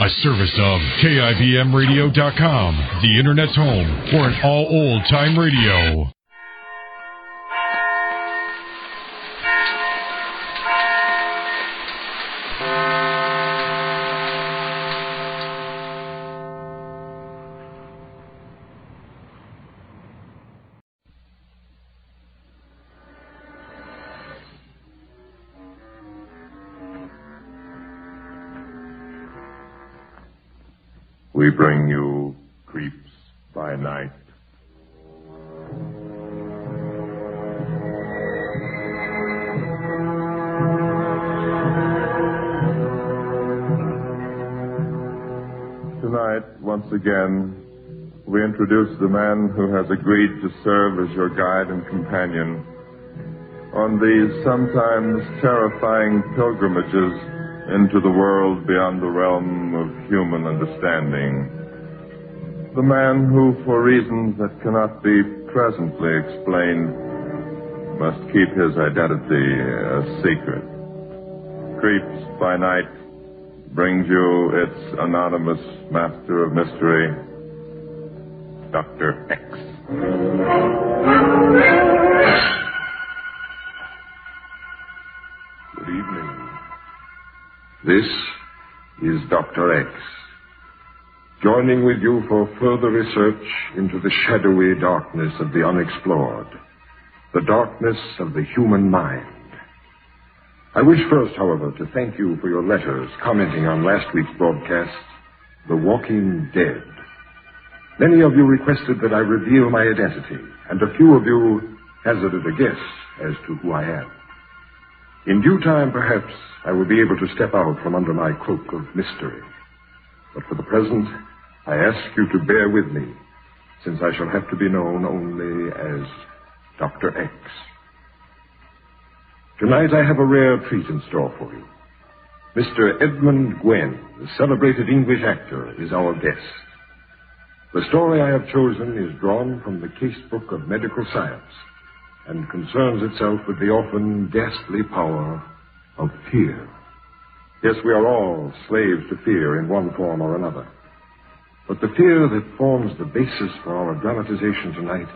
A service of KIBMradio.com, the Internet's home for an all old-time radio. We bring you Creeps by Night. Tonight, once again, we introduce the man who has agreed to serve as your guide and companion on these sometimes terrifying pilgrimages into the world beyond the realm of human understanding. The man who, for reasons that cannot be presently explained, must keep his identity a secret. Creeps by Night brings you its anonymous master of mystery, Dr. X. Good evening. This is Dr. X, joining with you for further research into the shadowy darkness of the unexplored, the darkness of the human mind. I wish first, however, to thank you for your letters commenting on last week's broadcast, The Walking Dead. Many of you requested that I reveal my identity, and a few of you hazarded a guess as to who I am. In due time, perhaps, I will be able to step out from under my cloak of mystery. But for the present, I ask you to bear with me, since I shall have to be known only as Dr. X. Tonight I have a rare treat in store for you. Mr. Edmund Gwenn, the celebrated English actor, is our guest. The story I have chosen is drawn from the casebook of medical science and concerns itself with the often ghastly power of fear. Yes, we are all slaves to fear in one form or another. But the fear that forms the basis for our dramatization tonight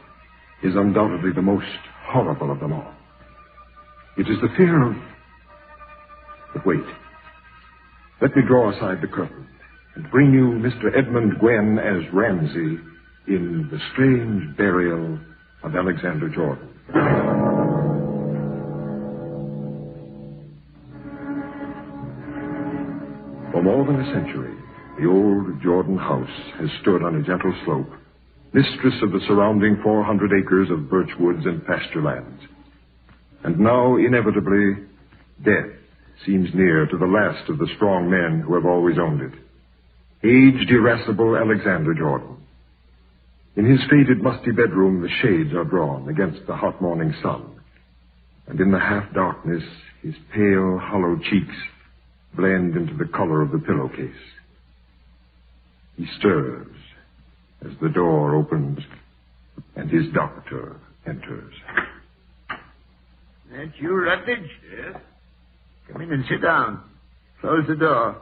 is undoubtedly the most horrible of them all. It is the fear of... But wait. Let me draw aside the curtain and bring you Mr. Edmund Gwenn as Ramsey in The Strange Burial of Alexander Jordan. For more than a century, the old Jordan house has stood on a gentle slope, mistress of the surrounding 400 acres of birch woods and pasture lands. And now, inevitably, death seems near to the last of the strong men who have always owned it. Aged, irascible Alexander Jordan. In his faded, musty bedroom, the shades are drawn against the hot morning sun. And in the half-darkness, his pale, hollow cheeks blend into the color of the pillowcase. He stirs as the door opens and his doctor enters. That you, Rutledge? Yes? Come in and sit down. Close the door.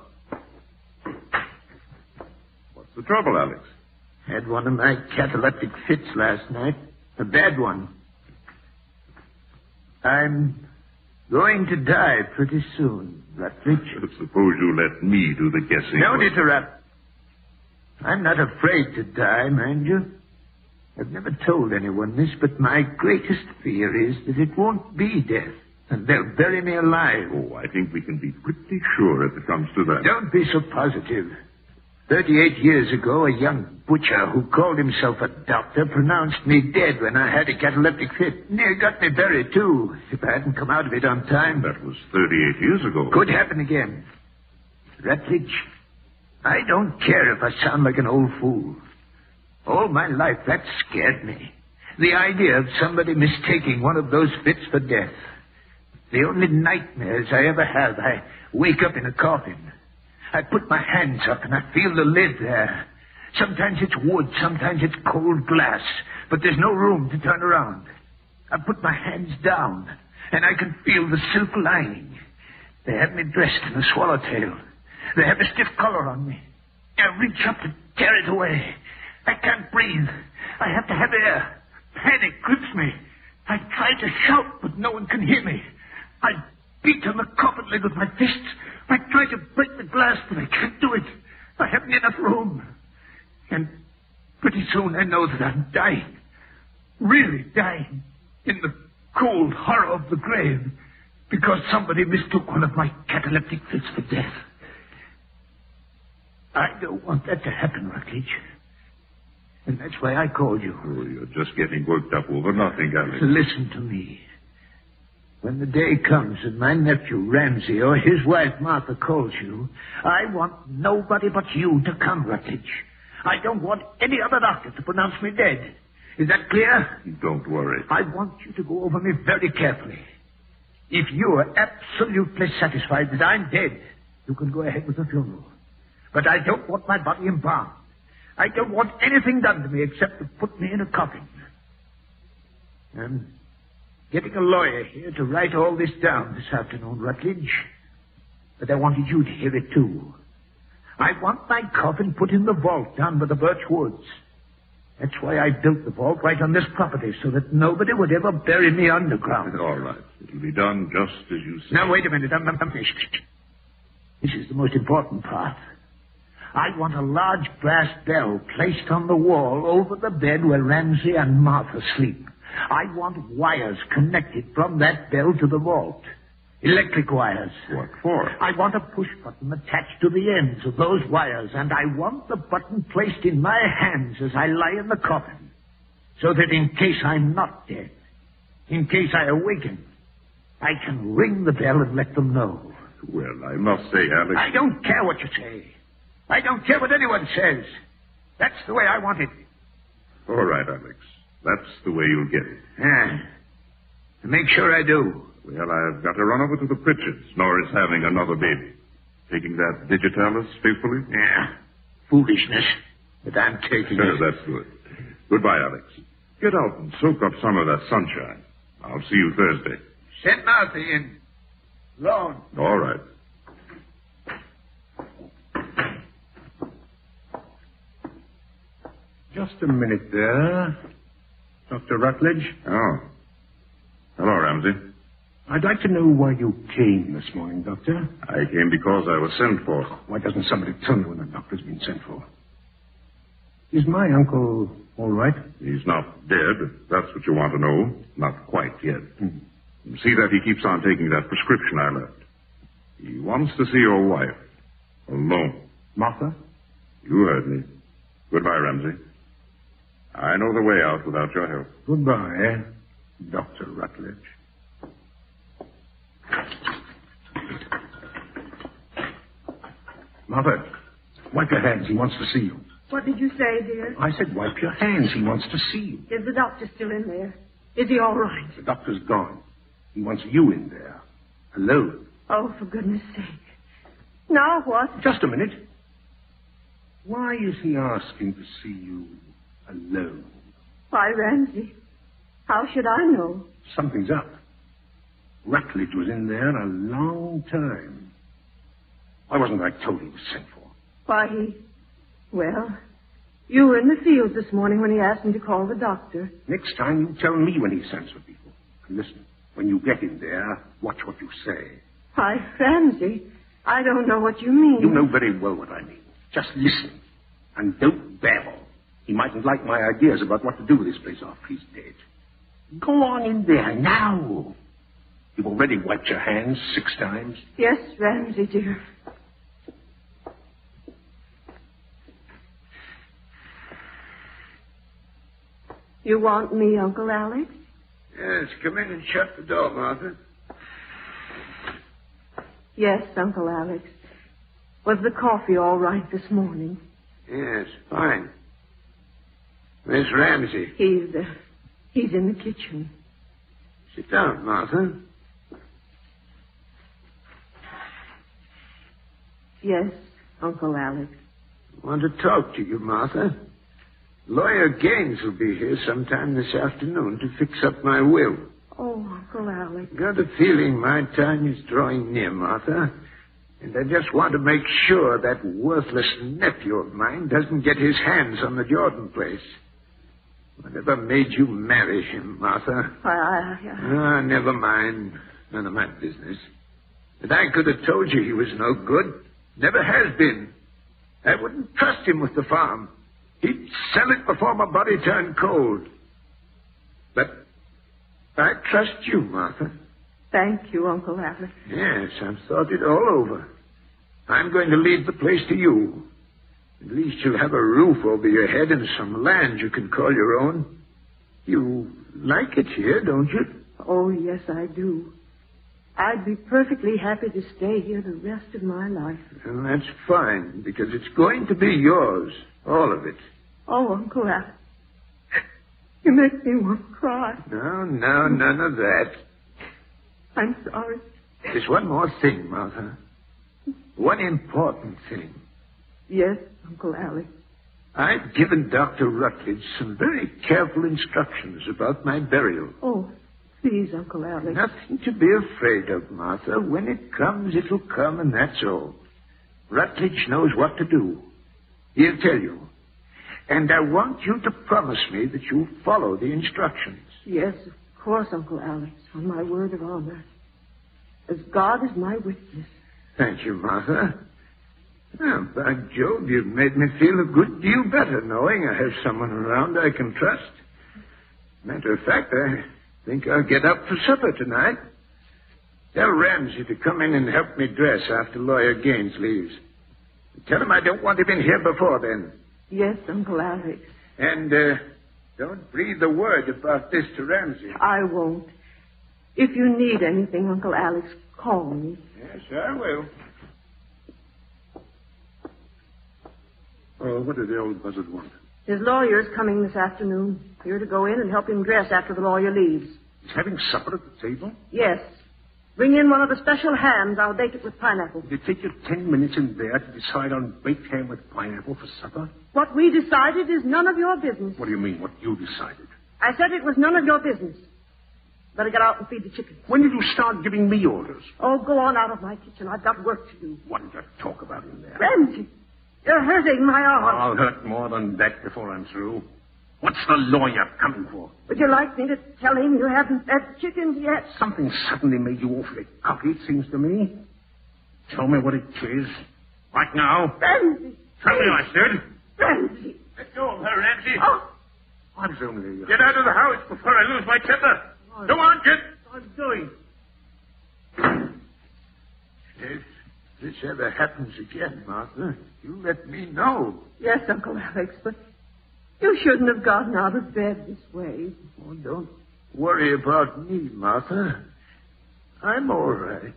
What's the trouble, Alex? Had one of my cataleptic fits last night. A bad one. I'm going to die pretty soon, Rutledge. Suppose you let me do the guessing. Don't interrupt. I'm not afraid to die, mind you. I've never told anyone this, but my greatest fear is that it won't be death, and they'll bury me alive. Oh, I think we can be pretty sure if it comes to that. Don't be so positive. 38 years ago, a young butcher who called himself a doctor pronounced me dead when I had a cataleptic fit. Near got me buried, too, if I hadn't come out of it on time. That was 38 years ago. Could happen again. Rutledge, I don't care if I sound like an old fool. All my life, that scared me. The idea of somebody mistaking one of those fits for death. The only nightmares I ever have, I wake up in a coffin. I put my hands up and I feel the lid there. Sometimes it's wood, sometimes it's cold glass, but there's no room to turn around. I put my hands down and I can feel the silk lining. They have me dressed in a swallowtail. They have a stiff collar on me. I reach up to tear it away. I can't breathe. I have to have air. Panic grips me. I try to shout, but no one can hear me. I beat on the coffin lid with my fists. I try to break the glass, but I can't do it. I haven't enough room. And pretty soon I know that I'm dying. Really dying. In the cold horror of the grave. Because somebody mistook one of my cataleptic fits for death. I don't want that to happen, Rutledge. And that's why I called you. Oh, you're just getting worked up over nothing, Alex. Listen to me. When the day comes and my nephew Ramsey or his wife Martha calls you, I want nobody but you to come, Rutledge. I don't want any other doctor to pronounce me dead. Is that clear? Don't worry. I want you to go over me very carefully. If you are absolutely satisfied that I'm dead, you can go ahead with the funeral. But I don't want my body embalmed. I don't want anything done to me except to put me in a coffin. I'm getting a lawyer here to write all this down this afternoon, Rutledge. But I wanted you to hear it, too. I want my coffin put in the vault down by the birch woods. That's why I built the vault right on this property, so that nobody would ever bury me underground. All right. It'll be done just as you say. Now, wait a minute. I'm finished. This is the most important part. I want a large brass bell placed on the wall over the bed where Ramsey and Martha sleep. I want wires connected from that bell to the vault. Electric wires. What for? I want a push button attached to the ends of those wires, and I want the button placed in my hands as I lie in the coffin, so that in case I'm not dead, in case I awaken, I can ring the bell and let them know. Well, I must say, Alex... I don't care what you say. I don't care what anyone says. That's the way I want it. All right, Alex. That's the way you'll get it. Yeah. Make sure I do. Well, I've got to run over to the Pritchards. Nora's having another baby. Taking that digitalis faithfully? Yeah. Foolishness. But I'm taking it. That's good. Goodbye, Alex. Get out and soak up some of that sunshine. I'll see you Thursday. Send Martha in. Alone. All right. Just a minute there. Dr. Rutledge? Oh. Hello, Ramsey. I'd like to know why you came this morning, Doctor. I came because I was sent for. Why doesn't somebody tell me when the doctor's been sent for? Is my uncle all right? He's not dead, if that's what you want to know. Not quite yet. You see that he keeps on taking that prescription I left. He wants to see your wife. Alone. Martha? You heard me. Goodbye, Ramsey. I know the way out without your help. Goodbye, Dr. Rutledge. Martha, wipe your hands. He wants to see you. What did you say, dear? I said wipe your hands. He wants to see you. Is the doctor still in there? Is he all right? The doctor's gone. He wants you in there. Alone. Oh, for goodness sake. Now what? Just a minute. Why is he asking to see you alone? Why, Ramsey, how should I know? Something's up. Rutledge was in there a long time. Why wasn't I told he was sent for? Why, well, you were in the field this morning when he asked me to call the doctor. Next time you tell me when he sends for people. And listen, when you get in there, watch what you say. Why, Ramsey, I don't know what you mean. You know very well what I mean. Just listen. And don't babble. He mightn't like my ideas about what to do with this place after he's dead. Go on in there now. You've already wiped your hands 6 times. Yes, Ramsey, dear. You want me, Uncle Alex? Yes, come in and shut the door, Martha. Yes, Uncle Alex. Was the coffee all right this morning? Yes, fine. Miss Ramsey. He's in the kitchen. Sit down, Martha. Yes, Uncle Alex. I want to talk to you, Martha. Lawyer Gaines will be here sometime this afternoon to fix up my will. Oh, Uncle Alex. Got a feeling my time is drawing near, Martha. And I just want to make sure that worthless nephew of mine doesn't get his hands on the Jordan place. Whatever made you marry him, Martha? Never mind. None of my business. But I could have told you he was no good. Never has been. I wouldn't trust him with the farm. He'd sell it before my body turned cold. But I trust you, Martha. Thank you, Uncle Alec. Yes, I've thought it all over. I'm going to leave the place to you. At least you'll have a roof over your head and some land you can call your own. You like it here, don't you? Oh, yes, I do. I'd be perfectly happy to stay here the rest of my life. Well, that's fine, because it's going to be yours, all of it. Oh, Uncle Alec, you make me want to cry. No, none of that. I'm sorry. There's one more thing, Martha. One important thing. Yes, Uncle Alec. I've given Dr. Rutledge some very careful instructions about my burial. Oh, please, Uncle Alec. Nothing to be afraid of, Martha. When it comes, it'll come, and that's all. Rutledge knows what to do. He'll tell you. And I want you to promise me that you'll follow the instructions. Yes, of course, Uncle Alec. On my word of honor. As God is my witness. Thank you, Martha. Well, by Jove, you've made me feel a good deal better knowing I have someone around I can trust. Matter of fact, I think I'll get up for supper tonight. Tell Ramsey to come in and help me dress after Lawyer Gaines leaves. Tell him I don't want him in here before then. Yes, Uncle Alec. And don't breathe a word about this to Ramsey. I won't. If you need anything, Uncle Alex, call me. Yes, I will. Oh, what did the old buzzard want? His lawyer's coming this afternoon. You're to go in and help him dress after the lawyer leaves. He's having supper at the table? Yes. Bring in one of the special hams. I'll bake it with pineapple. Did it take you 10 minutes in there to decide on baked ham with pineapple for supper? What we decided is none of your business. What do you mean, what you decided? I said it was none of your business. Better get out and feed the chickens. When did you start giving me orders? Oh, go on out of my kitchen. I've got work to do. What did you talk about in there? Ramsey, you're hurting my arm. I'll hurt more than that before I'm through. What's the lawyer coming for? Would you like me to tell him you haven't fed chickens yet? Something suddenly made you awfully cocky, it seems to me. Tell me what it is. Right now. Ramsey! Tell me, I said. Ramsey! Let go of her, Ramsey. Oh! I was only... Get out of the house before I lose my temper. Go on, kid. I'm doing. If this ever happens again, Martha, you let me know. Yes, Uncle Alex, but you shouldn't have gotten out of bed this way. Oh, don't worry about me, Martha. I'm all right.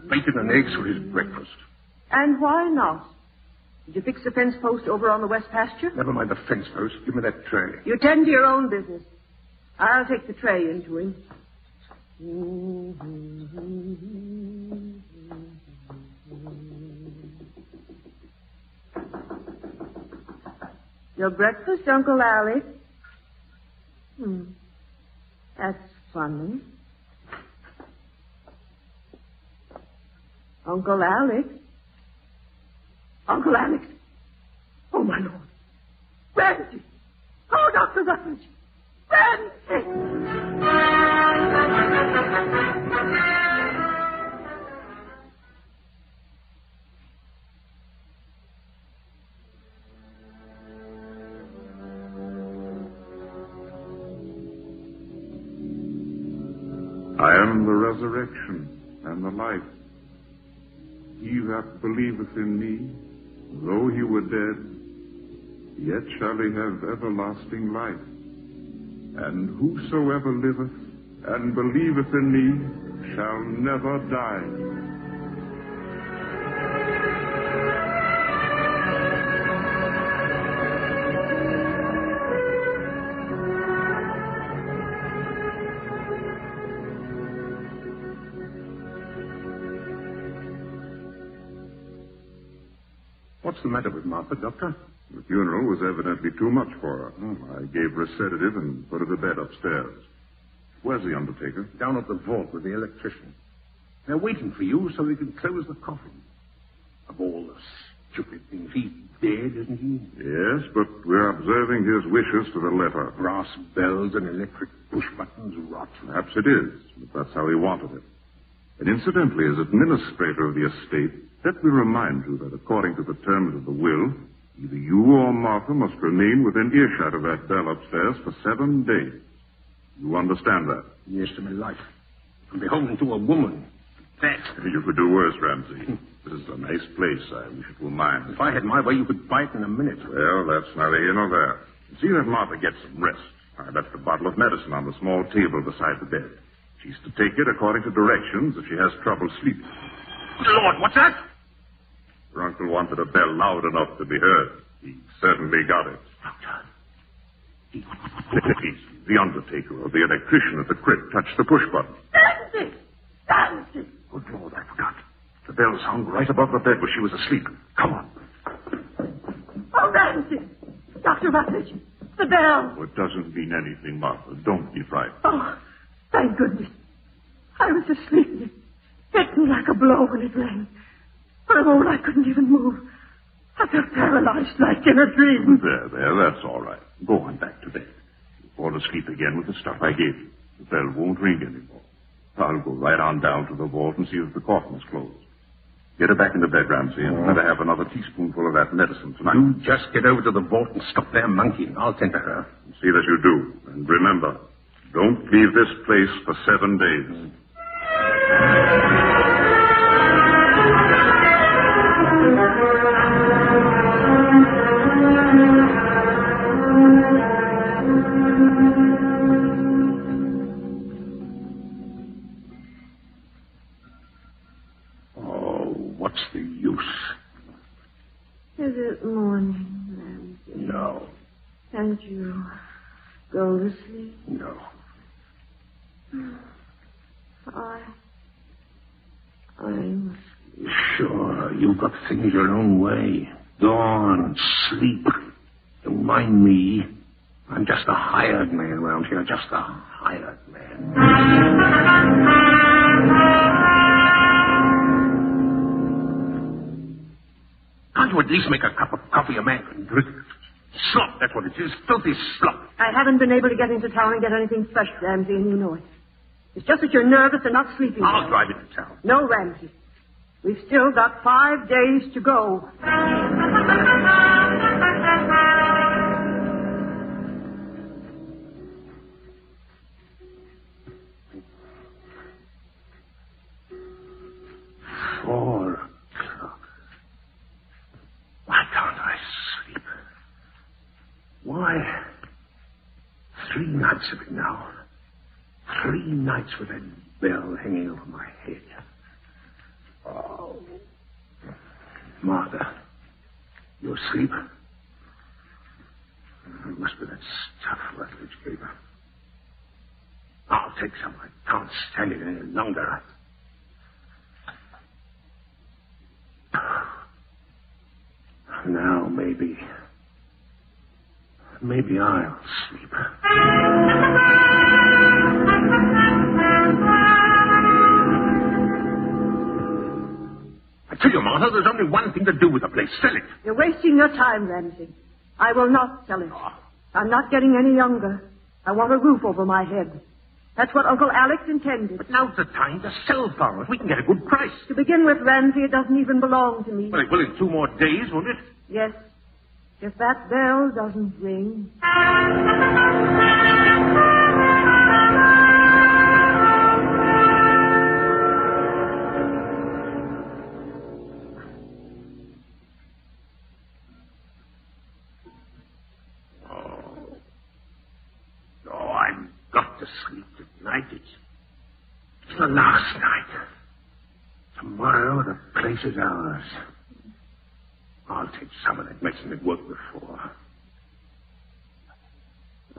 Bacon and eggs for his breakfast. And why not? Did you fix the fence post over on the west pasture? Never mind the fence post. Give me that tray. You tend to your own business. I'll take the tray into him. Your breakfast, Uncle Alec? That's funny. Uncle Alec? Uncle Alex? Oh, my Lord. Ramsey! Oh, Dr. Rutledge! Ramsey! I am the resurrection and the life. He that believeth in me, though he were dead, yet shall he have everlasting life. And whosoever liveth and believeth in me shall never die. What's the matter with Martha, Doctor? The funeral was evidently too much for her. I gave her a sedative and put her to bed upstairs. Where's the undertaker? Down at the vault with the electrician. They're waiting for you so they can close the coffin. Of all the stupid things, he's dead, isn't he? Yes, but we're observing his wishes to the letter. Brass bells and electric push buttons rot. Perhaps it is, but that's how he wanted it. And incidentally, as administrator of the estate, let me remind you that according to the terms of the will, either you or Martha must remain within earshot of that bell upstairs for 7 days. You understand that? Yes, to my life. I'm beholden to a woman. That. You could do worse, Ramsey. This is a nice place. I wish it were mine. If I had my way, you could buy it in a minute. Well, that's neither here nor there. See that Martha gets some rest. I left a bottle of medicine on the small table beside the bed. She's to take it according to directions if she has trouble sleeping. Good Lord, what's that? Her uncle wanted a bell loud enough to be heard. He certainly got it. Doctor. He's the undertaker or the electrician at the crypt touched the push button. Nancy! Nancy! Good Lord, I forgot. The bell hung right above the bed where she was asleep. Come on. Oh, Nancy! Dr. Rutledge, the bell. Oh, it doesn't mean anything, Martha. Don't be frightened. Oh, thank goodness. I was asleep. It hit me like a blow when it rang. For a moment, I couldn't even move. I felt paralyzed like in a dream. There, that's all right. Go on back to bed. You fall asleep again with the stuff I gave you. The bell won't ring anymore. I'll go right on down to the vault and see if the coffin is closed. Get her back into bed, Ramsey, and let her have another teaspoonful of that medicine tonight. You just get over to the vault and stop there monkeying. I'll tend to her. See that you do. And remember, don't leave this place for 7 days. What's the use? Is it morning, Ramsey? No. Can't you go to sleep? No. I'm... Sure, you've got things your own way. Go on, sleep. Don't mind me. I'm just a hired man around here, just a hired man. Can't you at least make a cup of coffee a man can drink? Slop, that's what it is. Filthy slop. I haven't been able to get into town and get anything fresh, Ramsey, and you know it. It's just that you're nervous and not sleeping. I'll drive into town. No, Ramsey. We've still got 5 days to go. Why can't I sleep? Why? 3 nights of it now. 3 nights with that bell hanging over my head. Oh. Martha, you asleep? It must be that stuff Rutledge gave her. I'll take some. I can't stand it any longer. Now, maybe I'll sleep. I tell you, Martha, there's only one thing to do with the place. Sell it. You're wasting your time, Ramsey. I will not sell it. I'm not getting any younger. I want a roof over my head. That's what Uncle Alex intended. But now's the time to sell for it. We can get a good price. To begin with, Ramsey, it doesn't even belong to me. Well, it will in 2 more days, won't it? Yes. If that bell doesn't ring. Oh, I've got to sleep tonight. It's the last night. Tomorrow, the place is ours. I'll take some of that medicine that worked before.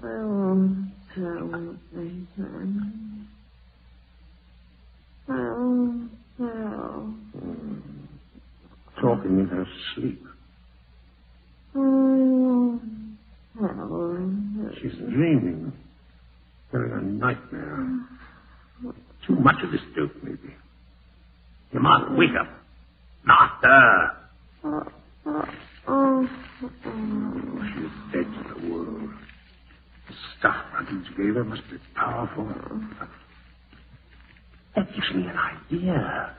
I won't tell anything. I won't tell. Talking in her sleep. she's dreaming. Having a nightmare. Too much of this dope, maybe. Hey, Martha, wake up. Martha! She's dead to the world. The stuff Ruggles gave her must be powerful. That gives me an idea.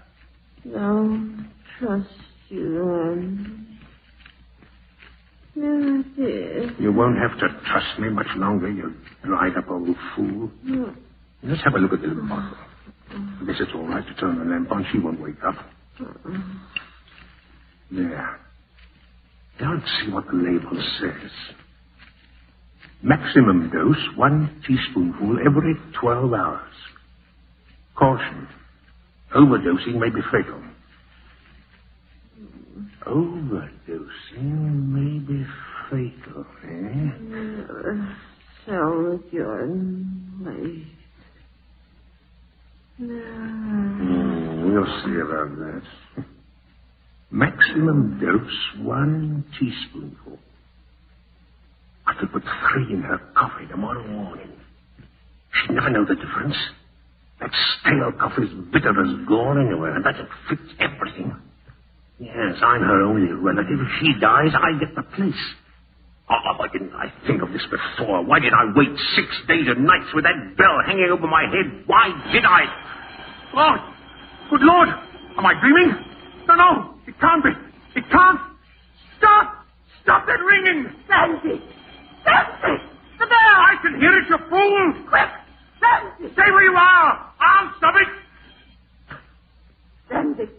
Don't trust you, Anne. Yes, dear. You won't have to trust me much longer, you dried-up old fool. Let's have a look at the little bottle. I guess it's all right to turn the lamp on. She won't wake up. There. Now let's see what the label says. Maximum dose, 1 teaspoonful every 12 hours. Caution. Overdosing may be fatal. Overdosing may be fatal, eh? So that you're late. We'll see about that. Maximum dose, 1 teaspoonful. I could put 3 in her coffee tomorrow morning. She'd never know the difference. That stale coffee's bitter as gall anyway, and that it fits everything. Yes, I'm her only relative. If she dies, I get the place. Oh, why didn't I think of this before? Why did I wait 6 days and nights with that bell hanging over my head? Why did I? Oh, good Lord! Am I dreaming? No, it can't be. It can't. Stop! Stop that ringing! Nancy! Nancy! The bell! I can hear it, you fool! Quick! Nancy! Stay where you are! I'll stop it! Nancy,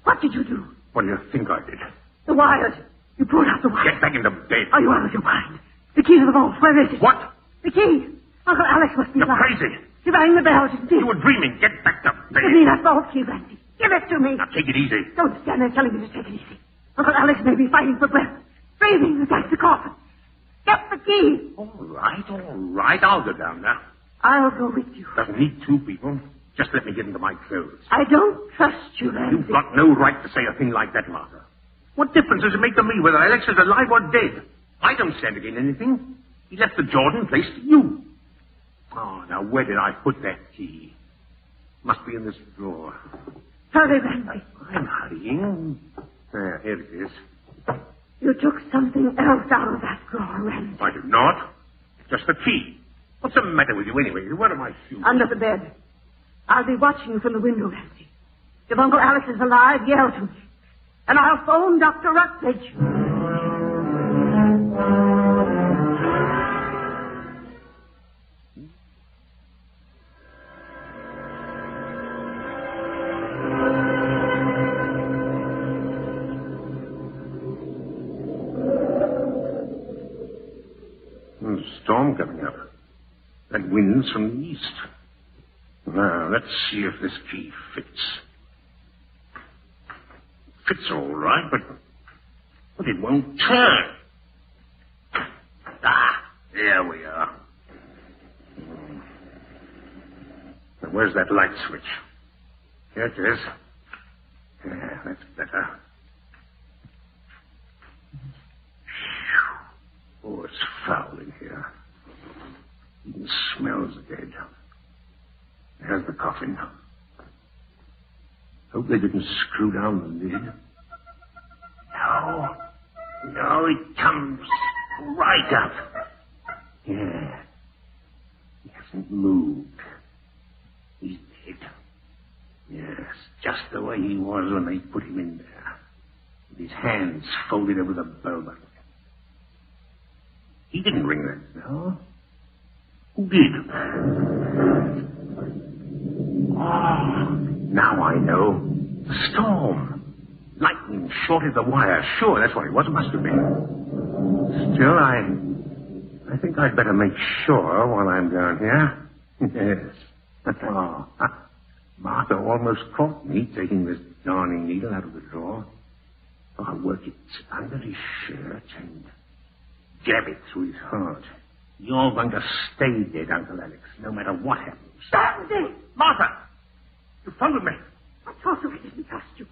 what did you do? What do you think I did? The wires. You pulled out the wires. Get back into bed. Are you out of your mind? The key to the vault, where is it? What? The key. Uncle Alex must be You're lying. crazy. He rang the bell, didn't he? You were dreaming. Get back to bed. Give me that vault key, Randy. Give it to me. Now take it easy. Don't stand there telling me to take it easy. Uncle Alex may be fighting for breath, breathing against the coffin. Get the key. All right. I'll go down now. I'll go with you. Doesn't need 2 people. Just let me get into my clothes. I don't trust you, Randy. You've got no right to say a thing like that, Martha. What difference does it make to me whether Alex is alive or dead? I don't stand to gain anything. He left the Jordan place to you. Oh, now where did I put that key? Must be in this drawer. Hurry, Randy. I'm hurrying. There, here it is. You took something else out of that drawer, Randy. I did not. Just the key. What's the matter with you anyway? Where are my shoes? Under the bed. I'll be watching you from the window, Randy. If Uncle Alex is alive, yell to me. And I'll phone Dr. Rutledge. There's a storm coming up. That wind's from the east. Now, let's see if this key fits. Fits all right, but it won't turn. Ah, there we are. Now, where's that light switch? Here it is. Yeah, that's better. Oh, it's foul in here. Even smells dead. There's the coffin. Hope they didn't screw down the lid. No, it comes right up. Yeah. He hasn't moved. He's dead. Yes, just the way he was when they put him in there. With his hands folded over the bell buckle. He didn't ring that bell. Who did? Oh, now I know. The storm. Lightning shorted the wire. Sure, that's what it was. It must have been. Still, I think I'd better make sure while I'm down here. Yes. Oh, Martha almost caught me taking this darning needle out of the drawer. Oh, I'll work it under his shirt and jab it through his heart. You're going to stay dead, Uncle Alex, no matter what happens. Sandy! Martha! You followed me. I told you I didn't trust you.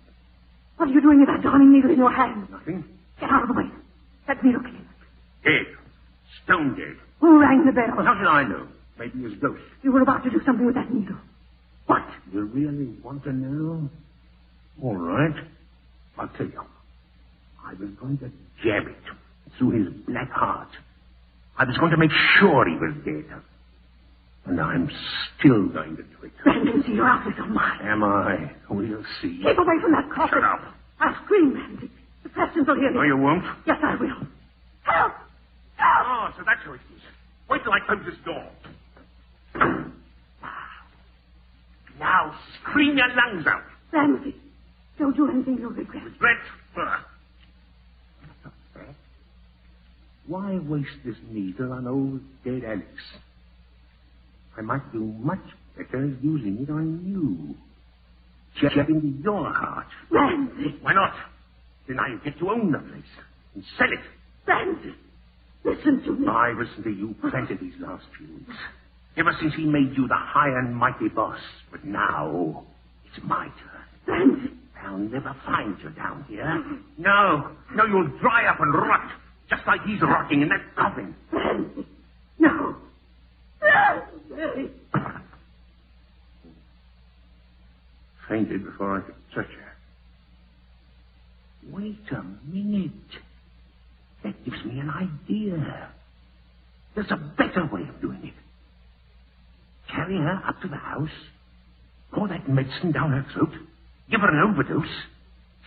What are you doing with that darning needle in your hand? Nothing. Get out of the way. Let me look at it. Dead. Stone dead. Who rang the bell? Well, how should I know? Maybe his ghost. You were about to do something with that needle. What? You really want to know? All right. I'll tell you. I was going to jab it through his black heart. I was going to make sure he was dead. And I'm still going to do it. Ramsey, you're out of your mind. Am I? We'll see. Keep away from that coffin. Shut up. I'll scream, Ramsey. The Prestons will hear me. No, you won't. Yes, I will. Help! Help! Oh, so that's how it is. Wait till I close this door. Now scream your lungs out. Ramsey, don't do anything you'll regret. Regret? Why waste this needle on old dead Alex? I might do much better using it on you. Jabbing into your heart. Ramsey! Why not? Then I get to own the place and sell it. Ramsey! Listen to me. I listened to you plenty these last few weeks. Ever since he made you the high and mighty boss. But now, it's my turn. Ramsey! They'll never find you down here. No, you'll dry up and rot, just like he's rotting in that coffin. Ramsey! No! Ramsey! Fainted before I could touch her. Wait a minute. That gives me an idea. There's a better way of doing it. Carry her up to the house, pour that medicine down her throat, give her an overdose.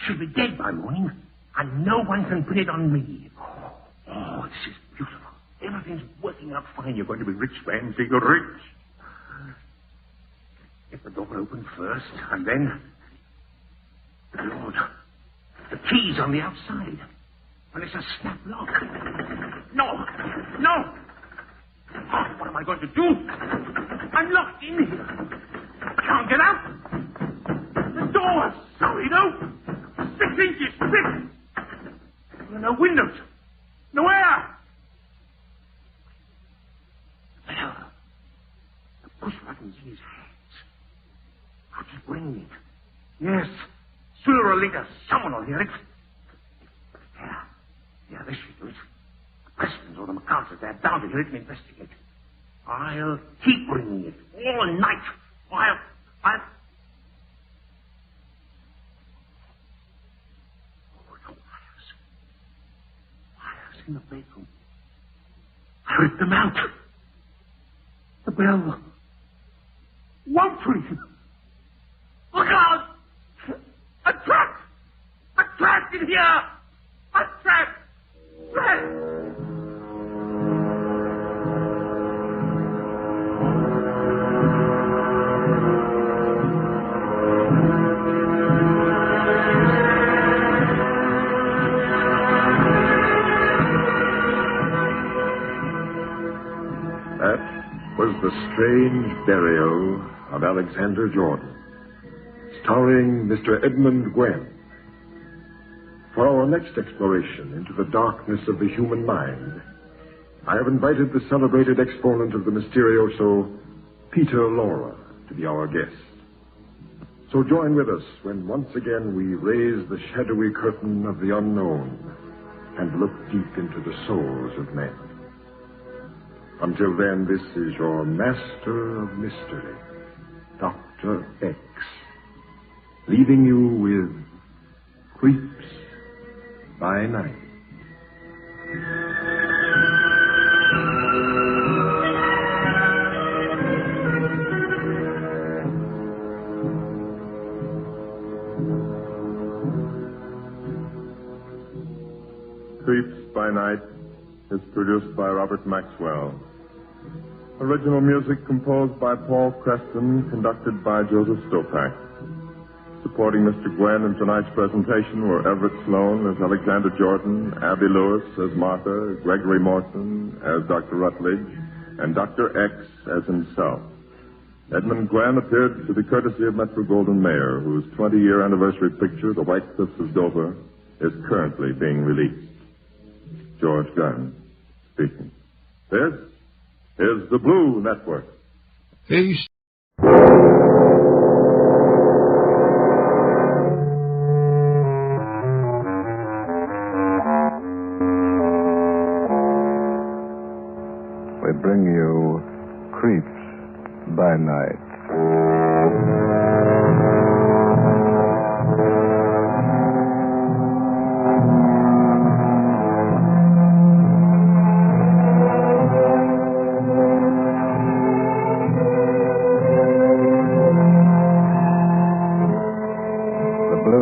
She'll be dead by morning, and no one can pin it on me. Oh, this is beautiful. Everything's working out fine. You're going to be rich, Ramsey. You're rich. Get the door open first, and then... Lord, the key's on the outside. And it's a snap lock. No! Oh, what am I going to do? I'm locked in here. I can't get out. The door's solid open. 6 inches thick. There are no windows. No air. Well, the push button's in his hands. I'll keep ringing it. Yes. Sooner or later, someone will hear it. Yeah, this should do it. The Prestons or the McCarters, they're bound to hear it and investigate. I'll keep ringing it all night. I'll... Oh, no, wires. Wires in the bedroom. I ripped them out. The bell won't ring. Look out! I'm trapped! I'm trapped in here! I'm trapped! That was The Strange Burial of Alexander Jordan, starring Mr. Edmund Gwen. For our next exploration into the darkness of the human mind, I have invited the celebrated exponent of the Mysterioso, Peter Laura, to be our guest. So join with us when once again we raise the shadowy curtain of the unknown and look deep into the souls of men. Until then, this is your master of mystery, Dr. X, leaving you with Creeps by Night. Creeps by Night is produced by Robert Maxwell. Original music composed by Paul Creston, conducted by Joseph Stopak. Supporting Mr. Gwen in tonight's presentation were Everett Sloan as Alexander Jordan, Abby Lewis as Martha, Gregory Morton as Dr. Rutledge, and Dr. X as himself. Edmund Gwen appeared to the courtesy of Metro-Goldwyn-Mayer, whose 20-year anniversary picture, The White Cliffs of Dover, is currently being released. George Gunn speaking. This is the Blue Network. Peace. We by Night.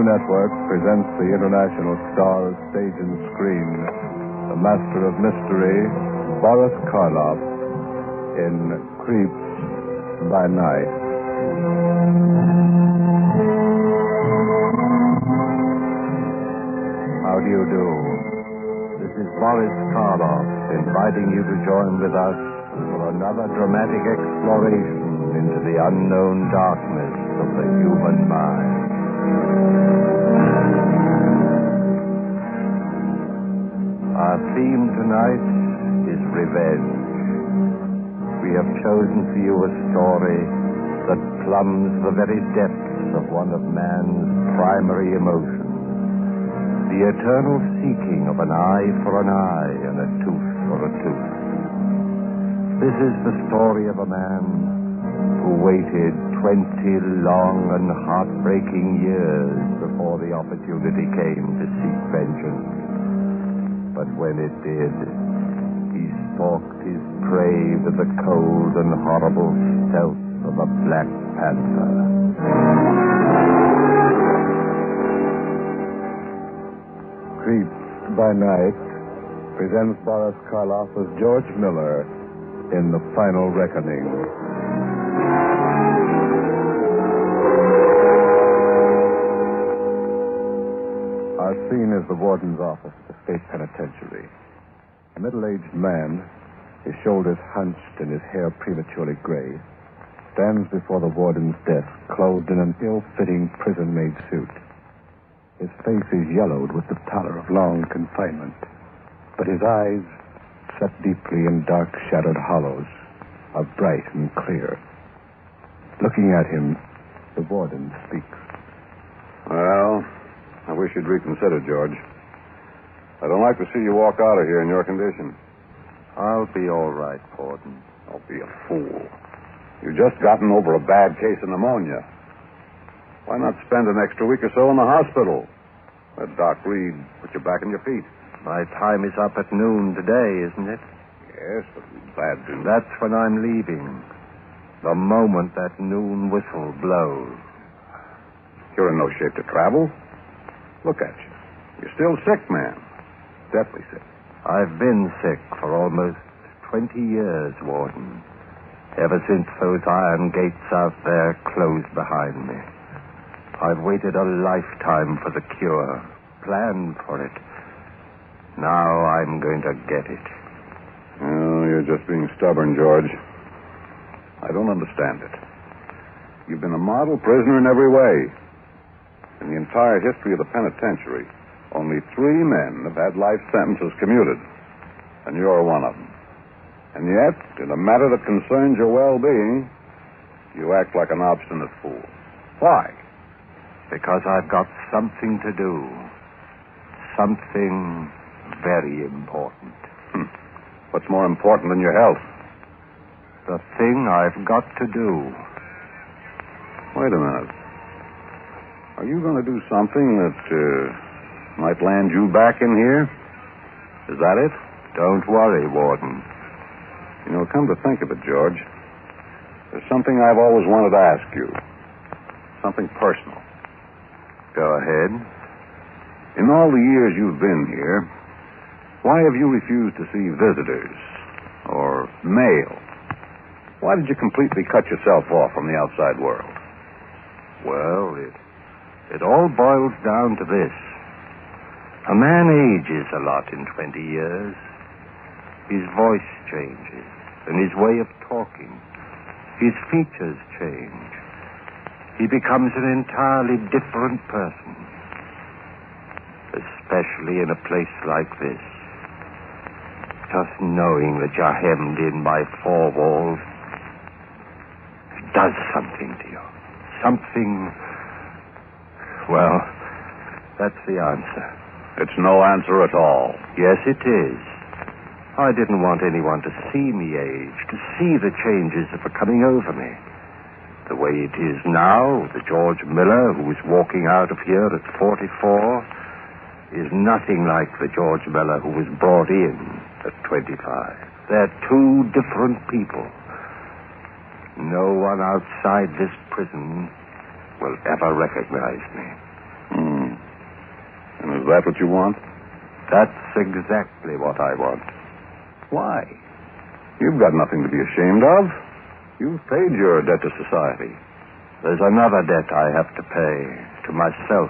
Network presents the international star of stage and screen, the master of mystery, Boris Karloff, in Creeps by Night. How do you do? This is Boris Karloff inviting you to join with us for another dramatic exploration into the unknown darkness of the human mind. Our theme tonight is revenge. We have chosen for you a story that plumbs the very depths of one of man's primary emotions, the eternal seeking of an eye for an eye and a tooth for a tooth. This is the story of a man who waited 20 long and heartbreaking years before the opportunity came to seek vengeance. But when it did, he stalked his prey with the cold and horrible stealth of a black panther. Creeps by Night presents Boris Karloff as George Miller in The Final Reckoning. Our scene is the warden's office at the state penitentiary. A middle-aged man, his shoulders hunched and his hair prematurely gray, stands before the warden's desk, clothed in an ill-fitting prison-made suit. His face is yellowed with the pallor of long confinement, but his eyes, set deeply in dark-shadowed hollows, are bright and clear. Looking at him, the warden speaks. Well, I wish you'd reconsider, George. I don't like to see you walk out of here in your condition. I'll be all right, Warden. Don't be a fool. You've just gotten over a bad case of pneumonia. Why not spend an extra week or so in the hospital? Let Doc Reed put you back on your feet. My time is up at noon today, isn't it? Yes, but we're glad to. That's when I'm leaving. The moment that noon whistle blows. You're in no shape to travel. Look at you. You're still sick, man. Deathly sick. I've been sick for almost 20 years, Warden. Ever since those iron gates out there closed behind me. I've waited a lifetime for the cure, planned for it. Now I'm going to get it. Oh, you're just being stubborn, George. I don't understand it. You've been a model prisoner in every way. In the entire history of the penitentiary, only 3 men have had life sentences commuted, and you're one of them. And yet, in a matter that concerns your well-being, you act like an obstinate fool. Why? Because I've got something to do. Something very important. What's more important than your health? The thing I've got to do. Wait a minute. Are you going to do something that might land you back in here? Is that it? Don't worry, Warden. You know, come to think of it, George, there's something I've always wanted to ask you. Something personal. Go ahead. In all the years you've been here, why have you refused to see visitors or mail? Why did you completely cut yourself off from the outside world? Well, it all boils down to this. A man ages a lot in 20 years. His voice changes, and his way of talking. His features change. He becomes an entirely different person. Especially in a place like this. Just knowing that you're hemmed in by 4 walls, it does something to you. Something... Well, that's the answer. It's no answer at all. Yes, it is. I didn't want anyone to see me age, to see the changes that were coming over me. The way it is now, the George Miller who is walking out of here at 44 is nothing like the George Miller who was brought in at 25. They're two different people. No one outside this prison will ever recognize me. And is that what you want? That's exactly what I want. Why? You've got nothing to be ashamed of. You've paid your debt to society. There's another debt I have to pay to myself.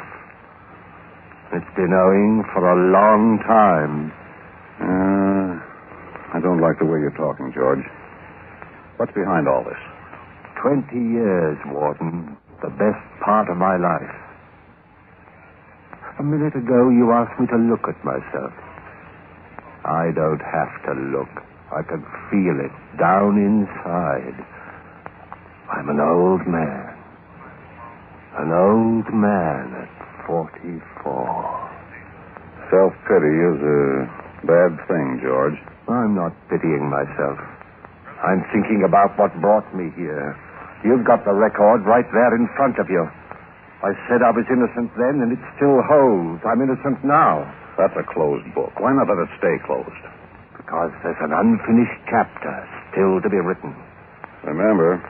It's been owing for a long time. I don't like the way you're talking, George. What's behind all this? 20 years, Warden. The best part of my life. A minute ago, you asked me to look at myself. I don't have to look. I can feel it down inside. I'm an old man. An old man at 44. Self-pity is a bad thing, George. I'm not pitying myself. I'm thinking about what brought me here. You've got the record right there in front of you. I said I was innocent then, and it still holds. I'm innocent now. That's a closed book. Why not let it stay closed? Because there's an unfinished chapter still to be written. Remember,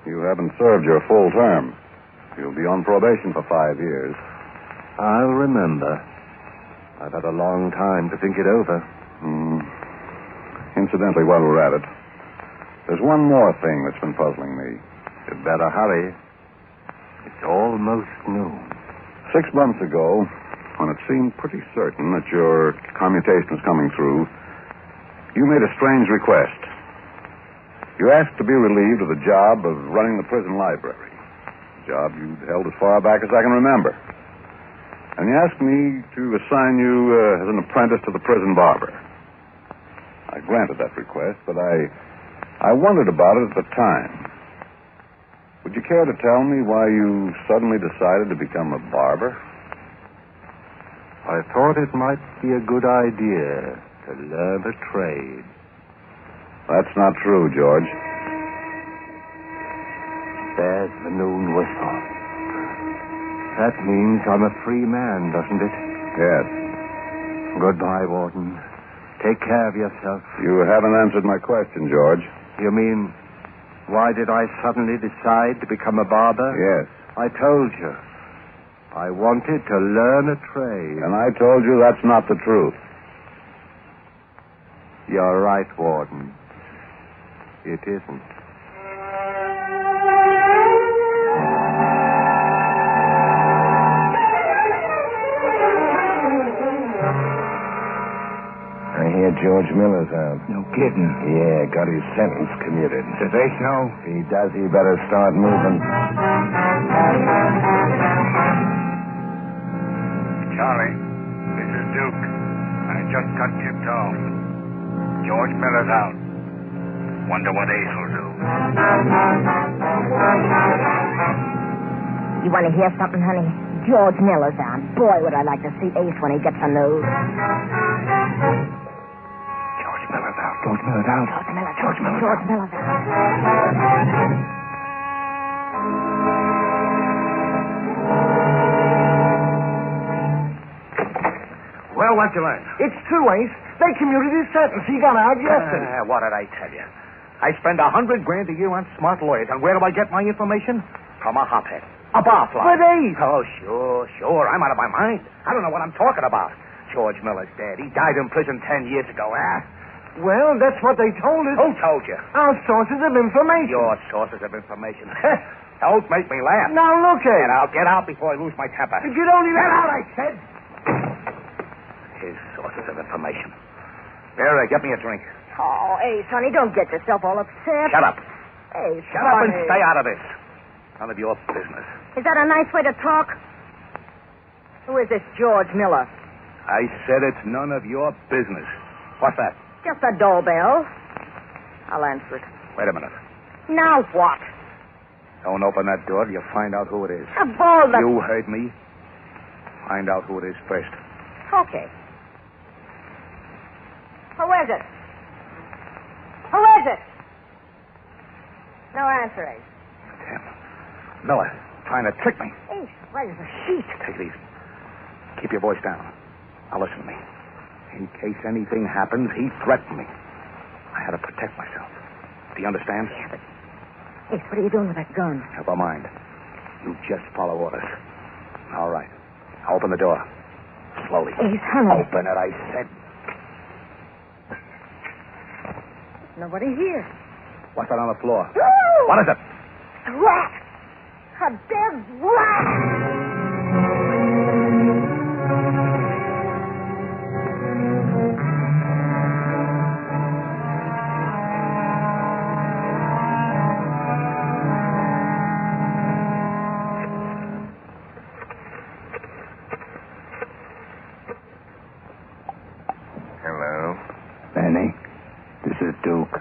you haven't served your full term. You'll be on probation for 5 years. I'll remember. I've had a long time to think it over. Incidentally, while we're at it, there's one more thing that's been puzzling me. You'd better hurry. It's almost noon. 6 months ago, when it seemed pretty certain that your commutation was coming through, you made a strange request. You asked to be relieved of the job of running the prison library, a job you'd held as far back as I can remember. And you asked me to assign you as an apprentice to the prison barber. I granted that request, but I wondered about it at the time. Would you care to tell me why you suddenly decided to become a barber? I thought it might be a good idea to learn a trade. That's not true, George. There's the noon whistle. That means I'm a free man, doesn't it? Yes. Goodbye, Warden. Take care of yourself. You haven't answered my question, George. You mean, why did I suddenly decide to become a barber? Yes. I told you. I wanted to learn a trade. And I told you that's not the truth. You're right, Warden. It isn't. I hear George Miller's out. No kidding. Yeah, got his sentence commuted. Did they so? If he does, he better start moving. Charlie, this is Duke. I just got tipped off. George Miller's out. Wonder what Ace will do. You want to hear something, honey? George Miller's out. Boy, would I like to see Ace when he gets a nose. George Miller's out. George Miller's out. George Miller's out. Well, what'd you learn? It's true, Ace. They commuted his sentence. He got out yesterday. What did I tell you? I spend $100,000 a year on smart lawyers, and where do I get my information? From a hophead. A barfly. But Ace... Oh, sure. I'm out of my mind. I don't know what I'm talking about. George Miller's dead. He died in prison 10 years ago, Well, that's what they told us. Who told you? Our sources of information. Your sources of information. Don't make me laugh. Now, look at it. I'll get out before I lose my temper. If you'd only Get out, I said. His sources of information. Here, get me a drink. Oh, Ace, honey, don't get yourself all upset. Shut up. Ace, Shut up and honey. stay out of this. None of your business. Is that a nice way to talk? Who is this George Miller? I said it's none of your business. What's that? Just a doorbell. I'll answer it. Wait a minute. Now what? Don't open that door till you find out who it is. Of all the... You heard me. Find out who it is first. Okay. Who is it? Who is it? No answer, Ace. Damn. Miller, trying to trick me. Ace, right as a sheet. Take it easy. Keep your voice down. Now listen to me. In case anything happens, he threatened me. I had to protect myself. Do you understand? Yeah, but... Ace, what are you doing with that gun? Never mind. You just follow orders. All right. Now open the door. Slowly. Ace, hurry. Open it, I said. Nobody here. What's that on the floor? Ooh! What is it? Rat! A dead rat! Hello? Benny, this is Duke.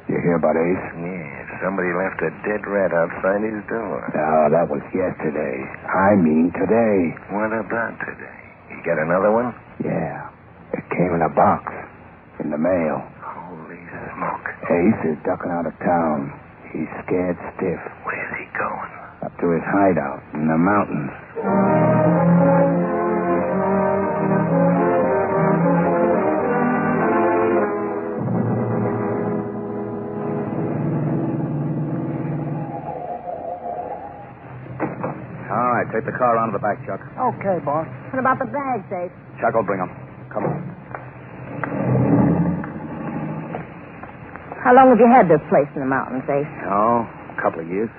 You hear about Ace? Yeah, somebody left a dead rat outside his door. No, that was yesterday. I mean today. What about today? You got another one? Yeah. It came in a box. In the mail. Holy smoke. Ace is ducking out of town. He's scared stiff. Where's he going? Up to his hideout in the mountains. All right, take the car around to the back, Chuck. Okay, boss. What about the bags, Ace? Chuck will bring them. Come on. How long have you had this place in the mountains, Ace? Oh, a couple of years.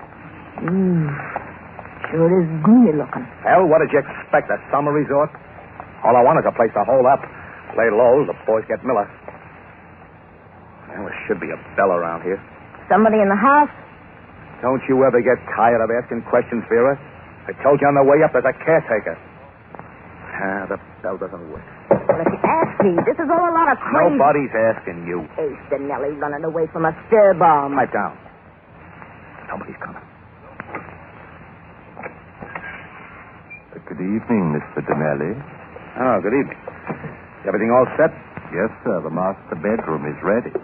Sure is gloomy looking. Hell, what did you expect? A summer resort? All I want is a place to hole up. Lay low, the boys get Miller. Well, there should be a bell around here. Somebody in the house? Don't you ever get tired of asking questions, Vera? I told you on the way up there's a caretaker. The bell doesn't work. Well, if you ask me, this is all a lot of crazy... Nobody's asking you. Ace Dinelli running away from a stir bomb. Pipe down. Somebody's coming. Good evening, Mr. Dinelli. Oh, good evening. Everything all set? Yes, sir. The master bedroom is ready.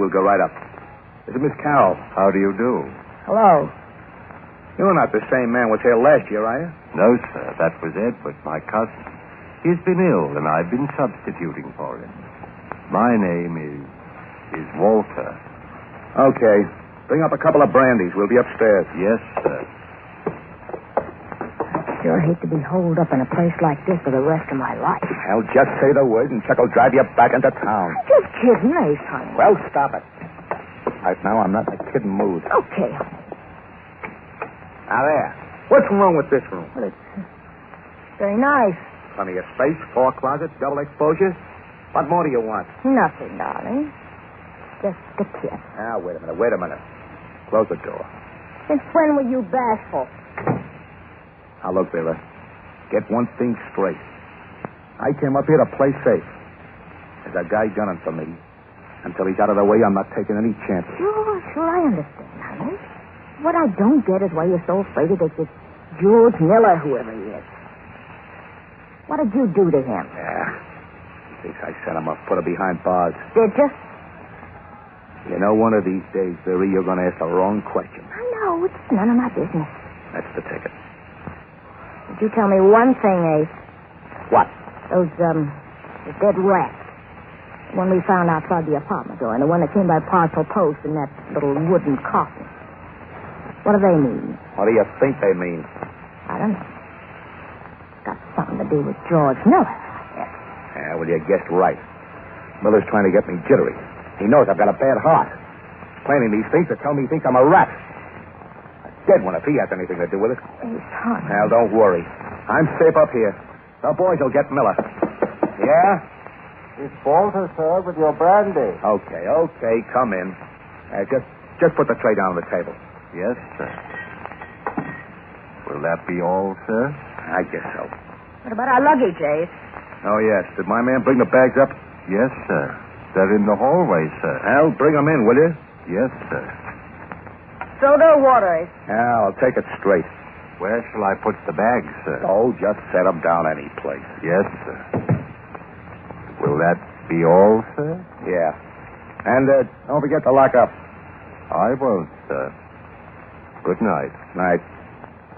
We'll go right up. This is Miss Carroll. How do you do? Hello. You're not the same man was here last year, are you? No, sir. That was Edward, my cousin. He's been ill, and I've been substituting for him. My name is Walter. Okay. Bring up a couple of brandies. We'll be upstairs. Yes, sir. Sure hate to be holed up in a place like this for the rest of my life. Hell, just say the word and Chuck will drive you back into town. I'm just kidding, Ace, honey. Well, stop it. Right now, I'm not in a kidding mood. Okay. Now, there. What's wrong with this room? Well, it's very nice. Plenty of space, 4 closets, double exposures. What more do you want? Nothing, darling. Just a kiss. Now, wait a minute. Close the door. Since when were you bashful? Now, look, Vera. Get one thing straight. I came up here to play safe. There's a guy gunning for me. Until he's out of the way, I'm not taking any chances. Sure, I understand, honey. What I don't get is why you're so afraid of this George Miller, whoever he is. What did you do to him? Yeah. He thinks I set him up, put him behind bars. Did you? You know, one of these days, Vera, you're going to ask the wrong question. I know. It's none of my business. That's the ticket. Did you tell me one thing, Ace? What? Those dead rats. The one we found outside the apartment door, and the one that came by parcel post in that little wooden coffin. What do they mean? What do you think they mean? I don't know. Got something to do with George Miller. Yeah, well, you guessed right. Miller's trying to get me jittery. He knows I've got a bad heart. Explaining these things to tell me he thinks I'm a rat. A dead one if he has anything to do with it. Ace, honey. Now, don't worry. I'm safe up here. The boys will get Miller. Yeah? It's Walter, sir, with your brandy. Okay, come in. Just put the tray down on the table. Yes, sir. Will that be all, sir? I guess so. What about our luggage, Ace? Oh, yes. Did my man bring the bags up? Yes, sir. They're in the hallway, sir. Well, bring them in, will you? Yes, sir. Soda or water, Ace? Yeah, I'll take it straight. Where shall I put the bags, sir? Oh, just set them down any place. Yes, sir. Will that be all, sir? Yeah. And don't forget to lock up. I won't, sir. Good night. Night.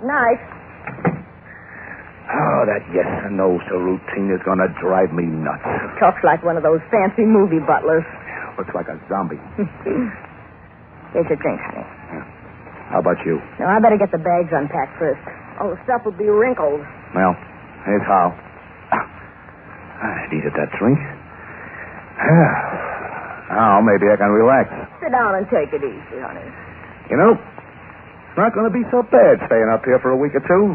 Night. Oh, that yes and no to routine is going to drive me nuts. Talks like one of those fancy movie butlers. Looks like a zombie. Here's your drink, honey. How about you? Now, I better get the bags unpacked first. All the stuff will be wrinkled. Well, here's how. I needed that drink. Now, maybe I can relax. Sit down and take it easy, honey. You know, it's not going to be so bad staying up here for a week or two.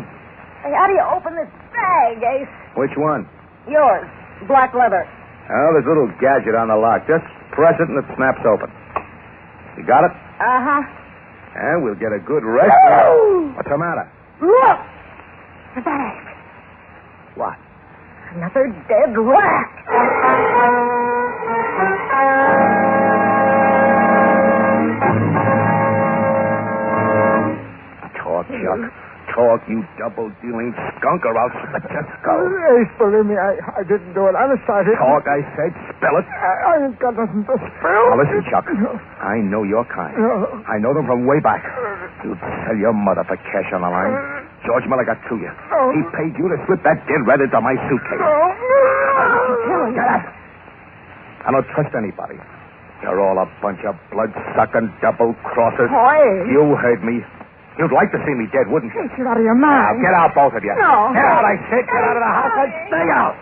Hey, how do you open this bag, Ace? Which one? Yours. Black leather. Oh, there's a little gadget on the lock. Just press it and it snaps open. You got it? Uh-huh. And we'll get a good rest. What's the matter? Look! The bag. What? Another dead rat. Talk, Chuck. Talk, you double-dealing skunk, or I'll slit your skull. Ace, believe me, I didn't do it. Honest, I didn't. Talk, I said. Spell it. I ain't got nothing to spell. Now, listen, Chuck. I know your kind. I know them from way back. You'd sell your mother for cash on the line. George Miller got to you. He paid you to slip that dead rat into my suitcase. Get out. I don't trust anybody. You're all a bunch of blood-sucking double-crossers. Boy. You heard me. You'd like to see me dead, wouldn't you? Ace, you're out of your mind. Now, get out, both of you. No. Get out, I said. Get out of the house and stay out.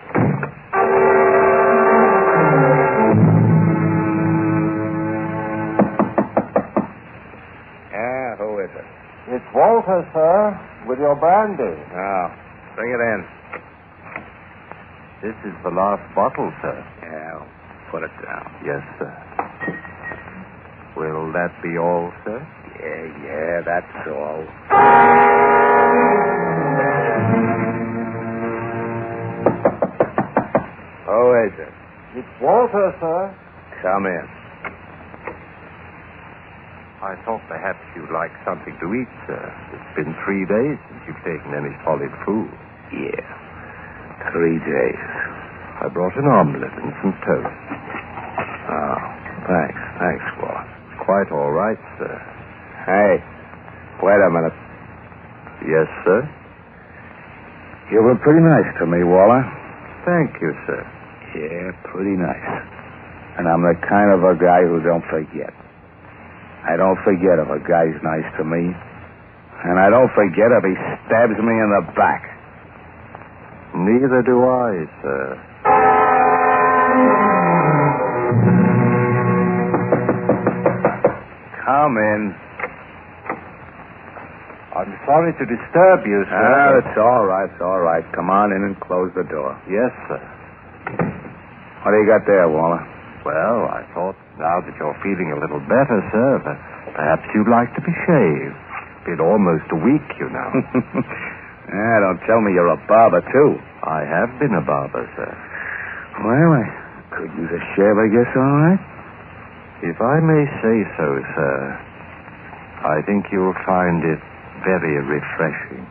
Yeah, who is it? It's Walter, sir, with your brandy. Oh, bring it in. This is the last bottle, sir. Yeah, put it down. Yes, sir. Will that be all, sir? Yeah, that's all. Who is it? It's Walter, sir. Come in. I thought perhaps you'd like something to eat, sir. It's been 3 days since you've taken any solid food. Yeah, 3 days. I brought an omelet and some toast. Oh, thanks. Thanks, Walt. Quite all right, sir. Hey, wait a minute. Yes, sir? You were pretty nice to me, Waller. Thank you, sir. Yeah, pretty nice. And I'm the kind of a guy who don't forget. I don't forget if a guy's nice to me. And I don't forget if he stabs me in the back. Neither do I, sir. Come in. I'm sorry to disturb you, sir. It's all right, it's all right. Come on in and close the door. Yes, sir. What do you got there, Waller? Well, I thought now that you're feeling a little better, sir, that perhaps you'd like to be shaved. Been almost a week, you know. Don't tell me you're a barber, too. I have been a barber, sir. Well, I could use a shave, I guess, all right. If I may say so, sir, I think you'll find it very refreshing.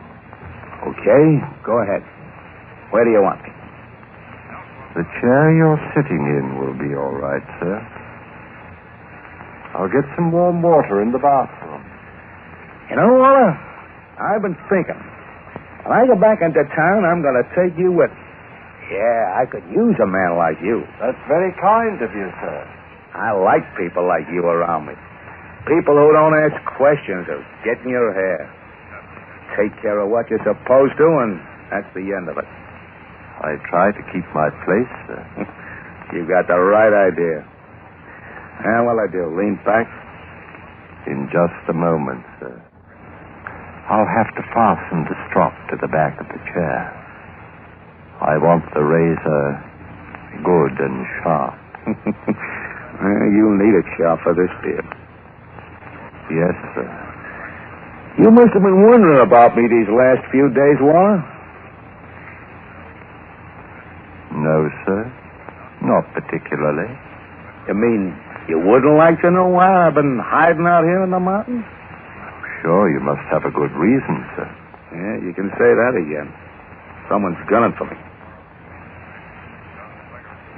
Okay, go ahead. Where do you want me? The chair you're sitting in will be all right, sir. I'll get some warm water in the bathroom. You know, Waller, I've been thinking. When I go back into town, I'm going to take you with me. Yeah, I could use a man like you. That's very kind of you, sir. I like people like you around me. People who don't ask questions or get in your hair. Take care of what you're supposed to, and that's the end of it. I try to keep my place, sir. You got the right idea. And what'll I do, lean back? In just a moment, sir. I'll have to fasten the strop to the back of the chair. I want the razor good and sharp. You'll need it sharp for this deal. Yes, sir. You must have been wondering about me these last few days, Waller. No, sir. Not particularly. You mean you wouldn't like to know why I've been hiding out here in the mountains? Sure, you must have a good reason, sir. Yeah, you can say that again. Someone's gunning for me.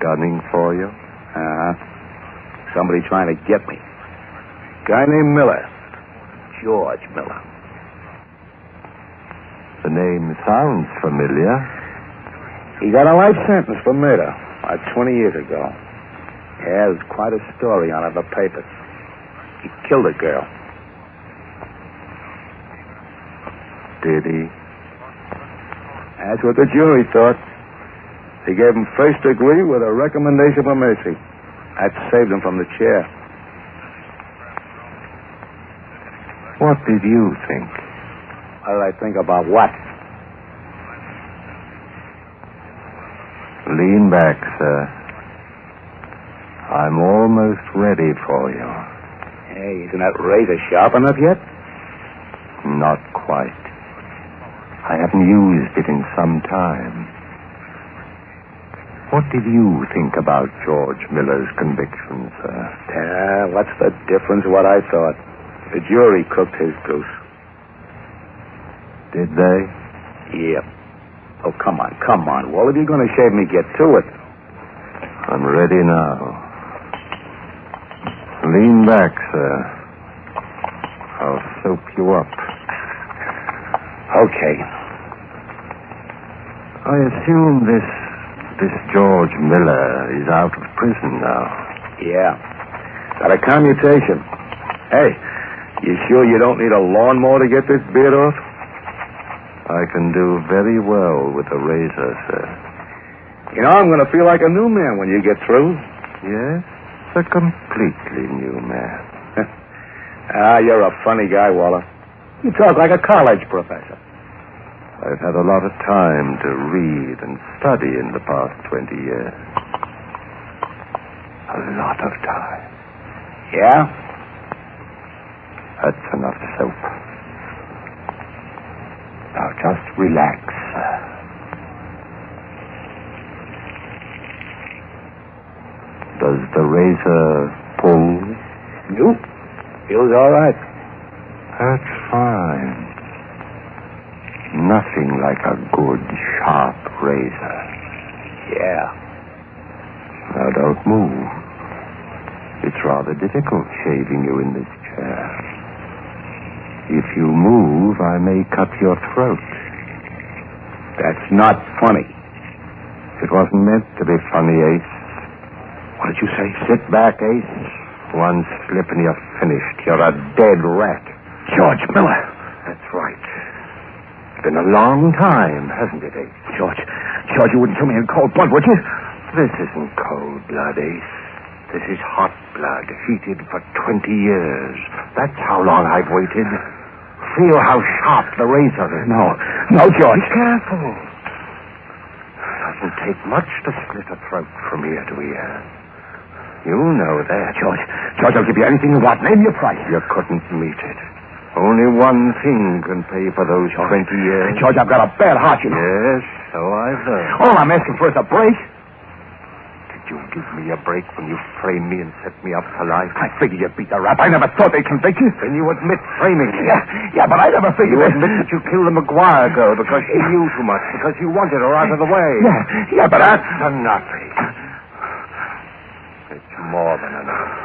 Gunning for you? Somebody trying to get me. Guy named Miller. George Miller. The name sounds familiar. He got a life sentence for murder, like 20 years ago. Yeah, there's quite a story on it in the papers. He killed a girl. Did he? That's what the jury thought. He gave him first degree with a recommendation for mercy. That saved him from the chair. What did you think? What did I think about what? Lean back, sir. I'm almost ready for you. Hey, isn't that razor sharp enough yet? Not quite. I haven't used it in some time. What did you think about George Miller's conviction, sir? Yeah, what's the difference what I thought? The jury cooked his goose. Did they? Yep. Oh, come on. Well, if you're going to shave me, get to it. I'm ready now. Lean back, sir. I'll soap you up. Okay. I assume this George Miller is out of prison now. Yeah. Got a commutation. Hey, you sure you don't need a lawnmower to get this beard off? I can do very well with a razor, sir. You know, I'm going to feel like a new man when you get through. Yes? A completely new man. You're a funny guy, Waller. You talk like a college professor. I've had a lot of time to read and study in the past 20 years. A lot of time. Yeah? That's enough soap. Now just relax, sir. Does the razor pull? Nope. Feels all right. That's fine. Nothing like a good, sharp razor. Yeah. Now don't move. It's rather difficult shaving you in this chair. If you move, I may cut your throat. That's not funny. It wasn't meant to be funny, Ace. What did you say? Sit back, Ace. One slip and you're finished. You're a dead rat. George Miller. That's right. It's been a long time, hasn't it, Ace? George, you wouldn't kill me in cold blood, would you? This isn't cold blood, Ace. This is hot blood, heated for 20 years. That's how long I've waited. Feel how sharp the razor is. No, George. Be careful. Doesn't take much to slit a throat from ear to ear. You know that. George, I'll give you anything you want. Name your price. You couldn't meet it. Only one thing can pay for those 20 years. George, I've got a bad heart, you know. Yes, so I've heard. All I'm asking for is a break. Did you give me a break when you framed me and set me up for life? I figured you beat the rap. I never thought they'd convict you. Then you admit framing me. Yeah, but I never figured you admit that you killed the McGuire girl because she knew too much, because you wanted her out of the way. Yeah, but that's nothing. It's more than enough.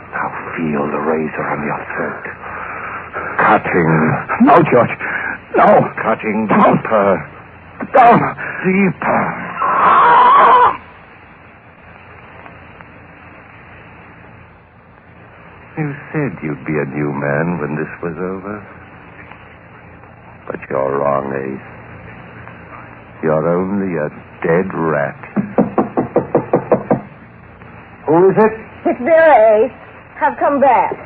Now feel the razor on your throat. Cutting. No, George. No. Cutting deeper. Down. Deeper. You said you'd be a new man when this was over. But you're wrong, Ace. You're only a dead rat. Who is it? It's Vera, Ace. I've come back.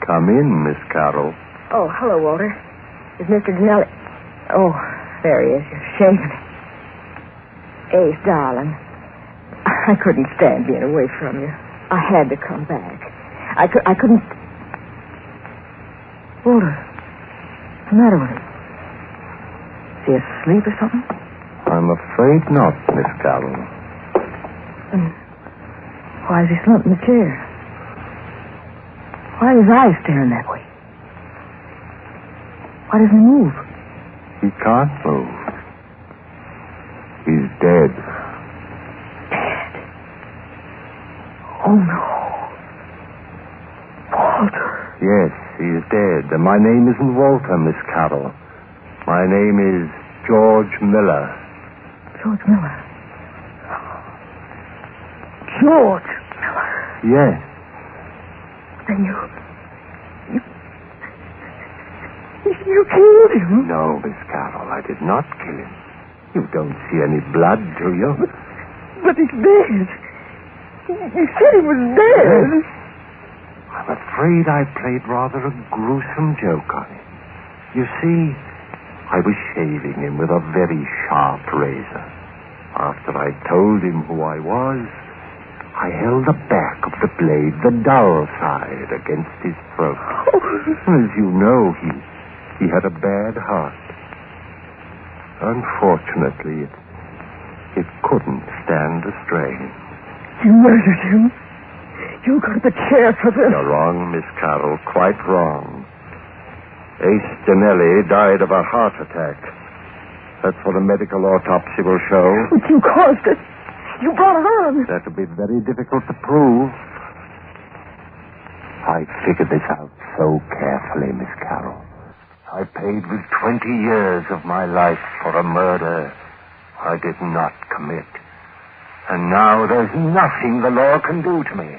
Come in, Miss Carroll. Oh, hello, Walter. Is Mr. Dinelli... Oh, there he is. You're shaving. Ace, darling. I couldn't stand being away from you. I had to come back. I couldn't... Walter, what's the matter with him? Is he asleep or something? I'm afraid not, Miss Carroll. Why is he slumped in the chair? Why are his eyes staring that way? Why doesn't he move? He can't move. He's dead. Oh, no. Walter. Yes, he's dead. And my name isn't Walter, Miss Carroll. My name is George Miller. George Miller. George Miller. Yes. Then you killed him? No, Miss Carroll, I did not kill him. You don't see any blood, do you? But he's dead. You said he was dead. Yes. I'm afraid I played rather a gruesome joke on him. You see, I was shaving him with a very sharp razor. After I told him who I was, I held the back of the blade, the dull side, against his throat. As you know, he had a bad heart. Unfortunately, it couldn't stand the strain. You murdered him. You got the chair for this. You're wrong, Miss Carroll, quite wrong. Ace Janelli died of a heart attack. That's what a medical autopsy will show. But you caused it. You brought it on. That would be very difficult to prove. I figured this out so carefully, Miss Carroll. I paid with 20 years of my life for a murder I did not commit. And now there's nothing the law can do to me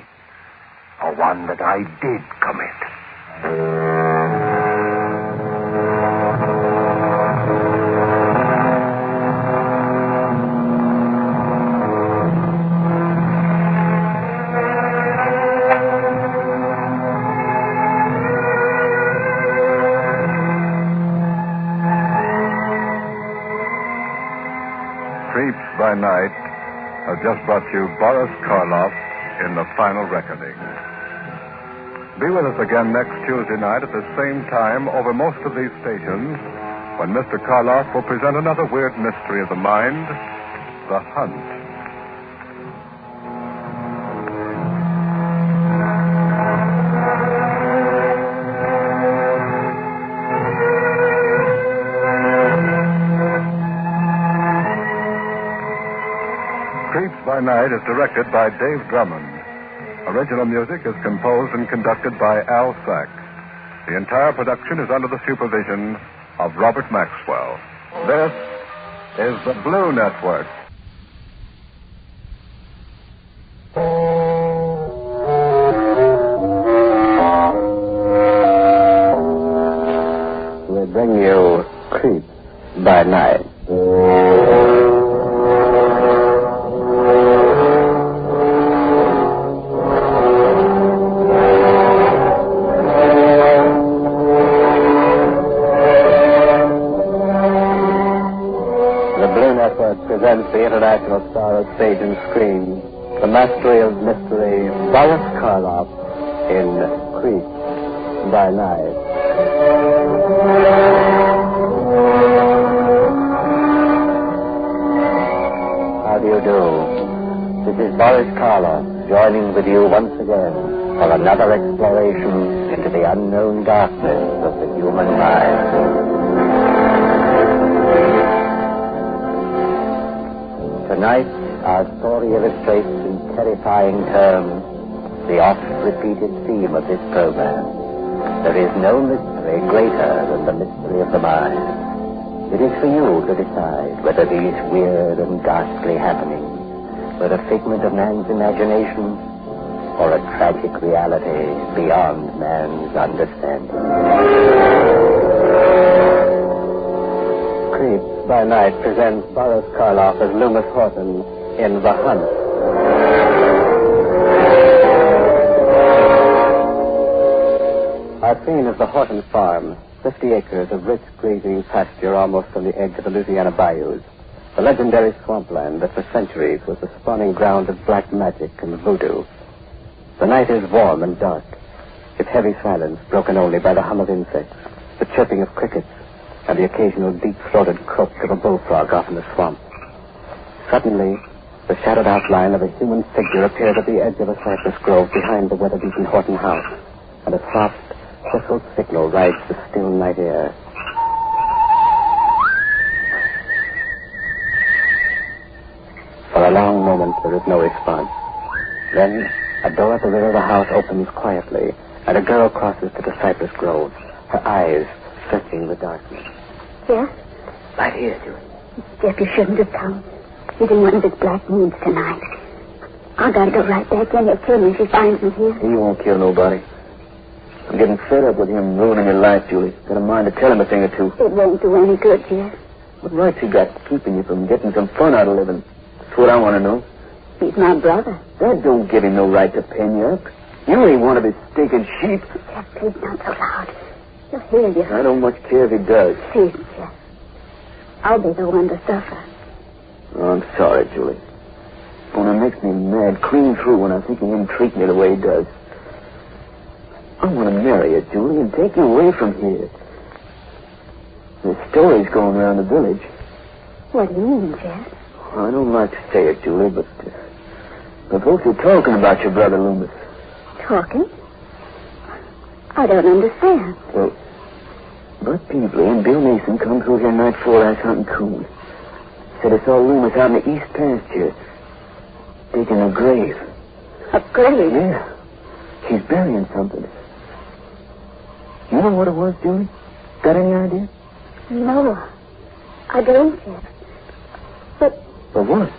for one that I did commit. By Night have just brought you Boris Karloff in The Final Reckoning. Be with us again next Tuesday night at the same time over most of these stations when Mr. Karloff will present another weird mystery of the mind, The Hunt. By Night is directed by Dave Drummond. Original music is composed and conducted by Al Sachs. The entire production is under the supervision of Robert Maxwell. This is the Blue Network. We bring you Creeps by Night. Presents the international star of stage and screen, the mastery of mystery, Boris Karloff in Creeps by Night. How do you do? This is Boris Karloff joining with you once again for another exploration into the unknown darkness of the human mind. Tonight, our story illustrates in terrifying terms the oft-repeated theme of this program. There is no mystery greater than the mystery of the mind. It is for you to decide whether these weird and ghastly happenings were a figment of man's imagination or a tragic reality beyond man's understanding. Creeps by Night presents Boris Karloff as Loomis Horton in The Hunt. Our scene is the Horton farm, 50 acres of rich grazing pasture almost on the edge of the Louisiana bayous, the legendary swampland that for centuries was the spawning ground of black magic and voodoo. The night is warm and dark, its heavy silence broken only by the hum of insects, the chirping of crickets, and the occasional deep-throated croak of a bullfrog off in the swamp. Suddenly, the shadowed outline of a human figure appears at the edge of a cypress grove behind the weather-beaten Horton house, and a soft, whistled signal rides the still night air. For a long moment, there is no response. Then, A door at the rear of the house opens quietly, and a girl crosses to the cypress grove, her eyes searching the darkness. Yes? Right here, Julie. Jeff, you shouldn't have come. He's in one of his black moods tonight. I gotta go right back in. He'll kill me if he finds me here. He won't kill nobody. I'm getting fed up with him ruining your life, Julie. Got a mind to tell him a thing or two. It won't do any good, Jeff. What rights he got keeping you from getting some fun out of living? That's what I want to know. He's my brother. That don't give him no right to pin you up. You ain't one of his stinking sheep. Jeff, please not so loud. He'll hear you. I don't much care if he does. Please, Jeff. I'll be the one to suffer. Oh, I'm sorry, Julie. It makes me mad clean through when I think of him treating you the way he does. I want to marry you, Julie, and take you away from here. There's stories going around the village. What do you mean, Jeff? I don't like to say it, Julie, but folks are talking about your brother Loomis. Talking? I don't understand. Well, Bud Peevely and Bill Mason come through here night before last hunting coon. Said they saw Loomis out in the east pasture, digging a grave. A grave? Yeah. He's burying something. You know what it was, Julie? Got any idea? No. I don't, Jeff. But what?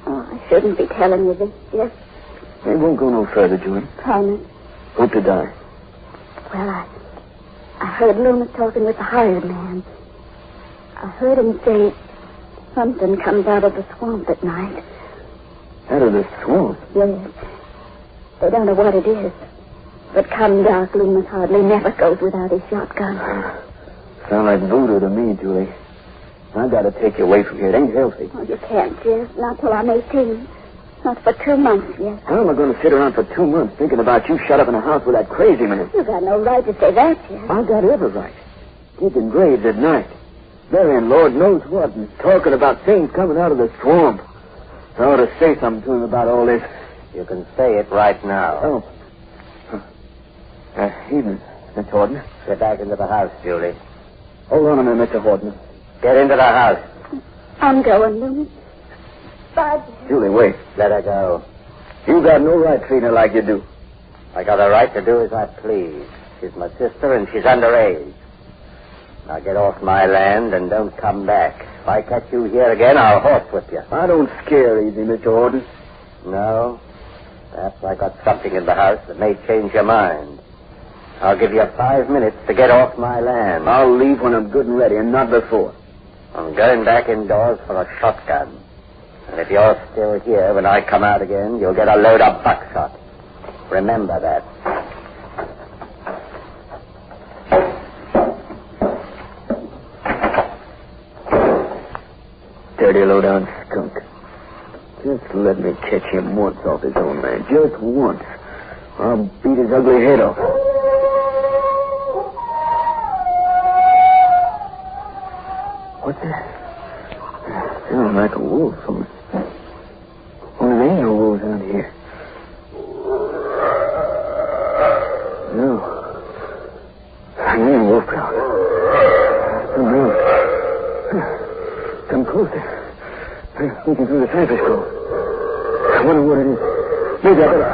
Oh, I shouldn't be telling you this, Jeff. It won't go no further, Julie. Promise. Hope to die. Well, I heard Loomis talking with the hired man. I heard him say something comes out of the swamp at night. Out of the swamp? Yes. They don't know what it is. But come dark, Loomis hardly never goes without his shotgun. Sound like voodoo to me, Julie. I gotta take you away from here. It ain't healthy. Oh, you can't, Jeff. Not till I'm 18. Not for 2 months yet. How am I going to sit around for 2 months thinking about you shut up in a house with that crazy man? You got no right to say that, Jeff. I got every right. Digging graves at night. Burying Lord knows what and talking about things coming out of the swamp. I ought to say something to him about all this. You can say it right now. Oh. Evening, Mr. Horton. Get back into the house, Julie. Hold on a minute, Mr. Horton. Get into the house. I'm going, Loomis. Bye, Jeff. Julie, wait. Let her go. You got no right treating her like you do. I got a right to do as I please. She's my sister and she's underage. Now get off my land and don't come back. If I catch you here again, I'll horsewhip you. I don't scare easy, Mr. Horton. No? Perhaps I got something in the house that may change your mind. I'll give you 5 minutes to get off my land. I'll leave when I'm good and ready, and not before. I'm going back indoors for a shotgun. And if you're still here when I come out again, you'll get a load of buckshot. Remember that. Dirty low-down skunk. Just let me catch him once off his own land. Just once. I'll beat his ugly head off. What's that? Sounds like a wolf. Only there ain't no wolves out here. No. There ain't a wolf crowd. Something else. Come closer. Looking through the cypress grove. I wonder what it is. Maybe I better...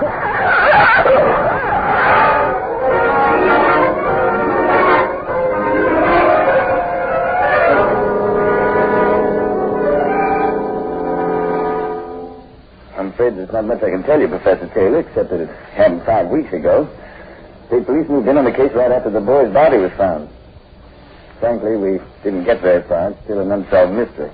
I'm afraid there's not much I can tell you, Professor Taylor, except that it happened 5 weeks ago. State police moved in on the case right after the boy's body was found. Frankly, we didn't get very far. It's still an unsolved mystery.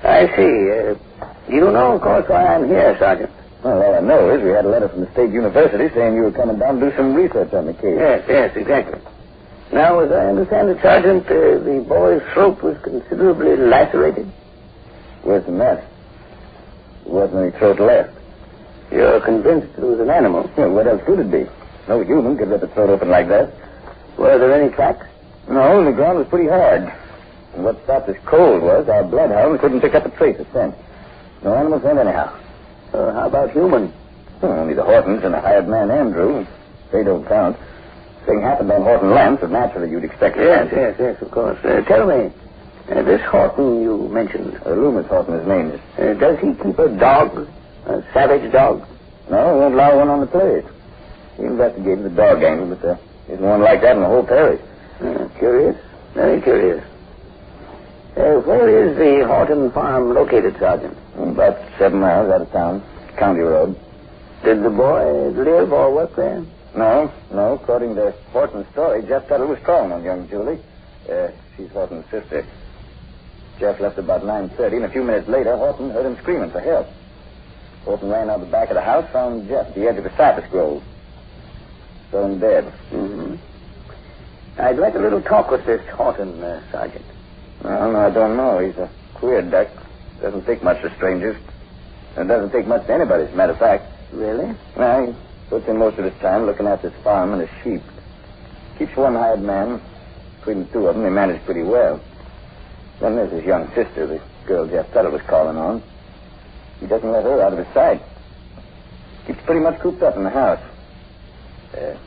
I see. You know, of course, why I'm here, Sergeant. Well, all I know is we had a letter from the state university saying you were coming down to do some research on the case. Yes, exactly. Now, as I understand it, Sergeant, the boy's throat was considerably lacerated. Worse than that. There wasn't any throat left. You're convinced it was an animal? Well, what else could it be? No human could let the throat open like that. Were there any tracks? No, the ground was pretty hard. And what stopped us cold was our bloodhound couldn't pick up a trace of scent. No animal scent anyhow. How about human? Well, only the Hortons and the hired man, Andrew. They don't count. Thing happened on Horton land, so naturally you'd expect it. Yes, of course. Tell me, this Horton you mentioned. Loomis Horton, his name is. Does he keep a dog? A savage dog? No, we won't allow one on the place. We investigated the dog angle, but there isn't one like that in the whole parish. Curious. Very curious. Where is the Horton farm located, Sergeant? About 7 miles out of town. County road. Did the boy live or work there? No. According to Horton's story, Jeff Tuttle was calling on young Julie. She's Horton's sister. Jeff left about 9:30, and a few minutes later, Horton heard him screaming for help. Horton ran out the back of the house, found Jeff at the edge of a cypress grove. Stone dead. Mm-hmm. I'd like a little talk with this Horton, Sergeant. No, I don't know. He's a queer duck. Doesn't take much to strangers. And doesn't take much to anybody, as a matter of fact. Really? No, he puts in most of his time looking after his farm and his sheep. Keeps one hired man. Between the two of them, they manage pretty well. Then there's his young sister, the girl Jeff Tuttle was calling on. He doesn't let her out of his sight. Keeps pretty much cooped up in the house.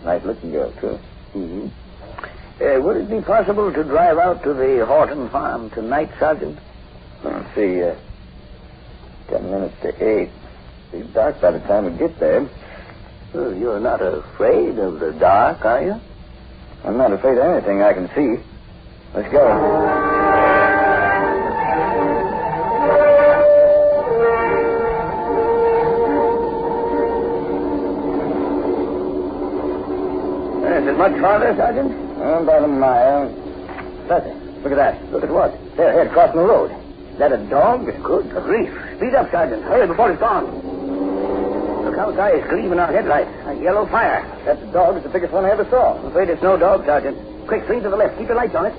Nice-looking girl, too. Mm-hmm. Would it be possible to drive out to the Horton farm tonight, Sergeant? Let's see, 10 minutes to 8. It'll be dark by the time we get there. Well, you're not afraid of the dark, are you? I'm not afraid of anything I can see. Let's go. Is it much farther, Sergeant? About a mile. Professor, look at that. Look at what? There, crossing the road. Is that a dog? Good grief. Speed up, Sergeant. Hurry before it's gone. Look how its eyes gleam in our headlights. Like yellow fire. That's a dog. It's the biggest one I ever saw. I'm afraid it's no dog, Sergeant. Quick, swing to the left. Keep your lights on it.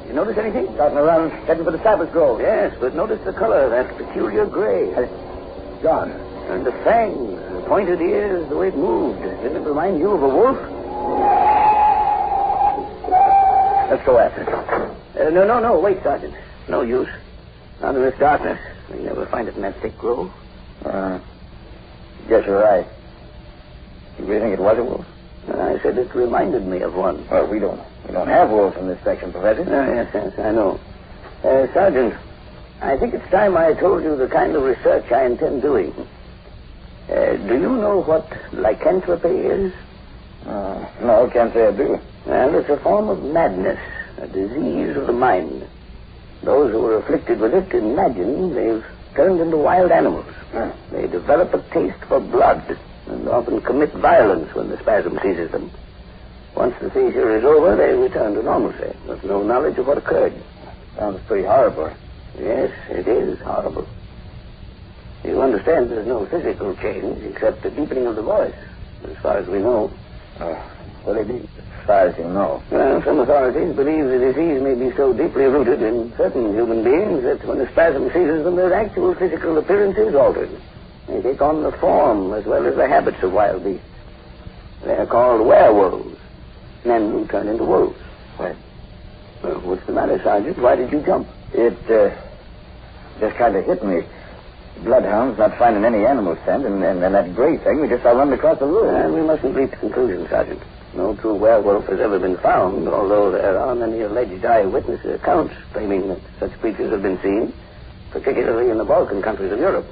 You notice anything? Starting around, heading for the cypress grove. Yes, but notice the color, that peculiar gray. It's gone. And the fangs, the pointed ears, the way it moved. Didn't it remind you of a wolf? Let's go after it. No. Wait, Sergeant. No use. Not in this darkness. We never find it in that thick grove. Guess you're right. You really think it was a wolf? I said it reminded me of one. Well, we don't have wolves in this section, Professor. Yes, I know. Sergeant, I think it's time I told you the kind of research I intend doing. Do you know what lycanthropy is? No, can't say I do. Well, it's a form of madness, a disease of the mind. Those who are afflicted with it imagine they've turned into wild animals. They develop a taste for blood and often commit violence when the spasm seizes them. Once the seizure is over, they return to normalcy with no knowledge of what occurred. Sounds pretty horrible. Yes, it is horrible. You understand there's no physical change except the deepening of the voice, as far as we know. Well, it is, as far as you know. Well, some authorities believe the disease may be so deeply rooted in certain human beings that when the spasm seizes them, their actual physical appearance is altered. They take on the form as well as the habits of wild beasts. They're called werewolves, men who turn into wolves. Well, what's the matter, Sergeant? Why did you jump? It just kind of hit me. Bloodhounds not finding any animal scent, and that gray thing, we just saw running across the road. And we mustn't leap to conclusions, Sergeant. No true werewolf has ever been found, although there are many alleged eyewitness accounts claiming that such creatures have been seen, particularly in the Balkan countries of Europe.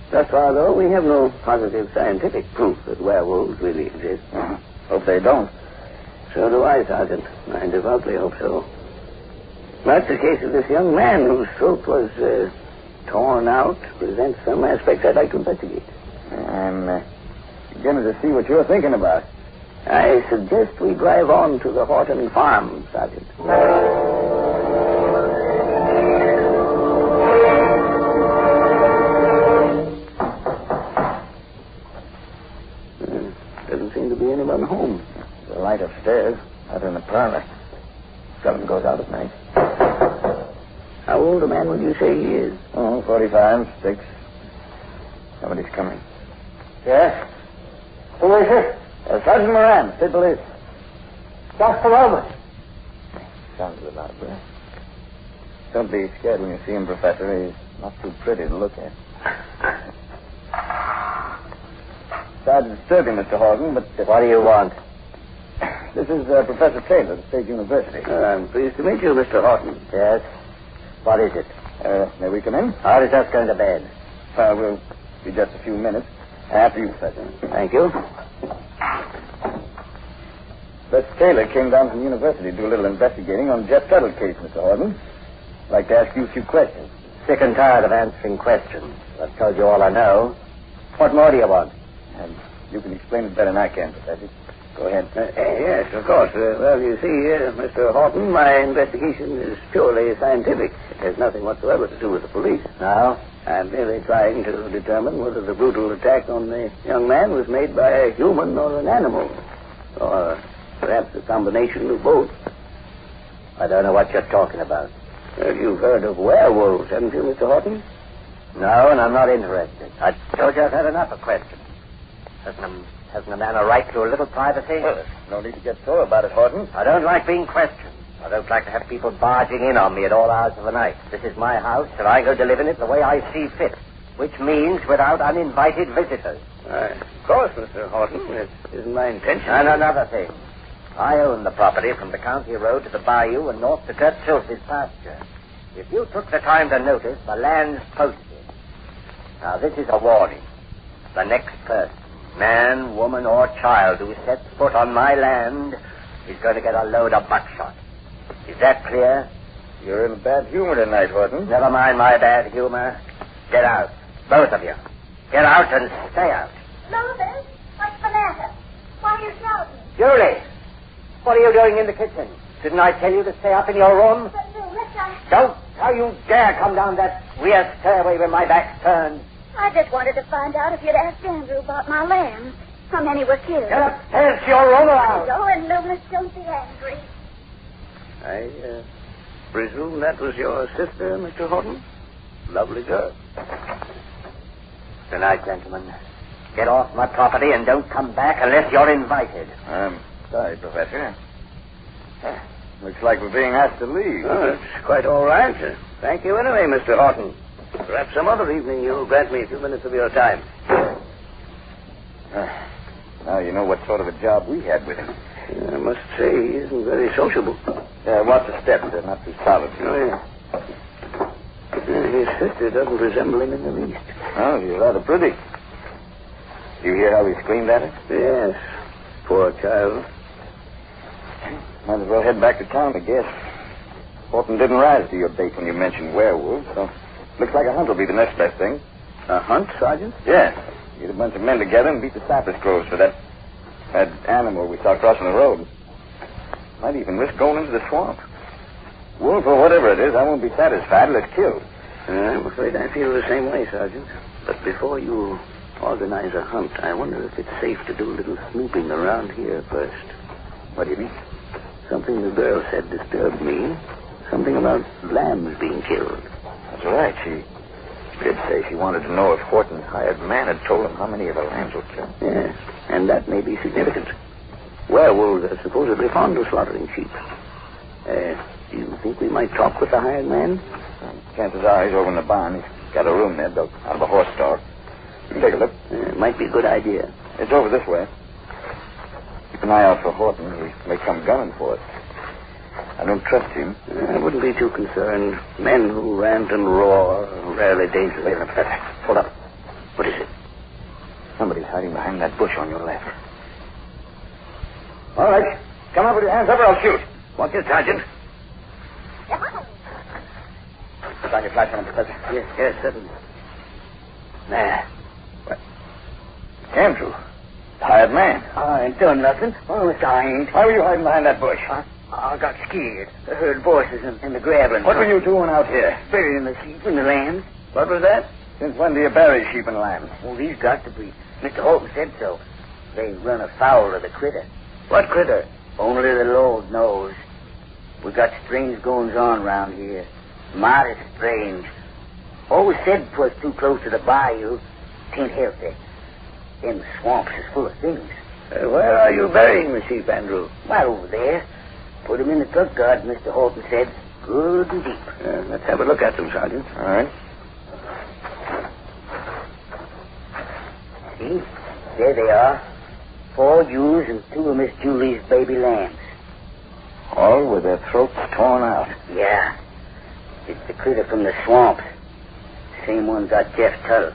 Thus far, though, we have no positive scientific proof that werewolves really exist. Hope they don't. So do I, Sergeant. I devoutly hope so. That's the case of this young man whose throat was torn out presents some aspects I'd like to investigate. I'm beginning to see what you're thinking about. I suggest we drive on to the Horton farm, Sergeant. Doesn't seem to be anyone home. The light upstairs, out in the parlor. Seldom goes out at night. How old a man would you say he is? 45, 6. Somebody's coming. Yes? Who is it? Sergeant Moran, State Police. Just a moment. Sounds about right. Don't be scared when you see him, Professor. He's not too pretty to look at. Sorry to disturb you, Mr. Horton, but... What do you want? This is Professor Taylor of State University. I'm pleased to meet you, Mr. Horton. Yes? What is it? May we come in? How is that going to bed? We'll Be just a few minutes. After you, Professor. Thank you. Professor Taylor came down from the university to do a little investigating on Jeff Tuttle's case, Mr. Horton. I'd like to ask you a few questions. Sick and tired of answering questions. I've told you all I know. What more do you want? And you can explain it better than I can, Professor. Go ahead. Yes, of course. Well, you see, Mr. Horton, my investigation is purely scientific. It has nothing whatsoever to do with the police. No? I'm merely trying to determine whether the brutal attack on the young man was made by a human or an animal. Or perhaps a combination of both. I don't know what you're talking about. You've heard of werewolves, haven't you, Mr. Horton? No, and I'm not interested. I told you I've had enough of questions. Hasn't a man a right to a little privacy? Well, there's no need to get sore about it, Horton. I don't like being questioned. I don't like to have people barging in on me at all hours of the night. This is my house, and I go to live in it the way I see fit, which means without uninvited visitors. Of course, Mr. Horton. It isn't my intention. And another thing. I own the property from the county road to the bayou and north to Kurt Schultz's pasture. If you took the time to notice, the land's posted. Now, this is a warning. The next person, man, woman, or child who sets foot on my land is going to get a load of buckshot. Is that clear? You're in bad humor tonight, Horton. Never mind my bad humor. Get out. Both of you. Get out and stay out. Lothar, what's the matter? Why are you shouting? Julie, what are you doing in the kitchen? Didn't I tell you to stay up in your room? But, Lewis, Don't you dare come down that weird stairway with my back turned. I just wanted to find out if you'd asked Andrew about my lambs. How many were killed? Get upstairs to your room out. Go and Loomis, don't be angry. I presume that was your sister, Mr. Horton? Lovely girl. Good night, gentlemen. Get off my property and don't come back unless you're invited. I'm sorry, Professor. Looks like we're being asked to leave. Oh, it's quite all right. Thank you anyway, Mr. Horton. Perhaps some other evening you'll grant me a few minutes of your time. Now you know what sort of a job we had with him. I must say he isn't very sociable. Watch the steps. They're not too solid. Oh, yeah. His sister doesn't resemble him in the least. Oh, she's rather pretty. You hear how he screamed at her? Yes. Poor child. Might as well head back to town, I guess. Horton didn't rise to your bait when you mentioned werewolves, so looks like a hunt will be the next best thing. A hunt, Sergeant? Yeah. Get a bunch of men together and beat the cypress groves for that animal we saw crossing the road. Might even risk going into the swamp. Wolf or whatever it is, I won't be satisfied till it's killed. I'm afraid I feel the same way, Sergeant. But before you organize a hunt, I wonder if it's safe to do a little snooping around here first. What do you mean? Something the girl said disturbed me. Something about lambs being killed. That's right. She did say she wanted to know if Horton's hired man had told him how many of the lambs were killed. Yes, and that may be significant. Werewolves are supposedly fond of slaughtering sheep. Do you think we might talk with the hired man? Chances are he's over in the barn. He's got a room there built out of a horse stall. You can take a look. It might be a good idea. It's over this way. Keep an eye out for Horton. He may come gunning for us. I don't trust him. I wouldn't be too concerned. Men who rant and roar are rarely dangerous. Wait a minute, Professor. Hold up. What is it? Somebody's hiding behind that bush on your left. All right. Come up with your hands up or I'll shoot. Watch it, Sergeant. Put on your flash on him, Professor. Yes, certainly. There. What? Andrew. The hired man. I ain't doing nothing. Oh, I ain't. Why were you hiding behind that bush? I got scared. I heard voices in the gravel. What were you doing out here? Burying the sheep and the lambs. What was that? Since when do you bury sheep and lambs? Oh, these got to be. Mr. Horton said so. They run afoul of the critter. What critter? Only the Lord knows. We got strange goings on round here. Mighty strange. Always said 'twas too close to the bayou. Tain't healthy. Them swamps is full of things. Where are you burying the sheep, Andrew? Well, over there. Put them in the truck garden, Mr. Horton said. Good and deep. Let's have a look at them, Sergeant. All right. See? There they are. 4 ewes and 2 of Miss Julie's baby lambs. All with their throats torn out. Yeah. It's the critter from the swamp. Same one got Jeff Tuttle.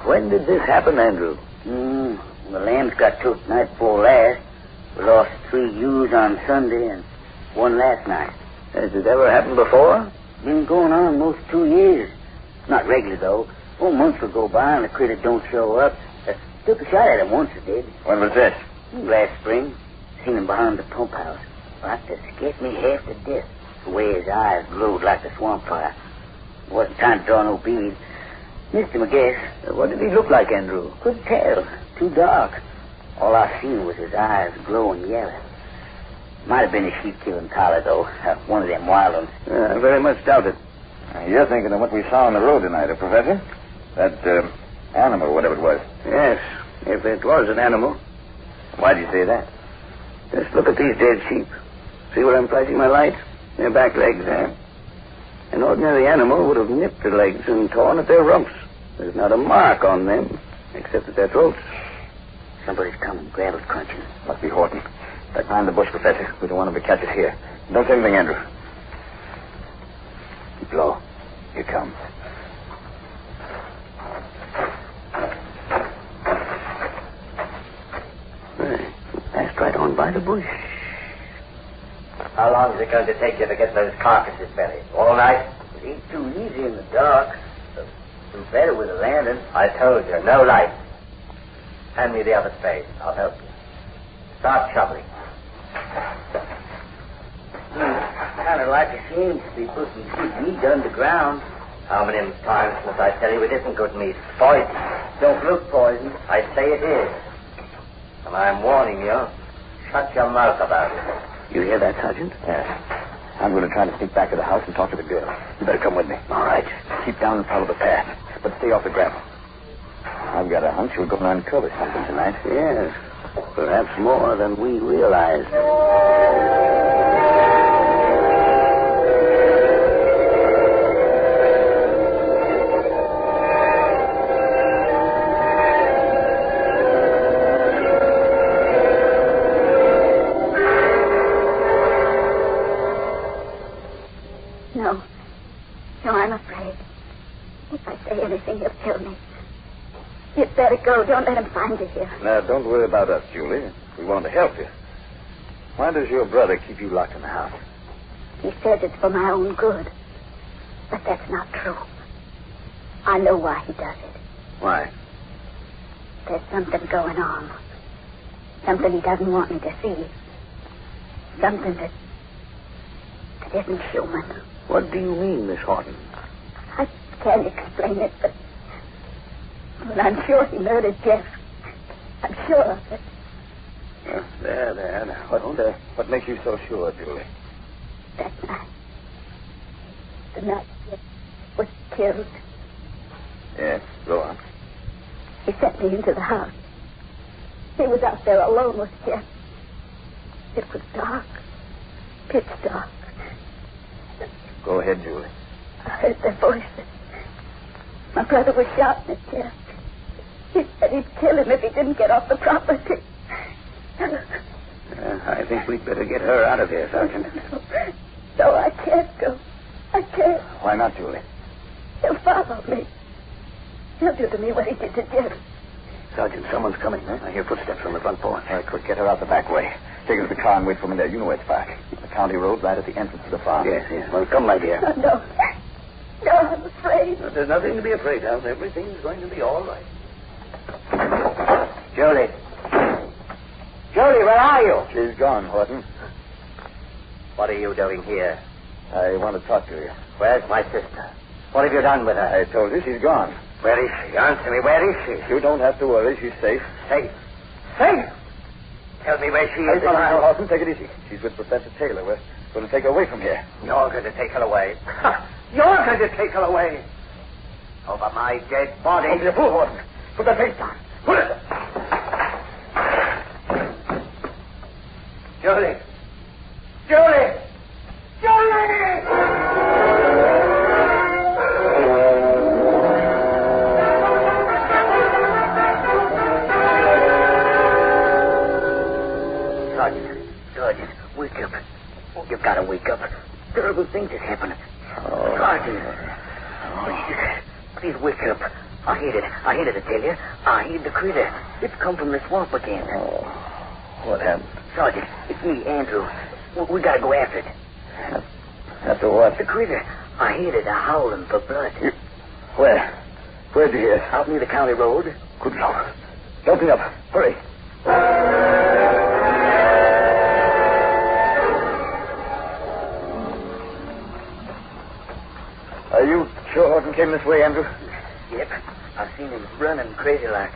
When did this happen, Andrew? The lambs got took night before last. We lost 3 ewes on Sunday and 1 last night. Has it ever happened before? Been going on most 2 years. Not regular, though. 4 months will go by and the critter don't show up. Took a shot at him once, I did. When was this? Last spring. Seen him behind the pump house. But that scared me half to death. The way his eyes glowed like the swamp fire. Wasn't time to draw no bead. Missed him, I guess. What did he look like, Andrew? Couldn't tell. Too dark. All I seen was his eyes glowing yellow. Might have been a sheep-killing collie, though. One of them wild ones. I very much doubt it. You're thinking of what we saw on the road tonight, Professor? That animal, whatever it was. Yes, if it was an animal. Why'd you say that? Just look at these dead sheep. See where I'm flashing my light? Their back legs there. An ordinary animal would have nipped their legs and torn at their rumps. There's not a mark on them, except at their throats. Somebody's coming, gravel crunching. Must be Horton. Back behind the bush, Professor. We don't want him to catch us here. Don't say anything, Andrew. Keep low. Here he comes. Passed right on by the bush. How long is it going to take you to get those carcasses buried? All night? It ain't too easy in the dark. Do better with a lantern. I told you, no light. Hand me the other spade. I'll help you. Start shoveling. Kind of like it seems to be putting good meat underground. How many times must I tell you it isn't good meat? Poison. Don't look poison. I say it is. And I'm warning you. Shut your mouth about it. You hear that, Sergeant? Yes. I'm going to try to sneak back to the house and talk to the girl. You better come with me. All right. Keep down and follow the path, but stay off the gravel. I've got a hunch we're going to uncover something tonight. Yes. Perhaps more than we realize. No, I'm afraid. If I say anything, he'll kill me. You'd better go. Don't let him find you here. Now, don't worry about us, Julie. We want to help you. Why does your brother keep you locked in the house? He says it's for my own good. But that's not true. I know why he does it. Why? There's something going on. Something he doesn't want me to see. Something that isn't human. What do you mean, Miss Horton? I can't explain it, but I'm sure he murdered Jeff. I'm sure of it. There. Now, what makes you so sure, Julie? That night. The night Jeff was killed. Yes, go on. He sent me into the house. He was out there alone with Jeff. It was dark. Pitch dark. Go ahead, Julie. I heard their voices. My brother was shouting at Jeff. He said he'd kill him if he didn't get off the property. I think we'd better get her out of here, Sergeant. No, I can't go. I can't. Why not, Julie? He'll follow me. He'll do to me what he did to Jeff. Sergeant, someone's coming. I hear footsteps from the front porch. All right, quick, get her out the back way. Take her to the car and wait for me there. You know where it's parked. The county road right at the entrance to the farm. Yes. Well, come, my dear. No, I'm afraid. There's nothing to be afraid of. Everything's going to be all right. Julie, where are you? She's gone, Horton. What are you doing here? I want to talk to you. Where's my sister? What have you done with her? I told you she's gone. Where is she? Answer me. Where is she? You don't have to worry. She's safe. Safe? Safe? Tell me where she is. Horton, take it easy. She's with Professor Taylor. We're going to take her away from here. You're going to take her away. You're going to take her away. Over my dead body. Don't be a fool, Horton. Put that face down. Put it. Julie! Sergeant, wake up. You've got to wake up. Terrible things are happening. Sergeant. Please wake up. I hit it, I tell you. I hit the critter. It's come from the swamp again. Oh, what happened? Sergeant, it's me, Andrew. We gotta go after it. After what? The critter. I hit it, howling for blood. Where? Where'd you hear? Out near the county road. Good Lord. Help me up. Hurry. Are you sure Horton came this way, Andrew? Yep. I seen him running crazy like.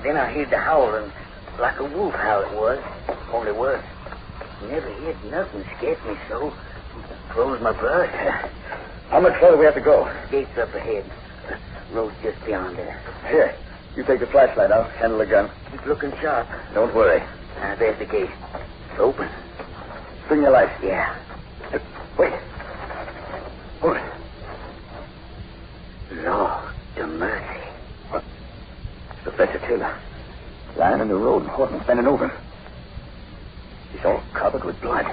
Then I heard the howling, like a wolf howl it was. Only worse. Never heard nothing scared me so. Froze my blood. How much further we have to go? Gate's up ahead. Road's just beyond there. Here, you take the flashlight. I'll handle the gun. Keep looking sharp. Don't worry. There's the gate. It's open. Bring your light. Yeah. Wait. Hold it. Lord, the mercy. What? It's Professor Taylor. Lying in the road and Horton bending over. He's all covered with blood.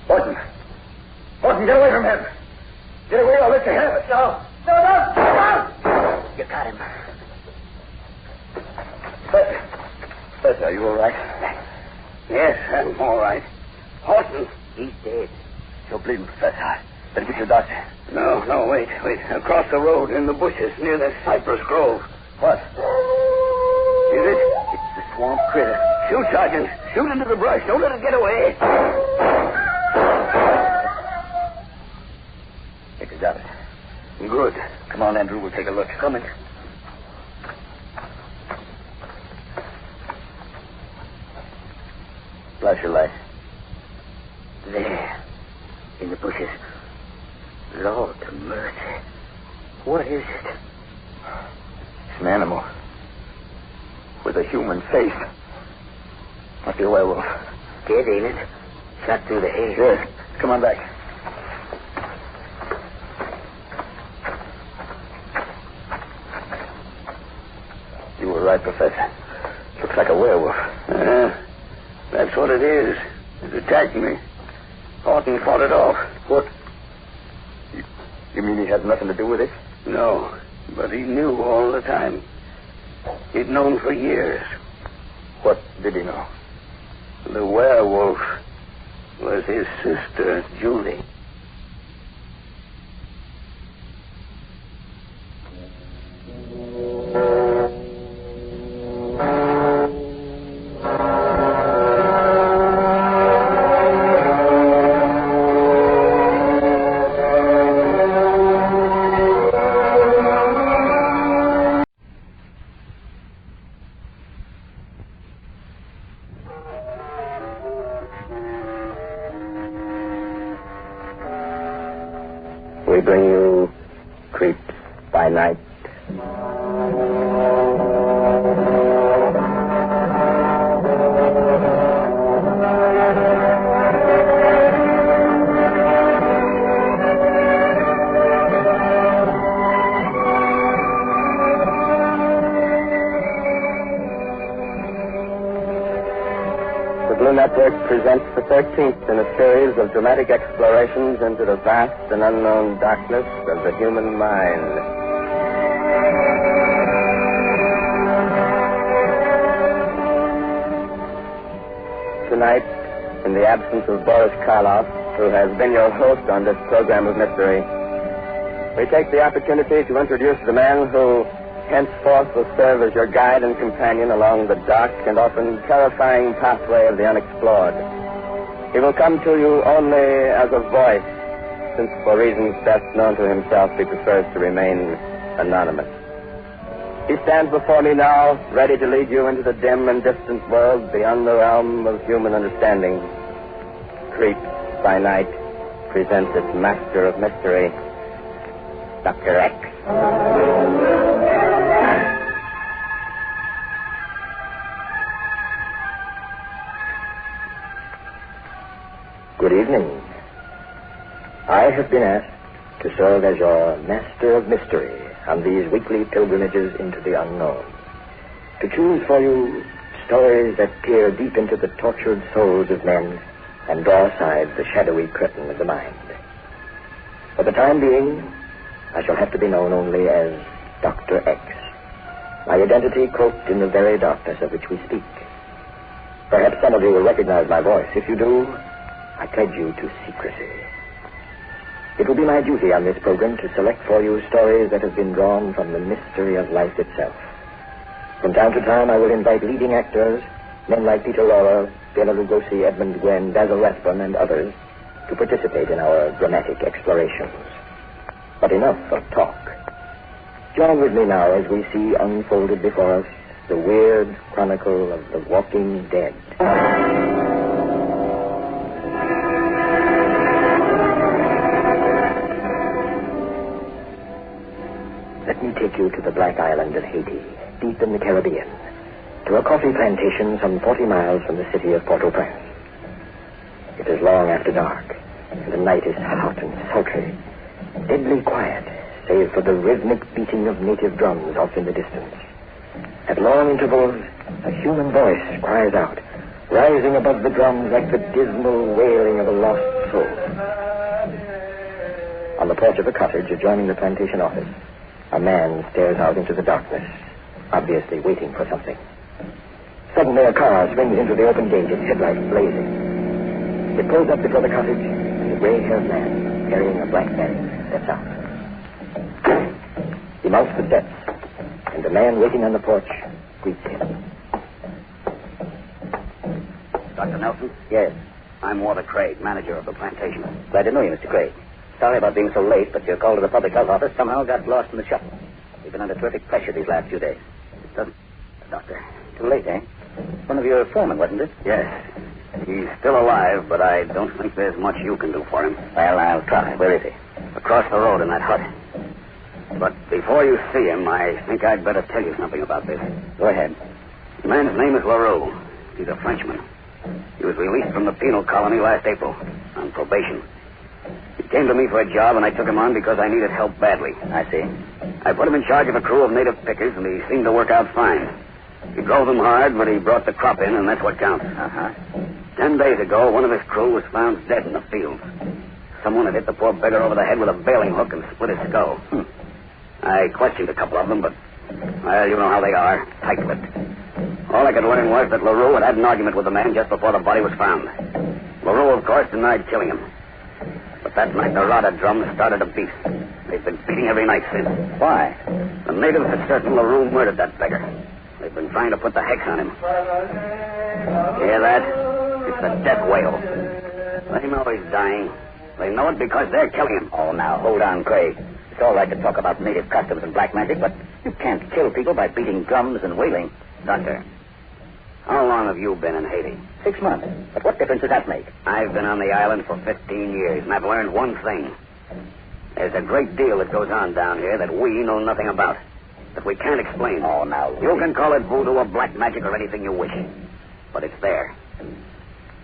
Horton! Horton, get away from him! Get away or I'll let you have it. No! You got him. Professor, are you all right? Yes, I'm all right. Horton. He's dead. You're bleeding, Professor. Better get your doctor. No, wait. Across the road, in the bushes, near that cypress grove. What? Is it? It's the swamp critter. Shoot, Sergeant. Shoot into the brush. Don't let it get away. I think I got it. Good. Come on, Andrew. We'll take a look. Coming. Flash your light. There. In the bushes. Lord of mercy. What is it? It's an animal. With a human face. Must be a werewolf. Dead, ain't it? Shot through the head. Yes. Come on back. You were right, Professor. Looks like a werewolf. That's what it is. It attacked me. Horton fought it off. What? You mean he had nothing to do with it? No, but he knew all the time. He'd known for years. What did he know? The werewolf was his sister, Julie. We bring you Creeps by Night. The Blue Network presents the 13th in a series of dramatic explorations into the vast and unknown darkness of the human mind. Tonight, in the absence of Boris Karloff, who has been your host on this program of mystery, we take the opportunity to introduce the man who henceforth will serve as your guide and companion along the dark and often terrifying pathway of the unexplored. He will come to you only as a voice, since for reasons best known to himself he prefers to remain anonymous. He stands before me now, ready to lead you into the dim and distant world beyond the realm of human understanding. Creeps by Night presents its master of mystery, Dr. X. Good evening. I have been asked to serve as your master of mystery on these weekly pilgrimages into the unknown, to choose for you stories that peer deep into the tortured souls of men and draw aside the shadowy curtain of the mind. For the time being, I shall have to be known only as Dr. X. My identity cloaked in the very darkness of which we speak. Perhaps some of you will recognize my voice. If you do, I pledge you to secrecy. It will be my duty on this program to select for you stories that have been drawn from the mystery of life itself. From time to time, I will invite leading actors, men like Peter Lorre, Bela Lugosi, Edmund Gwenn, Basil Rathbone, and others, to participate in our dramatic explorations. But enough of talk. Join with me now as we see unfolded before us the weird chronicle of the walking dead. Let me take you to the Black Island of Haiti, deep in the Caribbean, to a coffee plantation some 40 miles from the city of Port-au-Prince. It is long after dark, and the night is hot and sultry, deadly quiet, save for the rhythmic beating of native drums off in the distance. At long intervals, a human voice cries out, rising above the drums like the dismal wailing of a lost soul. On the porch of a cottage adjoining the plantation office, a man stares out into the darkness, obviously waiting for something. Suddenly a car swings into the open gate, its headlights blazing. It pulls up before the cottage, and a gray-haired man carrying a black bag steps out. He mounts the steps, and the man waiting on the porch greets him. Dr. Nelson? Yes. I'm Walter Craig, manager of the plantation. Glad to know you, Mr. Craig. Sorry about being so late, but your call to the public health office somehow got lost in the shuffle. We've been under terrific pressure these last few days. It doesn't... Doctor. Too late, eh? One of your foremen, wasn't it? Yes. He's still alive, but I don't think there's much you can do for him. Well, I'll try. Where is he? Across the road in that hut. But before you see him, I think I'd better tell you something about this. Go ahead. The man's name is LaRue. He's a Frenchman. He was released from the penal colony last April on probation. He came to me for a job, and I took him on because I needed help badly. I see. I put him in charge of a crew of native pickers, and he seemed to work out fine. He drove them hard, but he brought the crop in, and that's what counts. 10 days ago, one of his crew was found dead in the field. Someone had hit the poor beggar over the head with a bailing hook and split his skull. I questioned a couple of them, but, well, you know how they are, tight-lipped. All I could learn was that LaRue had an argument with the man just before the body was found. LaRue, of course, denied killing him. But that night, the rod of drums started to beat. They've been beating every night since. Why? The natives are certain LaRue murdered that beggar. They've been trying to put the hex on him. Hear that? It's the death wail. They know he's dying. They know it because they're killing him. Oh, now, hold on, Craig. It's all right to talk about native customs and black magic, but you can't kill people by beating drums and wailing. Doctor, how long have you been in Haiti? 6 months. But what difference does that make? I've been on the island for 15 years, and I've learned one thing. There's a great deal that goes on down here that we know nothing about, that we can't explain. Oh, now, you can call it voodoo or black magic or anything you wish, but it's there.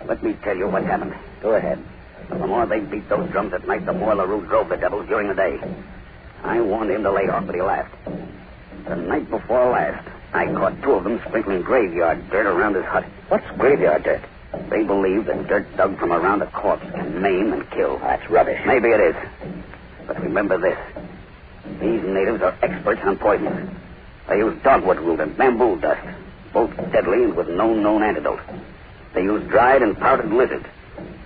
Let me tell you what happened. Go ahead. The more they beat those drums at night, the more LaRue drove the devils during the day. I warned him to lay off, but he laughed. The night before last, I caught 2 of them sprinkling graveyard dirt around his hut. What's graveyard dirt? They believe that dirt dug from around a corpse can maim and kill. That's rubbish. Maybe it is. But remember this. These natives are experts on poisons. They use dogwood root and bamboo dust, both deadly and with no known antidote. They use dried and powdered lizard,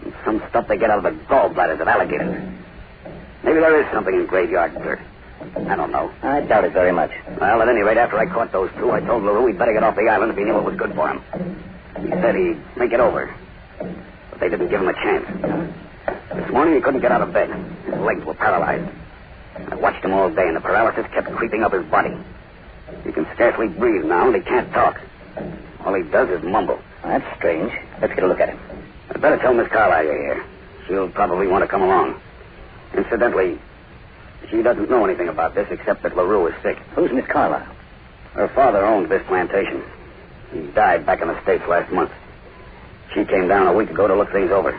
and some stuff they get out of the gallbladders of alligators. Maybe there is something in graveyard dirt. I don't know. I doubt it very much. Well, at any rate, after I caught those 2, I told LaRue he'd better get off the island if he knew it was good for him. He said he'd think it over. But they didn't give him a chance. This morning he couldn't get out of bed. His legs were paralyzed. I watched him all day, and the paralysis kept creeping up his body. He can scarcely breathe now, and he can't talk. All he does is mumble. That's strange. Let's get a look at him. I'd better tell Miss Carlyle you're here. She'll probably want to come along. Incidentally, she doesn't know anything about this except that LaRue is sick. Who's Miss Carlyle? Her father owned this plantation. He died back in the States last month. She came down a week ago to look things over.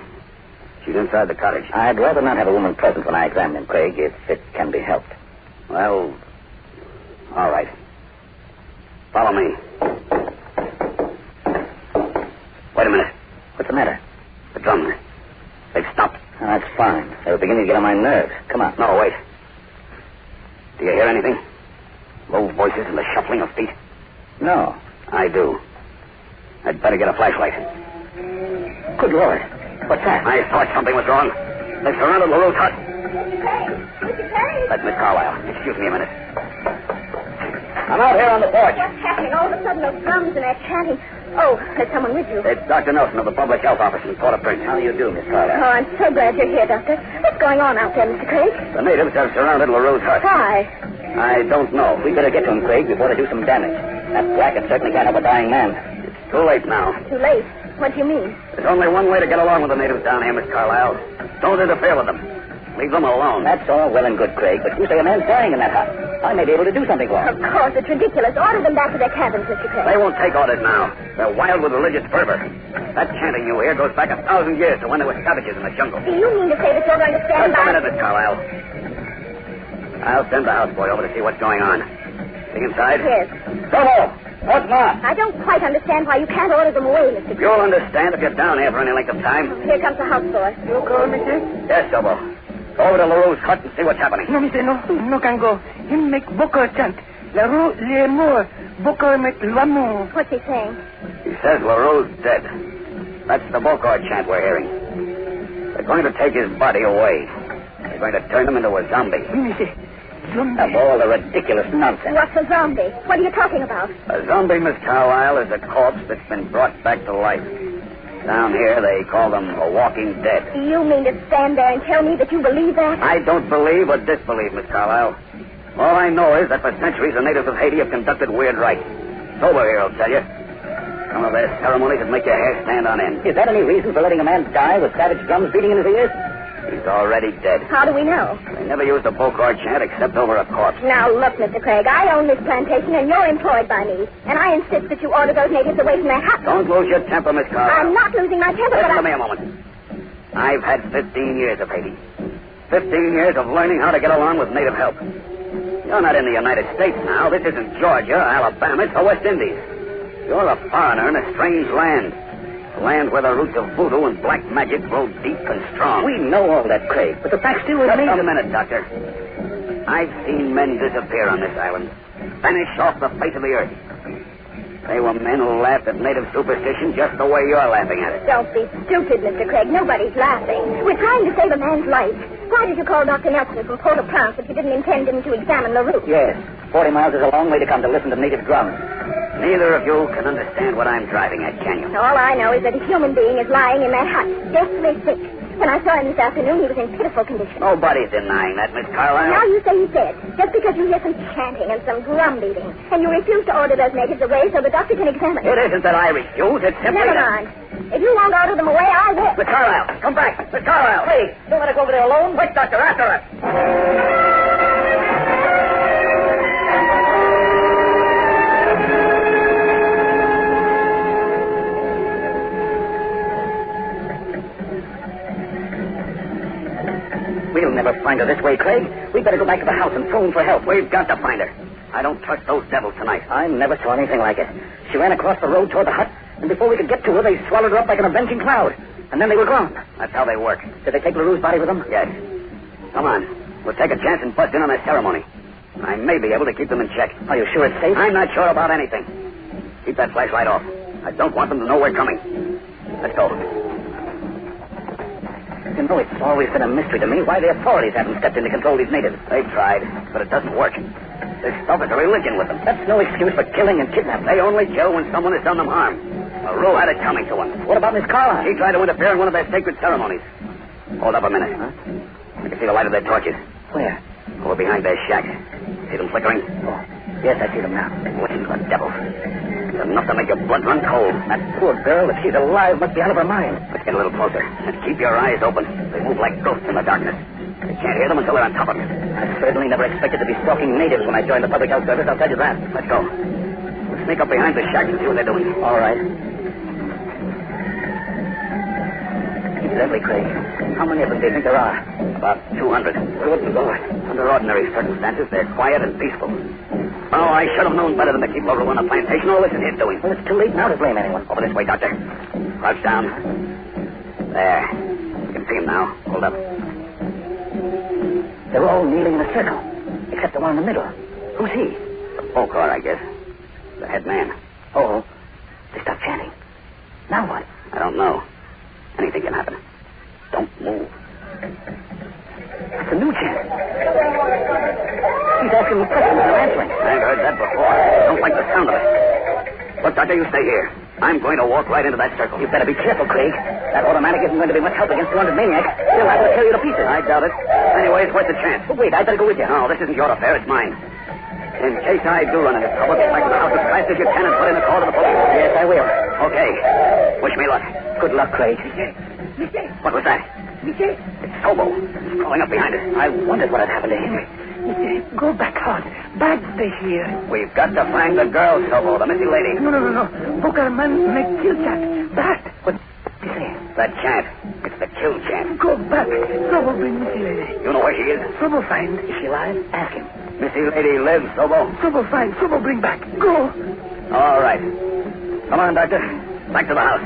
She's inside the cottage. I'd rather not have a woman present when I examine him, Craig, if it can be helped. Well, all right. Follow me. Wait a minute. What's the matter? The drums. They've stopped. Oh, that's fine. They were beginning to get on my nerves. Come on. No, wait. Do you hear anything? Low voices and the shuffling of feet? No. I do. I'd better get a flashlight. Good Lord. What's that? I thought something was wrong. They surrounded LaRue's hut. Mr. Perry? That's Miss Carlyle. Excuse me a minute. I'm out here on the porch. What's happening? All of a sudden, those drums and that chanting. Oh, there's someone with you. It's Dr. Nelson of the Public Health Office in Port-au-Prince. How do you do, Miss Carlyle? Oh, I'm so glad you're here, Doctor. What's going on out there, Mr. Craig? The natives have surrounded LaRue's hut. Why? I don't know. We better get to him, Craig, before they do some damage. That blanket certainly can't help a dying man. It's too late now. Too late. What do you mean? There's only one way to get along with the natives down here, Miss Carlyle. Don't interfere with them. Leave them alone. That's all well and good, Craig, but you say a man's dying in that hut. I may be able to do something for him. Of course, it's ridiculous. Order them back to their cabins, Mr. Craig. They won't take orders now. They're wild with religious fervor. That chanting you hear goes back 1,000 years to when there were savages in the jungle. Do you mean to say that you're going to stand Just by? a minute, Miss Carlyle. I'll send the houseboy over to see what's going on. See inside? Yes. Trouble! What's not? I don't quite understand why you can't order them away, Mr. Craig. You'll understand if you're down here for any length of time. Here comes the houseboy. You call, mister? Yes, Trouble. Go over to LaRue's hut and see what's happening. No, mister, no. No can go. Him make Bokor chant. La Rue, le mort. Bokor make l'amour. What's he saying? He says LaRue's dead. That's the Bokor chant we're hearing. They're going to take his body away. They're going to turn him into a zombie. Mister, Of all the ridiculous nonsense. What's a zombie? What are you talking about? A zombie, Miss Carlyle, is a corpse that's been brought back to life. Down here, they call them a walking dead. Do you mean to stand there and tell me that you believe that? I don't believe or disbelieve, Miss Carlyle. All I know is that for centuries the natives of Haiti have conducted weird rites. Sober here, I'll tell you. Some of their ceremonies that make your hair stand on end. Is that any reason for letting a man die with savage drums beating in his ears? He's already dead. How do we know? They never used a Bokor chant except over a corpse. Now, look, Mr. Craig, I own this plantation and you're employed by me. And I insist that you order those natives away from their hut. Don't lose your temper, Miss Carlyle. I'm not losing my temper, Listen but to me a moment. I've had 15 years of Haiti. 15 years of learning how to get along with native help. You're not in the United States now. This isn't Georgia, Alabama, it's the West Indies. You're a foreigner in a strange land. A land where the roots of voodoo and black magic grow deep and strong. We know all that, Craig, but the fact still Just remains. a minute, Doctor. I've seen men disappear on this island. Vanish off the face of the earth. They were men who laughed at native superstition just the way you're laughing at it. don't be stupid, Mr. Craig. Nobody's laughing. We're trying to save a man's life. Why did you call Dr. Nelson from Port-au-Prince if you didn't intend him to examine LaRue? Yes, 40 miles is a long way to come to listen to native drums. Neither of you can understand what I'm driving at, can you? All I know is that a human being is lying in that hut, deathly sick. When I saw him this afternoon, he was in pitiful condition. Nobody's denying that, Miss Carlyle. Now you say he's dead, just because you hear some chanting and some drum beating, and you refuse to order those natives away so the doctor can examine them. It isn't that I refuse, it's simply Never that... mind. If you won't order them away, I will. Miss Carlyle, come back! Miss Carlyle! Hey, don't let us go over there alone. Quick, Doctor, after us! We'll never find her this way, Craig. We'd better go back to the house and phone for help. We've got to find her. I don't trust those devils tonight. I never saw anything like it. She ran across the road toward the hut, and before we could get to her, they swallowed her up like an avenging cloud. And then they were gone. That's how they work. Did they take LaRue's body with them? Yes. Come on. We'll take a chance and bust in on their ceremony. I may be able to keep them in check. Are you sure it's safe? I'm not sure about anything. Keep that flashlight off. I don't want them to know we're coming. Let's go. You know, it's always been a mystery to me why the authorities haven't stepped in to control these natives. They've tried, but it doesn't work. This stuff is a religion with them. That's no excuse for killing and kidnapping. They only kill when someone has done them harm. LaRue had it coming to him. What about Miss Carlyle? She tried to interfere in one of their sacred ceremonies. Hold up a minute. Huh? I can see the light of their torches. Where? Over behind their shack. See them flickering? Oh, yes, I see them now. Listen to the devil. It's enough to make your blood run cold. That poor girl, if she's alive, must be out of her mind. Let's get a little closer. And keep your eyes open. They move like ghosts in the darkness. You can't hear them until they're on top of you. I certainly never expected to be stalking natives when I joined the public health service, I'll tell you that. Let's go. We'll sneak up behind the shack and see what they're doing. All right. Incidentally, Craig, how many of them do you think there are? About 200. Good Lord. Under ordinary circumstances, they're quiet and peaceful. Oh, I should have known better than to keep LaRue on the plantation. All this is his doing. Well, it's too late now to blame anyone. Over this way, Doctor. Crouch down. There. You can see him now. Hold up. They're all kneeling in a circle, except the one in the middle. Who's he? The Bokor, I guess. The head man. Oh, they stopped chanting. Now what? I don't know. Anything can happen. Don't move. It's a new chant. He's asking me questions and I'm answering. I've heard that before. I don't like the sound of it. Look, Doctor, you stay here. I'm going to walk right into that circle. You better be careful, Craig. That automatic isn't going to be much help against 200 maniacs. They'll have to tear you to pieces. I doubt it. Anyway, it's worth a chance. But wait, I better go with you. No, this isn't your affair. It's mine. In case I do run into trouble, get back to the house as fast as you can and put in a call to the police. Yes, I will. Okay. Wish me luck. Good luck, Craig. What was that? It's Sobo. He's crawling up behind us. I wondered what had happened to him. Go back hard. Back stay here. We've got to find the girl, Sobo, the missing lady. No. Bokor man make kill chant. Back. What you say? That chant. It's the kill chant. Go back. Sobo bring missing lady. You know where she is? Sobo find. Is she alive? Ask him. Missing lady lives, Sobo. Sobo find. Sobo bring back. Go. All right. Come on, Doctor. Back to the house.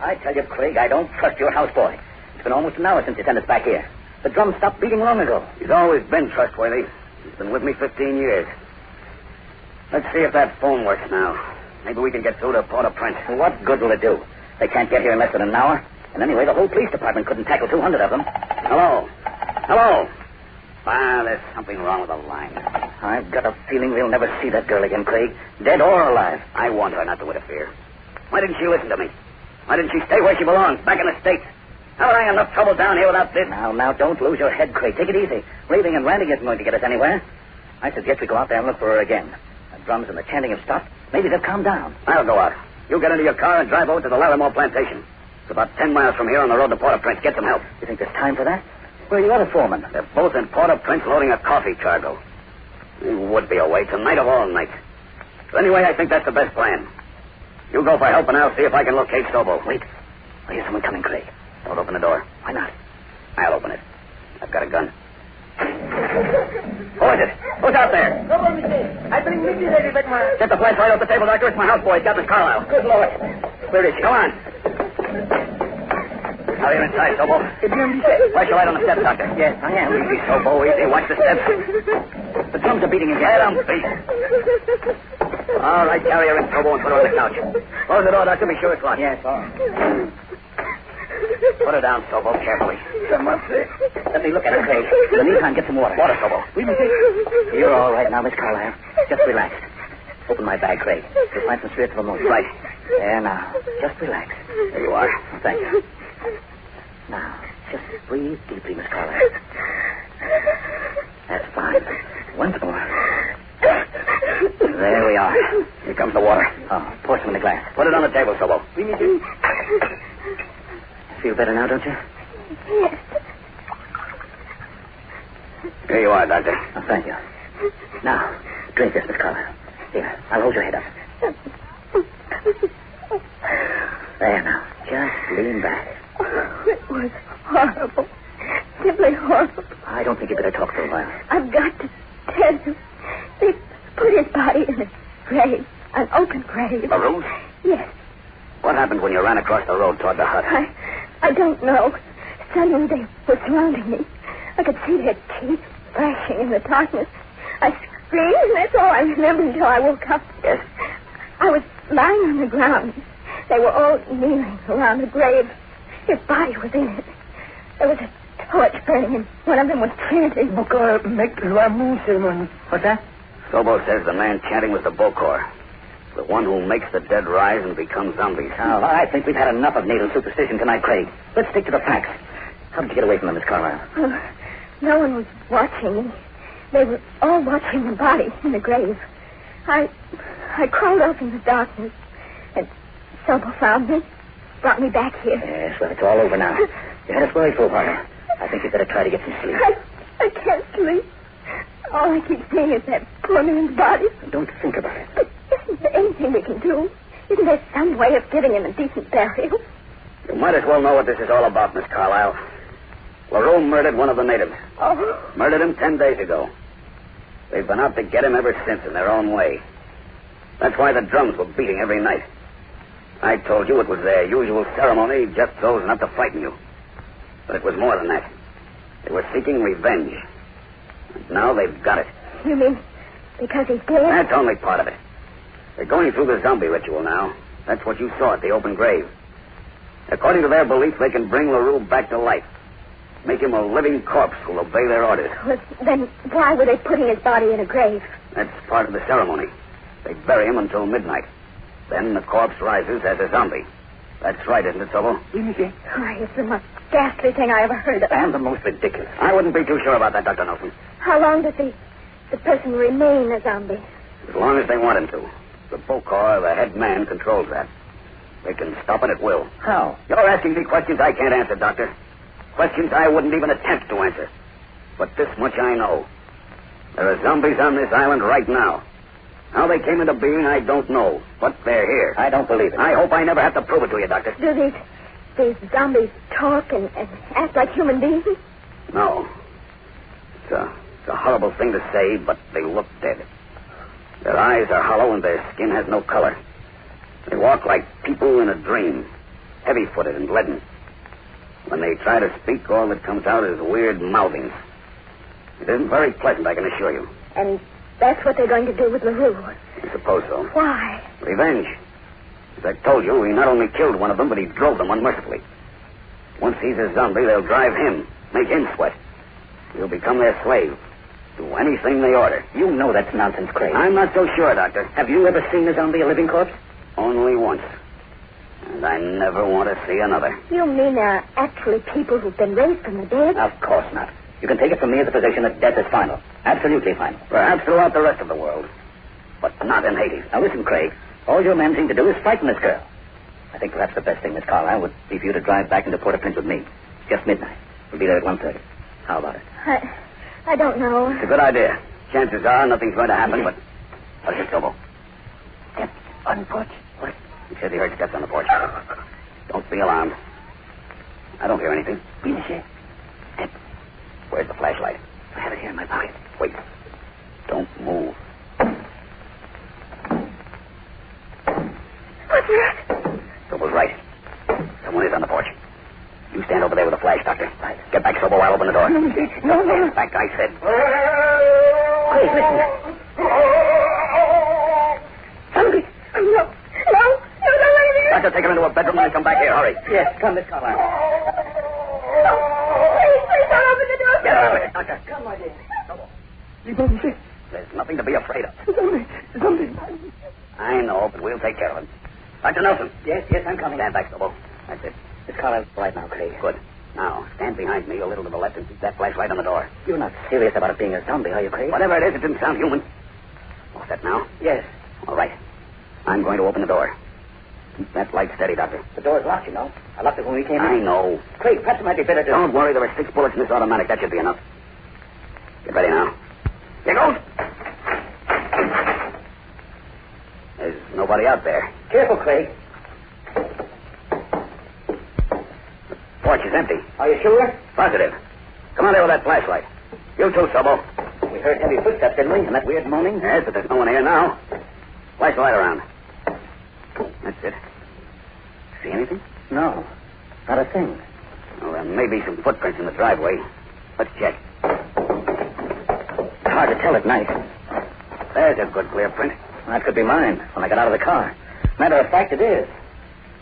I tell you, Craig, I don't trust your houseboy. It's been almost an hour since you sent us back here. The drum stopped beating long ago. He's always been trustworthy. He's been with me 15 years. Let's see if that phone works now. Maybe we can get through to Port-au-Prince. What good will it do? They can't get here in less than an hour. And anyway, the whole police department couldn't tackle 200 of them. Hello? Hello? There's something wrong with the line. I've got a feeling we'll never see that girl again, Craig. Dead or alive. I warned her not to interfere. Why didn't she listen to me? Why didn't she stay where she belongs, back in the States? Haven't I enough trouble down here without this? Now, don't lose your head, Craig. Take it easy. Raving and ranting isn't going to get us anywhere. I suggest we go out there and look for her again. The drums and the chanting have stopped. Maybe they'll calm down. I'll go out. You get into your car and drive over to the Larimore plantation. It's about 10 miles from here on the road to Port-au-Prince. Get some help. You think there's time for that? Where are you other foremen? They're both in Port-au-Prince loading a coffee cargo. They would be away tonight of all nights. But anyway, I think that's the best plan. You go for help and I'll see if I can locate Sobo. Wait. I hear someone coming, Craig. Don't open the door. Why not? I'll open it. I've got a gun. Who is it? Who's out there? Come on, Missy. I bring Missy lady back my... Get the flashlight off the table, Doctor. It's my houseboy. He's got Miss Carlisle. Good Lord. Where is she? Come on. Now you're inside, Sobo. Flash your light on the steps, Doctor. Yes, I am. Easy, Sobo. Easy. Watch the steps. The drums are beating again. Get 'em, beat. All right, carry her in, Sobo, and put her on the couch. Close the door, Doctor. Be sure it's locked. Yes, all right. Put her down, Sobo, carefully. Let me look at her, Craig. In the meantime, get some water. Water, Sobo. You're all right now, Miss Carlisle. Just relax. Open my bag, Craig. You'll find some spirits of ammonia. Right. There now. Just relax. There you are. Thank you. Now, just breathe deeply, Miss Carlisle. That's fine. Once more. There we are. Here comes the water. Oh, pour some in the glass. Put it on the table, Sobo. Feel better now, don't you? Yes. Here you are, Doctor. Oh, thank you. Now, drink this, Miss Carlisle. Here, I'll hold your head up. There now. Just lean back. Oh, it was horrible. Simply horrible. I don't think you better talk for a while. I've got to tell you. They put his body in a grave. An open grave. A room? Yes. What happened when you ran across the road toward the hut? I don't know. Suddenly they were surrounding me. I could see their teeth flashing in the darkness. I screamed, and that's all I remember until I woke up. Yes? I was lying on the ground. They were all kneeling around the grave. His body was in it. There was a torch burning, and one of them was chanting. Bokor make l'amour ceremony. What's that? Sobo says the man chanting was the Bokor. The one who makes the dead rise and become zombies. Now, I think we've had enough of native superstition tonight, Craig. Let's stick to the facts. How did you get away from them, Miss Carlisle? No one was watching. They were all watching the body in the grave. I crawled off in the darkness, and Sobo found me, brought me back here. Yes, well, it's all over now. You had us worried for a while. I think you'd better try to get some sleep. I can't sleep. All I keep seeing is that poor man's body. Don't think about it. But isn't there anything we can do? Isn't there some way of giving him a decent burial? You might as well know what this is all about, Miss Carlisle. LaRue murdered one of the natives. Oh. Murdered him 10 days ago. They've been out to get him ever since in their own way. That's why the drums were beating every night. I told you it was their usual ceremony, just so as not to frighten you. But it was more than that. They were seeking revenge. And now they've got it. You mean because he's dead? That's only part of it. They're going through the zombie ritual now. That's what you saw at the open grave. According to their belief, they can bring LaRue back to life. Make him a living corpse who'll obey their orders. Well, then why were they putting his body in a grave? That's part of the ceremony. They bury him until midnight. Then the corpse rises as a zombie. That's right, isn't it, Sobel? Why, it's the most ghastly thing I ever heard of. And the most ridiculous. I wouldn't be too sure about that, Dr. Nelson. How long does the person remain a zombie? As long as they want him to. The Bokor, the head man, controls that. They can stop it at will. How? You're asking me questions I can't answer, Doctor. Questions I wouldn't even attempt to answer. But this much I know. There are zombies on this island right now. How they came into being, I don't know. But they're here. I don't believe it. I hope I never have to prove it to you, Doctor. Do these zombies talk and act like human beings? No. It's a horrible thing to say, but they look dead. Their eyes are hollow and their skin has no color. They walk like people in a dream, heavy-footed and leaden. When they try to speak, all that comes out is weird mouthings. It isn't very pleasant, I can assure you. And that's what they're going to do with LaRue. I suppose so. Why? Revenge. As I told you, he not only killed one of them, but he drove them unmercifully. Once he's a zombie, they'll drive him, make him sweat. He'll become their slave. Do anything they order. You know that's nonsense, Craig. I'm not so sure, Doctor. Have you ever seen a zombie, a living corpse? Only once. And I never want to see another. You mean there are actually people who've been raised from the dead? Of course not. You can take it from me as a position that death is final. Absolutely final. Perhaps throughout the rest of the world. But not in Hades. Now listen, Craig. All your men seem to do is frighten this girl. I think perhaps the best thing, Miss Carlyle, would be for you to drive back into Port-au-Prince with me. Just midnight. We'll be there at 1:30. How about it? I don't know. It's a good idea. Chances are nothing's going to happen, but... What's it, Sobel? Steps on the porch. What? He said he heard steps on the porch. Don't be alarmed. I don't hear anything. Step. Where's the flashlight? I have it here in my pocket. Wait. Don't move. What's that? Sobel's right. Someone is on the porch. You stand over there with a flash, Doctor. Right. Get back, Sobel. I'll open the door. No. Stand back, I said. Craig, listen. Zombie. No. Doctor, take him into a bedroom and come back here. Hurry. Yes, come, Miss Carlyle. Please don't open the door. Get out of here, Doctor. Come, my dear. Sobel. There's nothing to be afraid of. Zombie. I know, but we'll take care of him. Dr. Nelson. Yes, I'm coming. Stand back, Sobel. That's it. Miss Carlyle, right now, Craig. Good. Now, stand behind me a little to the left and keep that flashlight on the door. You're not serious about it being a zombie, are you, Craig? Whatever it is, it didn't sound human. All set now? Yes. All right. I'm going to open the door. Keep that light steady, Doctor. The door's locked, you know. I locked it when we came in. I know. Craig, perhaps it might be better to... Don't worry. There are 6 bullets in this automatic. That should be enough. Get ready now. Here goes. There's nobody out there. Careful, Craig. The porch is empty. Are you sure? Positive. Come on there with that flashlight. You too, Sobel. We heard heavy footsteps, didn't we? And that weird moaning? Yes, but there's no one here now. Flash the light around. That's it. See anything? No. Not a thing. Well, there may be some footprints in the driveway. Let's check. It's hard to tell at night. There's a good clear print. That could be mine when I got out of the car. Matter of fact, it is.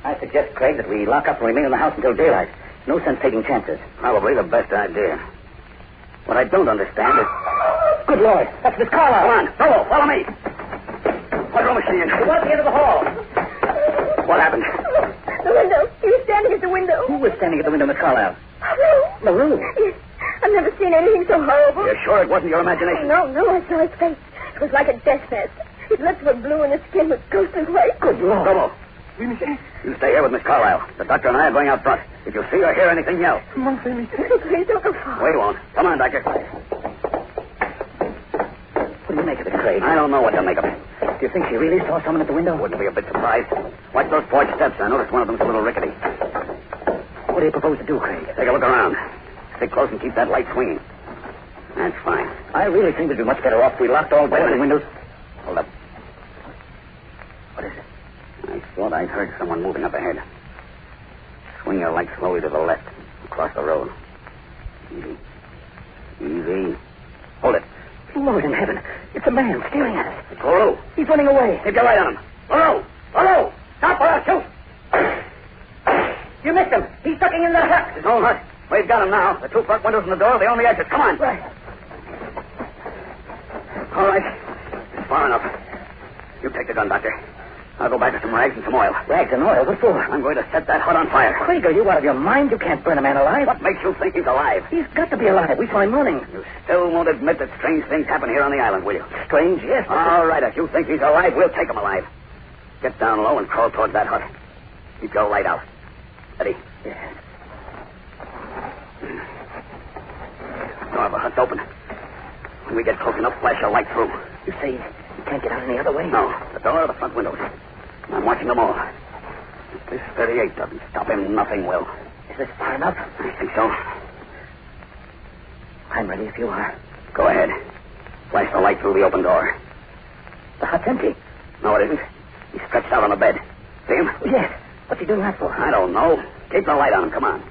I suggest, Craig, that we lock up and remain in the house until daylight. No sense taking chances. Probably the best idea. What I don't understand is... Good Lord, that's Miss Carlyle. Come on, follow me. What room is she in? It was the end of the hall. What happened? The window. He was standing at the window. Who was standing at the window, Miss Carlyle? LaRue. Yes. I've never seen anything so horrible. You're sure it wasn't your imagination? No, I saw his face. It was like a death mask. His lips were blue and his skin was ghostly white. Good Lord. Sobel. You stay here with Miss Carlyle. The doctor and I are going out front. If you see or hear anything, yell. Please don't go far. We won't. Come on, Doctor. What do you make of it, Craig? I don't know what to make of it. Do you think she really saw someone at the window? Wouldn't be a bit surprised. Watch those porch steps. I noticed one of them's a little rickety. What do you propose to do, Craig? Take a look around. Stick close and keep that light swinging. That's fine. I really think we'd be much better off if we locked all doors and windows. Hold up. What is it? I Thought I heard someone moving up ahead. Swing your light slowly to the left, across the road. Easy. Easy. Hold it. Lord in heaven. It's a man staring at us. It's Oro. He's running away. Keep your light on him. Oro! Oro! Stop or I'll shoot! You missed him. He's ducking in the hut. His own hut. We've got him now. The two front windows and the door are the only exits. Come on. Right. All right. It's far enough. You take the gun, Doctor. I'll go back to some rags and some oil. Rags and oil? What for? I'm going to set that hut on fire. Craig, are you out of your mind? You can't burn a man alive. What makes you think he's alive? He's got to be alive. We saw him running. You still won't admit that strange things happen here on the island, will you? Strange, yes. All right. If you think he's alive, we'll take him alive. Get down low and crawl towards that hut. Keep your light out. Ready? Yes. Door of the hut's open. When we get close enough, flash your light through. You say you can't get out any other way? No. The door or the front windows. I'm watching them all. If this 38 doesn't stop him, nothing will. Is this far enough? I think so. I'm ready if you are. Go ahead. Flash the light through the open door. The hut's empty. No, it isn't. He's stretched out on the bed. See him? Yes. What's he doing that for? I don't know. Keep the light on him. Come on.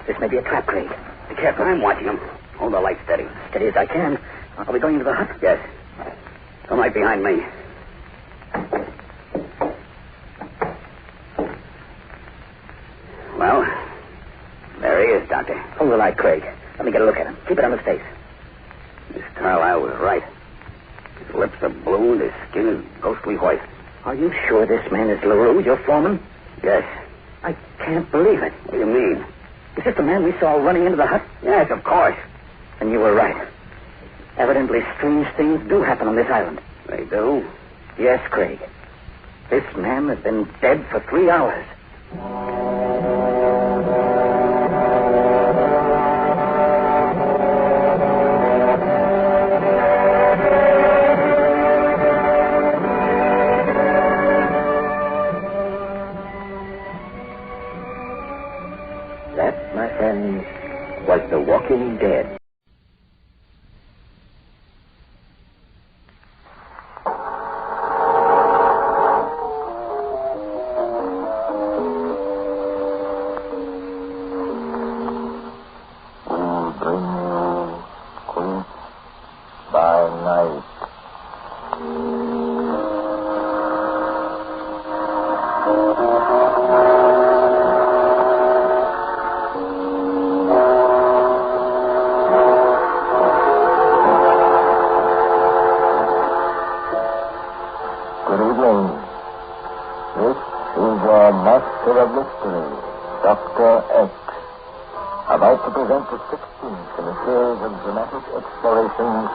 This may be a trap, Craig. Be careful. I'm watching him. Hold the light steady. Steady as I can. Are we going into the hut? Yes. Come right behind me. Well, there he is, Doctor. Hold the light, Craig. Let me get a look at him. Keep it on his face. Miss Carlyle was right. His lips are blue and his skin is ghostly white. Are you sure this man is LaRue, your foreman? Yes. I can't believe it. What do you mean? Is this the man we saw running into the hut? Yes, of course. And you were right. Evidently, strange things do happen on this island. They do? Yes, Craig. This man has been dead for 3 hours. That, my friends, was The Walking Dead. Master of Mystery, Dr. X, about to present the 16th in a series of dramatic explorations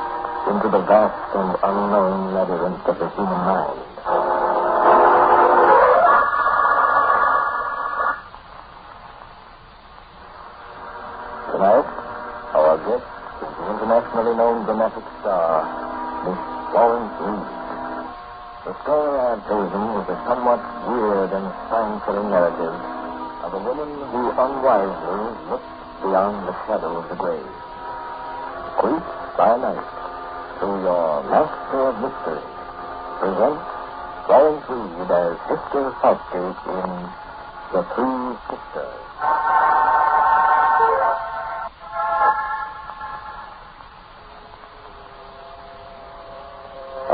into the vast and unknown labyrinth of the human mind. Tonight, our guest is the internationally known dramatic star, Miss Florence Reed. The story I have chosen is a somewhat weird and spine-chilling narrative of a woman who unwisely looked beyond the shadow of the grave. Creep by night, through your Master of Mystery, presents Florence Reed as Sister Faustus in The Three Sisters.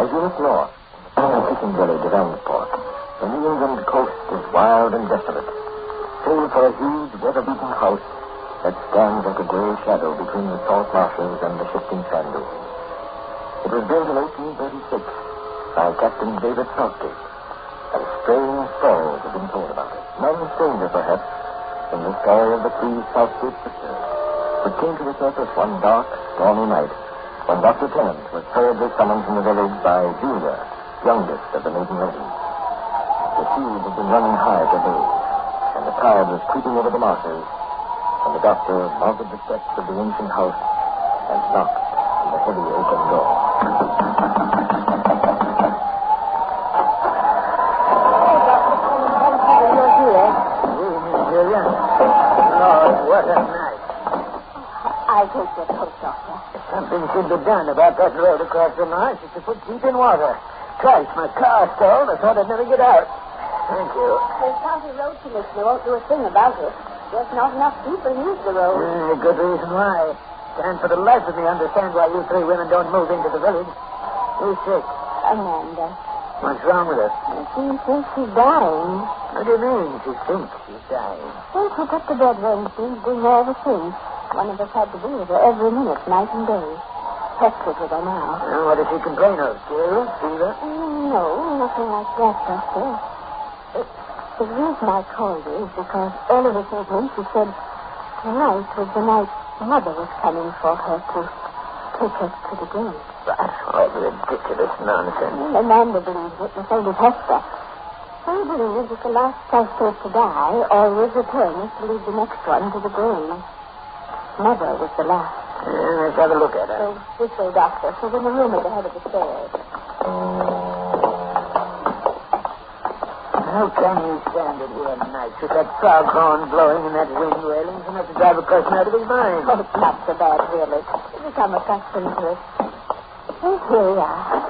As you look north, the fishing village of Amsport, the New England coast is wild and desolate, save for a huge, weather-beaten house that stands like a gray shadow between the salt marshes and the shifting sand dunes. It was built in 1836 by Captain David Southgate, and strange stories have been told about it. None stranger, perhaps, than the story of the three Southgate sisters, which came to the surface one dark, stormy night when Dr. Tennant was hurriedly summoned from the village by Julia, youngest of the maiden ladies. The seas had been running high for days, and the tide was creeping over the marshes, and the doctor mounted the steps of the ancient house and knocked on the heavy oaken door. You're here. Miss Julia. Lord, what a night. I'll take your coat off, Doctor. Something should be done about that road across the marsh. It's a foot deep in water. Christ, my car's stalled. I thought I'd never get out. Thank you. The county road commissioner won't do a thing about it. There's not enough people use the road. A good reason why. Can't for the life of me understand why you three women don't move into the village. Who's sick? Amanda. What's wrong with her? She thinks she's dying. What do you mean she thinks she's dying? Well, she took the bed Wednesday, been there ever since. One of us had to be with her every minute, night and day. Pestered with her now. What does she complain of? Chills? Fever? No, nothing like that, Doctor. The reason I called you is because early this evening she said tonight was the night Mother was coming for her to take her to the grave. That's all ridiculous nonsense. Well, Amanda believes it, and so does Hester. They believe that the last Christchurch to die always returns to lead the next one to the grave. Mother was the last. Let's have a look at her. So, this way, Doctor. She's in the room at the head of the stairs. How can you stand it here nights with that foghorn blowing and that wind wailing so much to drive a person out of his mind? Oh, it's not so bad, really. You become accustomed to it. Oh, here we are.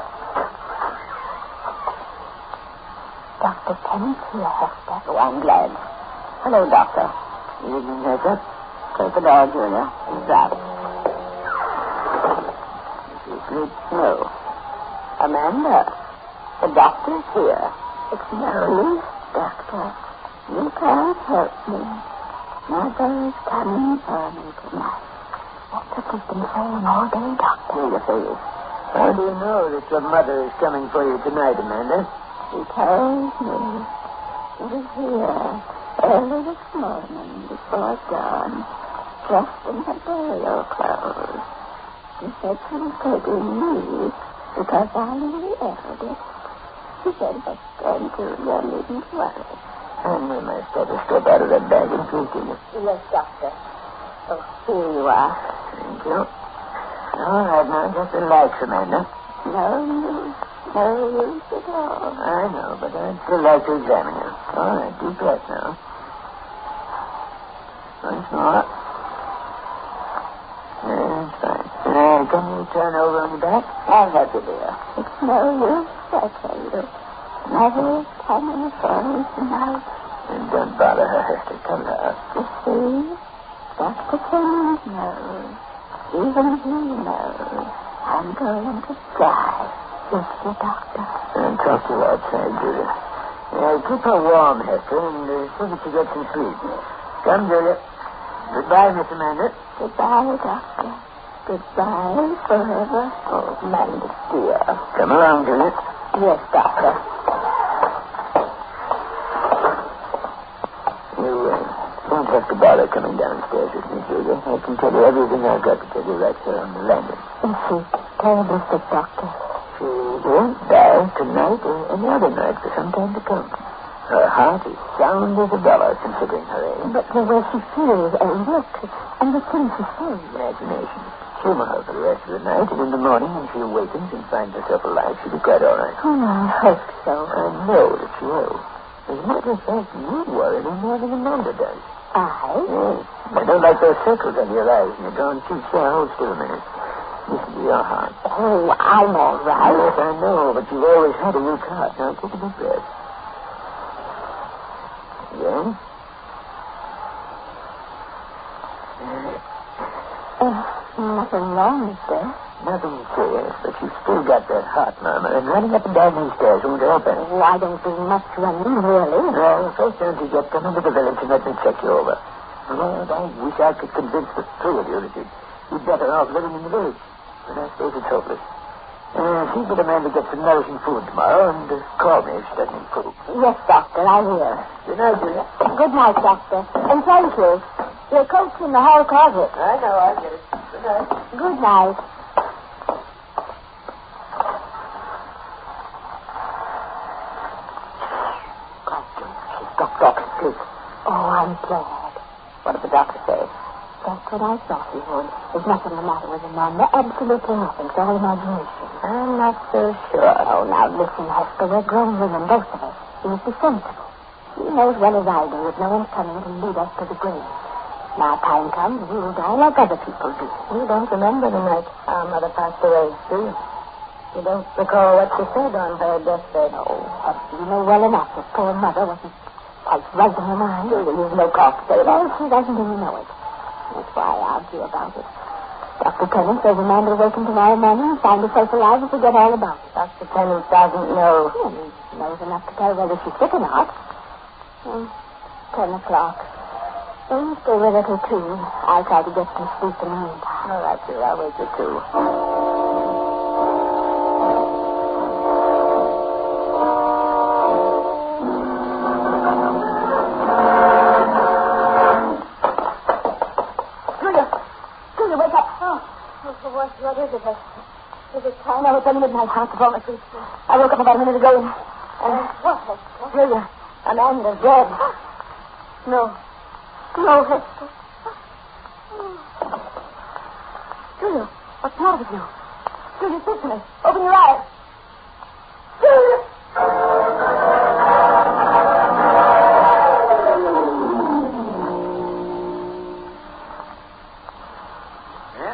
Dr. Tennant here, Hester. Oh, I'm glad. Hello, Doctor. Evening, Hester. Take the door, Julia. It's out. Is she asleep? No. Amanda, the doctor's here. It's no use, Doctor. You can't help me. Mother's coming for me tonight. That's what she's been saying all day, Doctor. Your face. How do you know that your mother is coming for you tonight, Amanda? She tells me. She was here early this morning before dawn, dressed in her burial clothes. She said she was taking me because I'm the eldest. She said, Hester and Julia needn't worry. And we must have a step out of that bag and treat you. Yes, Doctor. Oh, here you are. Thank you. All right, now, just relax, Amanda. No use at all. I know, but I'd still like to examine you. All right, deep breath now. Once more. That's fine. Can you turn over on your back? I'll help you, dear. It's no use, I tell you. Mother's coming for me tonight. And don't bother her, Hester. Come now. You see? Dr. Tennant knows. Even he knows. I'm going to die. Is the doctor? And talk to you outside, Julia. Keep her warm, Hester, and see that she gets some sleep. Come, Julia. Goodbye, Miss Amanda. Goodbye, Doctor. Goodbye forever. Oh, Amanda, dear. Come along, Julia. Yes, Doctor. You don't have to bother coming downstairs with me, Julia. I can tell you everything I've got to tell you right here on the landing. Is she terribly sick, Doctor? She won't die tonight or any other night for some time to come. Her heart is sound as a dollar, considering her age. But the way she feels and looks and the things she says. Imagination. Humor her for the rest of the night, and in the morning, when she awakens and finds herself alive, she'll be quite all right. Oh, I hope so. I know that she will. As a matter of fact, you worry no more than Amanda does. I? Yes. I don't like those circles under your eyes when you're going too slow. Hold still a minute. Listen to your heart. Oh, I'm all right. Yes, I know, but you've always had a weak heart. Now, take a deep breath. Again. Nothing wrong, is there? Nothing serious, but you've still got that heart murmur, and running up and down these stairs won't help it. Oh, I don't do much running, really. Well, first don't you get come into the village and let me check you over. Lord, I wish I could convince the two of you that you'd better off living in the village. But I suppose it's hopeless. See that Amanda gets some nourishing food tomorrow, and call me if she doesn't improve. Yes, Doctor, I will. Good night, Julia. Good night, Doctor. And thank you. Your coat's in the hall closet. I know, I'll get it. Good night. Good night. Doctor, please. Oh, I'm glad. What did the doctor say? That's what I thought he would. There's nothing the matter with him, Amanda. Absolutely nothing. It's all imagination. I'm not so sure. Oh, now listen, Hester. We're grown women, both of us. He must be sensible. He knows well as I do that no one's coming to lead us to the grave. Now time comes, we'll die like other people do. You don't remember the night our mother passed away, do you? You don't recall what she said on her deathbed? Oh, you know well enough that poor mother wasn't quite right in her mind. You've no cause to say that. Well, she doesn't even know it. That's why I argue about it. Dr. Tennant says Amanda will waken tomorrow morning and find herself alive and forget all about it. Dr. Tennant doesn't know. He knows enough to tell whether she's sick or not. 10 o'clock. So you stay with her till 2. I'll try to get some sleep in the meantime. All right, dear. I'll wait till 2. Julia, wake up. What is it? Is it time? No, it's only midnight. I have to fall asleep. I woke up about a minute ago and what? Julia, Amanda's dead. No, Hester. Julia, what's the matter with you? Julia, speak to me. Open your eyes. Julia!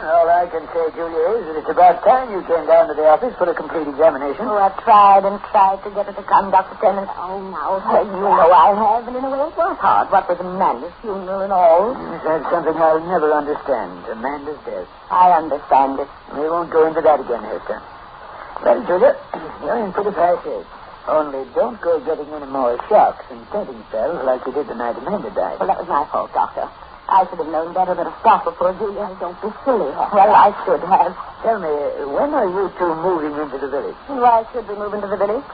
All I can say, Julia, is that it's about time you came down to the office for a complete examination. Oh, I've tried and tried to get her to come, Dr. Tennant. Oh, now, you know I have, and in a way it was hard. What with Amanda's funeral and all. That's something I'll never understand. Amanda's death. I understand it. We won't go into that again, Hester. Well, Julia, you're in pretty fair shape. Only don't go getting any more shocks and fainting spells like you did the night Amanda died. Well, that was my fault, Doctor. I should have known better than to stop her poor Julia. Don't be silly. Well, I should have. Tell me, when are you two moving into the village? Why should we move into the village?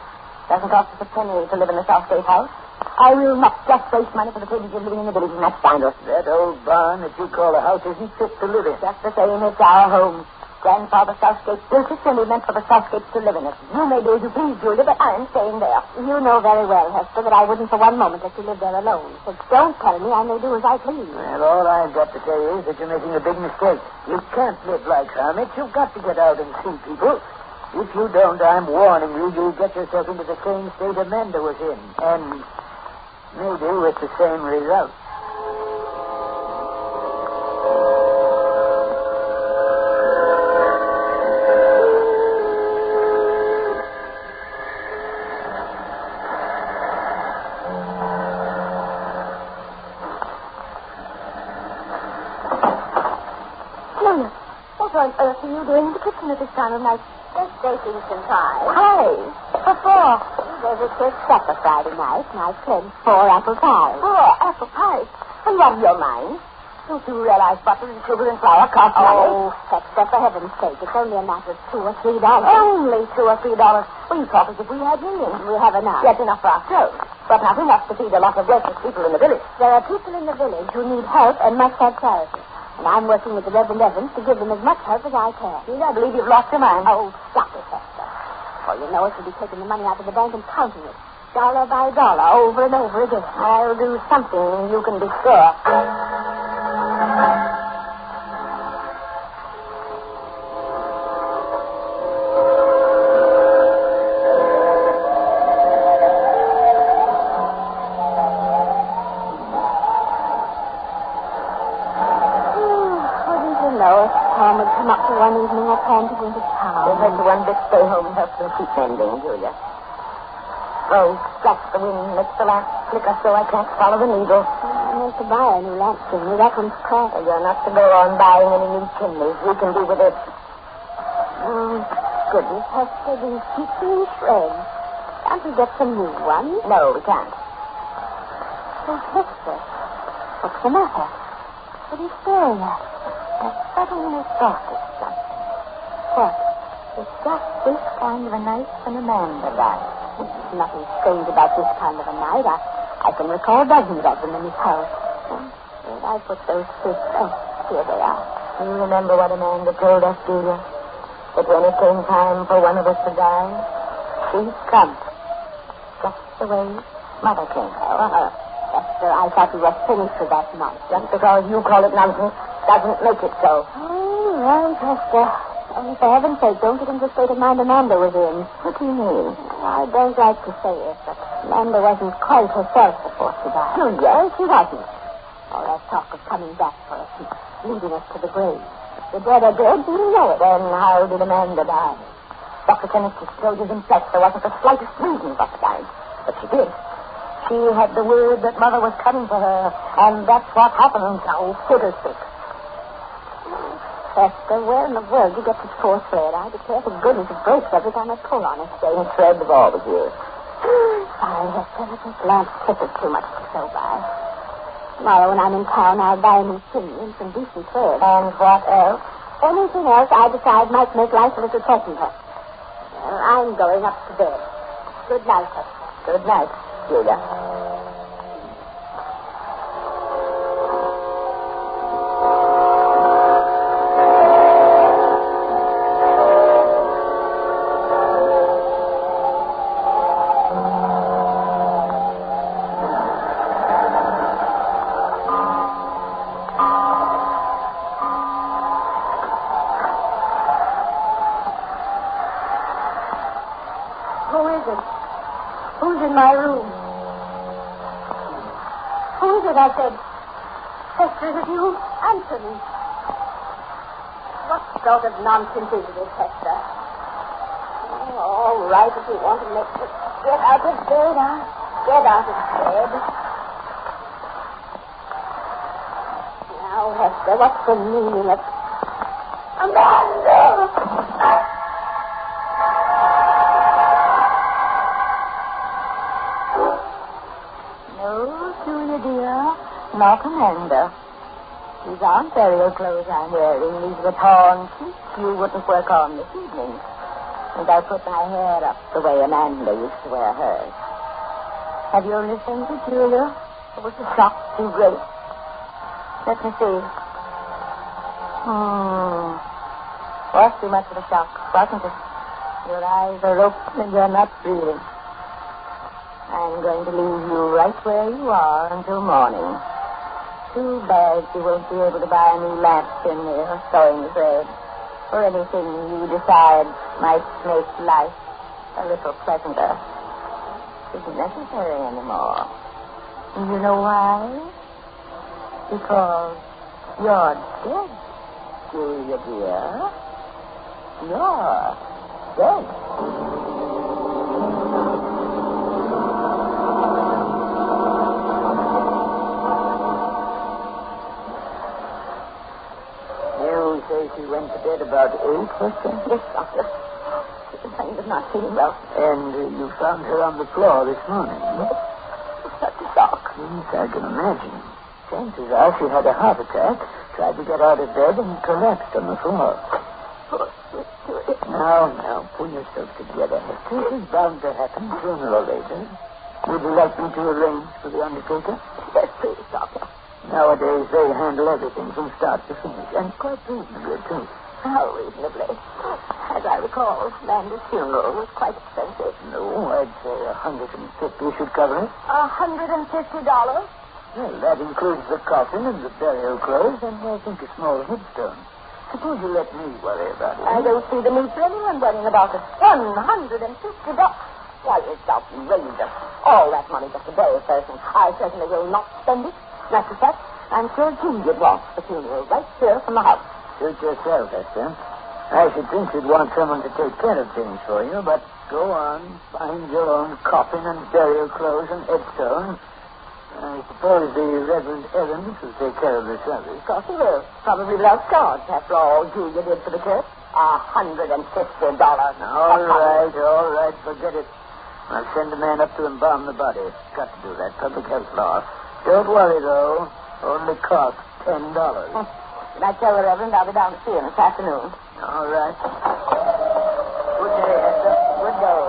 Doesn't cost us a penny to live in the Southgate house. I will not just waste money for the privilege of living in the village, and that's fine. That old barn that you call a house isn't fit to live in. Just the same, it's our home. Grandfather Southgate built it and he meant for the Southgates to live in it. You may do as you please, Julia, but I'm staying there. You know very well, Hester, that I wouldn't for one moment let you live there alone. So don't tell me. I may do as I please. Well, all I've got to say is that you're making a big mistake. You can't live like hermits. You've got to get out and see people. If you don't, I'm warning you, you'll get yourself into the same state Amanda was in. And maybe with the same result. What on earth are you doing in the kitchen at this time of night? Just baking some pies. Pies? What for? There's a church supper Friday night, and I pledged 4 apple pies. 4 apple pies? And what of your mind? Don't you realize butter and sugar and flour cost money? Oh, Hester, for heaven's sake, it's only a matter of $2 or $3. Only $2 or $3? Well, you talk as if we had millions. We have enough. Yes, enough for ourselves, but not enough to feed a lot of worthless people in the village. There are people in the village who need help and must have charity. And I'm working with the Reverend Evans to give them as much help as I can. I believe you've lost your mind. Oh, stop it, Hester. Well, you know it will be taking the money out of the bank and counting it, dollar by dollar, over and over again. I'll do something, you can be sure. Tom would come up for one evening. I planned to go into town. We'll make the one bit stay home and help some sheep mending, Julia. Oh, blast the wind. Makes the last flicker so I can't follow the needle. I need to buy a new lamp chimney. That one's cracked. You're not to go on buying any new chimneys. We can do with it. Goodness, Hester, these sheets are in shreds. Can't we get some new ones? No, we can't. Oh, Hester, what's the matter? What are you staring at? I suddenly thought of something. What? It's just this kind of a night when Amanda died. There's nothing strange about this kind of a night. I can recall dozens of them in this house. Where did I put those sticks? Oh, here they are. You remember what Amanda told us, Julia? That when it came time for one of us to die, she'd come. Just the way Mother came. Hester, I thought we were finished with that nonsense. Just because you call it nonsense doesn't make it so. Oh, right, Hester. Only for heaven's sake, don't get into the state of mind Amanda was in. What do you mean? I don't like to say it, but Amanda wasn't quite herself before she died. Oh, yes, she wasn't. All that talk of coming back for us and leading us to the grave. The dead are dead, you know it. Then how did Amanda die? Dr. Dr. Kennedy told you himself there wasn't the slightest reason for dying. But she did. She had the word that Mother was coming for her, and that's what happened. Now, fiddlesticks. Hester, where in the world do you get this poor thread? I declare to goodness it breaks every time I pull on it. Same thread of all of you. Sorry, Hester, but this lamp tip is too much to sew by. Tomorrow when I'm in town, I'll buy a new chimney and some decent thread. And what else? Anything else I decide might make life a little pleasanter. Well, I'm going up to bed. Good night, Hester. Good night, Julia. I said, Hester, is it you? Answer me. What sort of nonsense is this, Hester? Oh, all right, if you want to make it. Get out of bed, huh? Get out of bed. Now, Hester, what's the meaning of... Amanda! Not Amanda. These aren't burial clothes I'm wearing. These were torn sheets you wouldn't work on this evening. And I put my hair up the way Amanda used to wear hers. Have you listened to Julia? Or was the shock too great? Let me see. Was too much of a shock, wasn't it? Your eyes are open and you're not breathing. I'm going to leave you right where you are until morning. Too bad you won't be able to buy a new lamp chimney or sewing thread or anything you decide might make life a little pleasanter. Isn't necessary anymore. And you know why? Because you're dead, Julia dear. You're dead. She went to bed about 8, Hester? Yes, Doctor. She was not feeling well. And you found her on the floor this morning? Yes. Such a shock. Yes, I can imagine. Chances are she had a heart attack, tried to get out of bed, and collapsed on the floor. Now, pull yourself together, Hester. This is bound to happen sooner or later. Would you like me to arrange for the undertaker? Yes, please, Doctor. Nowadays, they handle everything from start to finish, and quite reasonably, too. How reasonably? As I recall, Amanda's funeral was quite expensive. No, I'd say $150 should cover it. $150? Well, that includes the coffin and the burial clothes, and I think a small headstone. Suppose you let me worry about it. I don't see the need for anyone worrying about it. $150. Why, it's outrageous. All that money just to bury a person. I certainly will not spend it. Matter of fact, I'm sure Julia wants the funeral right here from the house. Suit yourself, Hester. I should think you'd want someone to take care of things for you, but go on. Find your own coffin and burial clothes and headstone. I suppose the Reverend Evans will take care of the service. Of course he will. Probably without charge, after all Julia did for the church. $150. All right. Forget it. I'll send a man up to embalm the body. Got to do that. Public health law. Don't worry, though. Only cost $10. Did I tell the Reverend I'll be down to see him this afternoon? All right. Good day, Hester. Good day.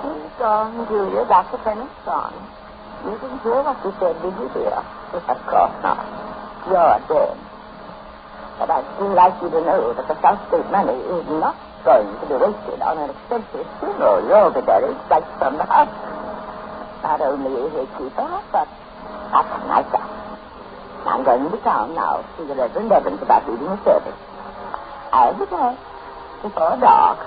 He's gone, Julia. Dr. Bennett's gone. You didn't hear what he said, did you, dear? Of course not. You're dead. But I'd still like you to know that the South State money is not going to be wasted on an expensive funeral. You'll be buried right from the house. Not only is he cheaper, but much nicer. I'm going to town now to see the Reverend Evans about leading the service. I'll be back before dark.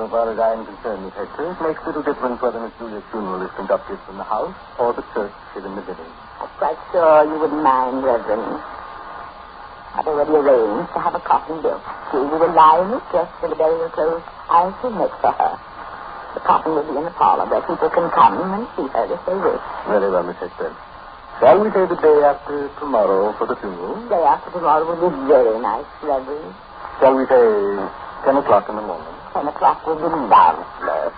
So far as I am concerned, Miss Hector, it makes little difference whether Miss Julia's funeral is conducted from the house or the church here in the village. I'm quite sure you wouldn't mind, Reverend. I've already arranged to have a coffin built. She will lie in it dressed in the burial clothes I shall make for her. The coffin will be in the parlor where people can come and see her if they wish. Very well, Miss Hector. Shall we say the day after tomorrow for the funeral? The day after tomorrow will be very nice, Reverend. Shall we say 10 o'clock in the morning? 10 o'clock will be lovely.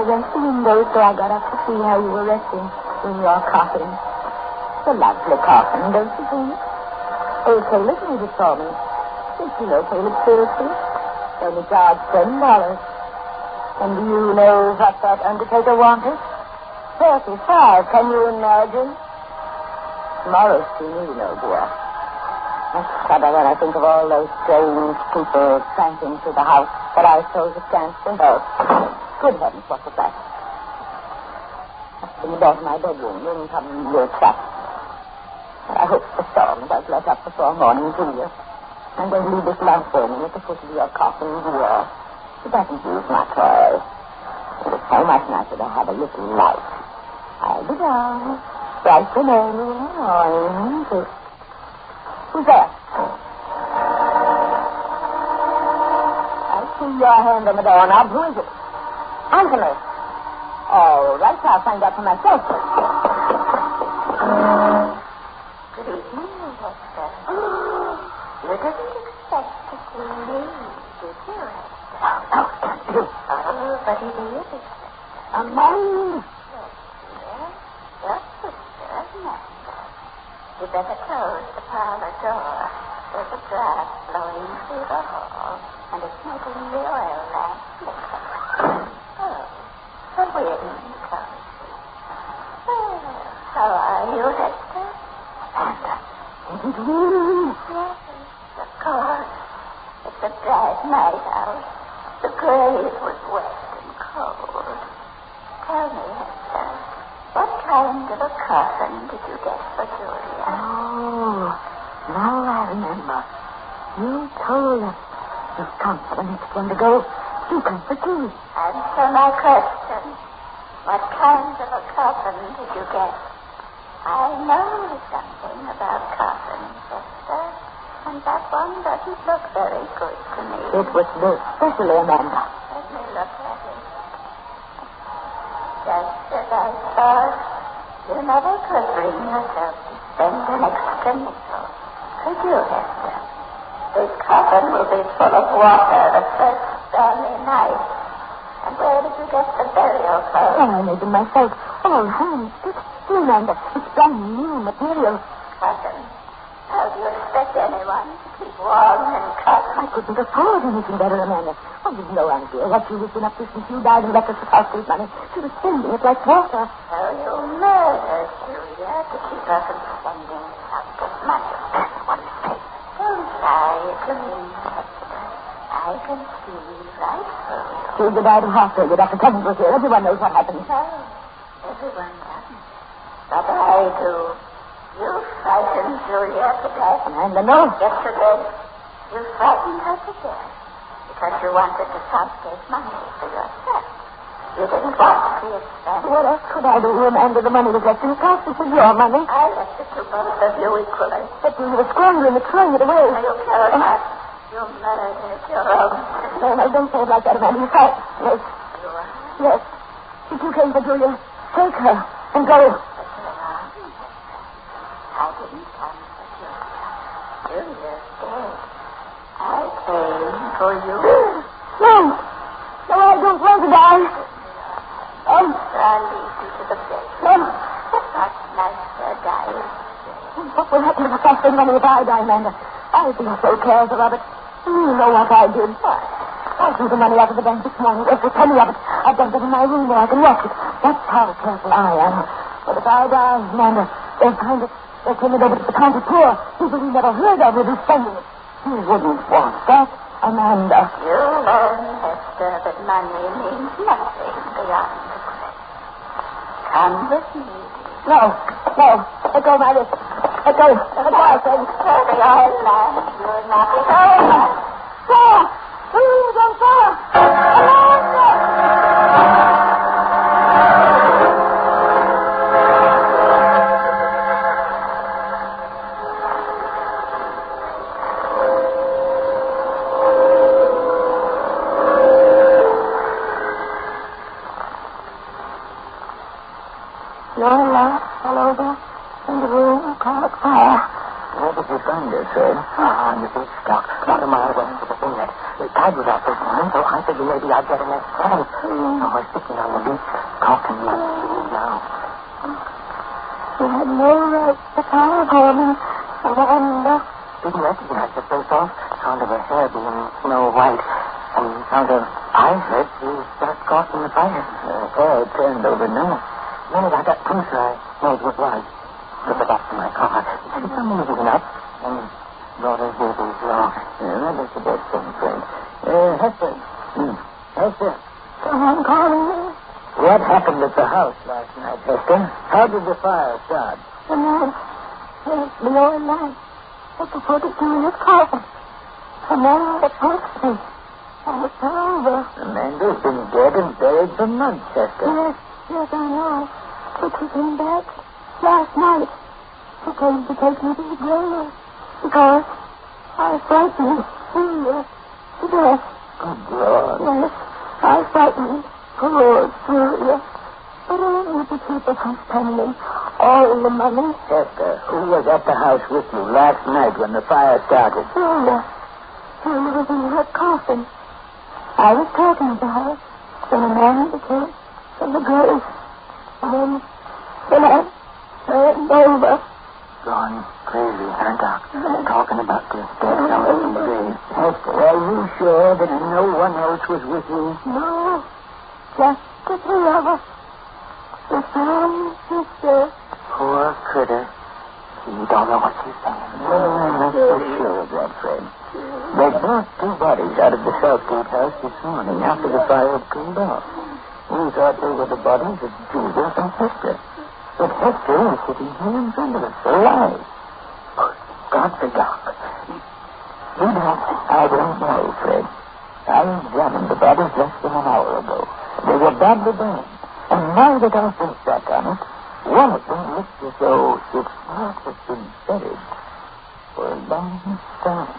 Against the window, so I got up to see how you were resting in your coffin. It's a lovely coffin, don't you think? Old Caleb made it for me. Did you know Caleb seriously? Only charged $10. And do you know what that undertaker wanted? 35, can you imagine? Tomorrow's too new, you know, dear. I shudder when I think of all those strange people tramping through the house that I chose a chance to help. Good heavens, what was that? That's in the bed of my bedroom. Room come near shut. I hope the storm does let up before morning, Julia. I'm going to leave this lamp burning at the foot of your coffin here. It doesn't use much oil. It is so much nicer to have a little light. I'll be down. Bright and early in the morning. Who's there? I see your hand on the doorknob. Who is it? Anthony. All right, I'll find out for myself. Good evening, Hector. You didn't expect to see me, did you, Hector? Oh, but it is. A man. Yes, your sister, Amanda. You better close the parlor door. There's a draft blowing through the hall, and it's making the oil lamp flicker. A weird coat. Oh, how are you, Hector? Yes, of course. It's a bright night out. The grave was wet and cold. Tell me, Hector, what kind of a coffin did you get for Julia? Oh, now I remember. You told us. You've come for the next one to go. You come for two. Answer my question. What kind of a coffin did you get? I know something about coffins, Hector, and that one doesn't look very good to me. It was built specially, Amanda. Let me look at it. Just as I thought, you never could bring yourself to spend an extra nickel. Could you, Hector? This coffin will be full of water the first stormy night. And where did you get the burial clothes? Oh, I made them myself. All hands. See, Amanda, it's brand new material. Cotton. How do you expect anyone to keep warm in cotton? I couldn't afford anything better, Amanda. Oh, you've no idea what you have been up to since you died and left us the costly money. She was spending it like water. So you murdered Julia to keep her from spending this money. That's what I say. Don't try to mean, Hector. I can see right through you. Julia died of heart failure. Dr. Cummings was here. Everyone knows what happened. No, everyone doesn't. But I do. You frightened Julia to death. Amanda, no. Yesterday, you frightened her to death because you wanted to confiscate money for yourself. You didn't want to see it spent. What else could I do, Amanda? The money was left in the cash. This was your money. I left it to both of you equally. But you were squandering it, throwing it away. You killed her. You murdered your own sister. No, don't say it like that, Amanda. You fight. Yes. You are? Yes. If you came for Julia, take her and go. I didn't come for Julia. Julia's dead. I came for you. No. No, I don't want to die. I'll lead you to the bed. No. Not nicer dying. What will happen to the first thing money if I die, Amanda? I've been so careful of it. You know what I did. What? I threw the money out of the bank this morning. Every penny of it. I've got it in my room where I can watch it. That's how careful I am. But if I die, Amanda, they'll turn it over to the county poor. People he never heard of will be spending it. He wouldn't want that, Amanda. You learn, Hester, that money means nothing beyond the grave. Come with me. No. Let go of my wrist. Let go, I said. Hurry, old man. You're not at home. Sir! Please, I'm sir! Amanda! Lola, all over in the room, caught fire. Where did you find her, Fred? On the big stock, about a mile away to the inlet. The tide was out this morning, so I figured maybe I'd get a next time. So we're sitting on the beach, talking like this now. She had no right to fire for me, Amanda. Didn't recognize the place off. Sound of her hair being snow white. And sound of I heard she got caught in the fire. Her hair turned over now. The minute I got closer, I knowed what it was. Took her back to my car. She saw me moving up and brought her here to his law. That was the best thing, Fred. Hester. Hester. Someone calling me? What happened at the house last night, Hester? How did the fire start? The man placed the old lamp. They could put it in his coffin. The man that pushed me. And it's over. Amanda's been dead and buried for months, Hester. Yes, I know. They took him back last night. He came to take me to the grave because I frightened him to death. Good Lord. Yes, I frightened poor Julia. But I need to keep her from spending all the money. Hester, who was at the house with you last night when the fire started? Julia. Julia was in her coffin. I was talking to her when a man came from the grave. And then I turned over. Gone crazy, huh, Doc? Talking about this dead fellow from the grave. Hester, are you sure that no one else was with you? No. Just the three of us. The same sister. Poor critter. You don't know what she's saying. I'm not so sure of that, Fred. They brought two bodies out of the Southgate house this morning after the fire had cooled off. We thought they were the bodies of Julia and Hester. But Hester is sitting here in front of us, alive. God the Doc. You know, I don't know, Fred. I examined the bodies less than an hour ago. They were badly burned. And now that I think back on it, one of them looks as though its heart has been buried for a long time.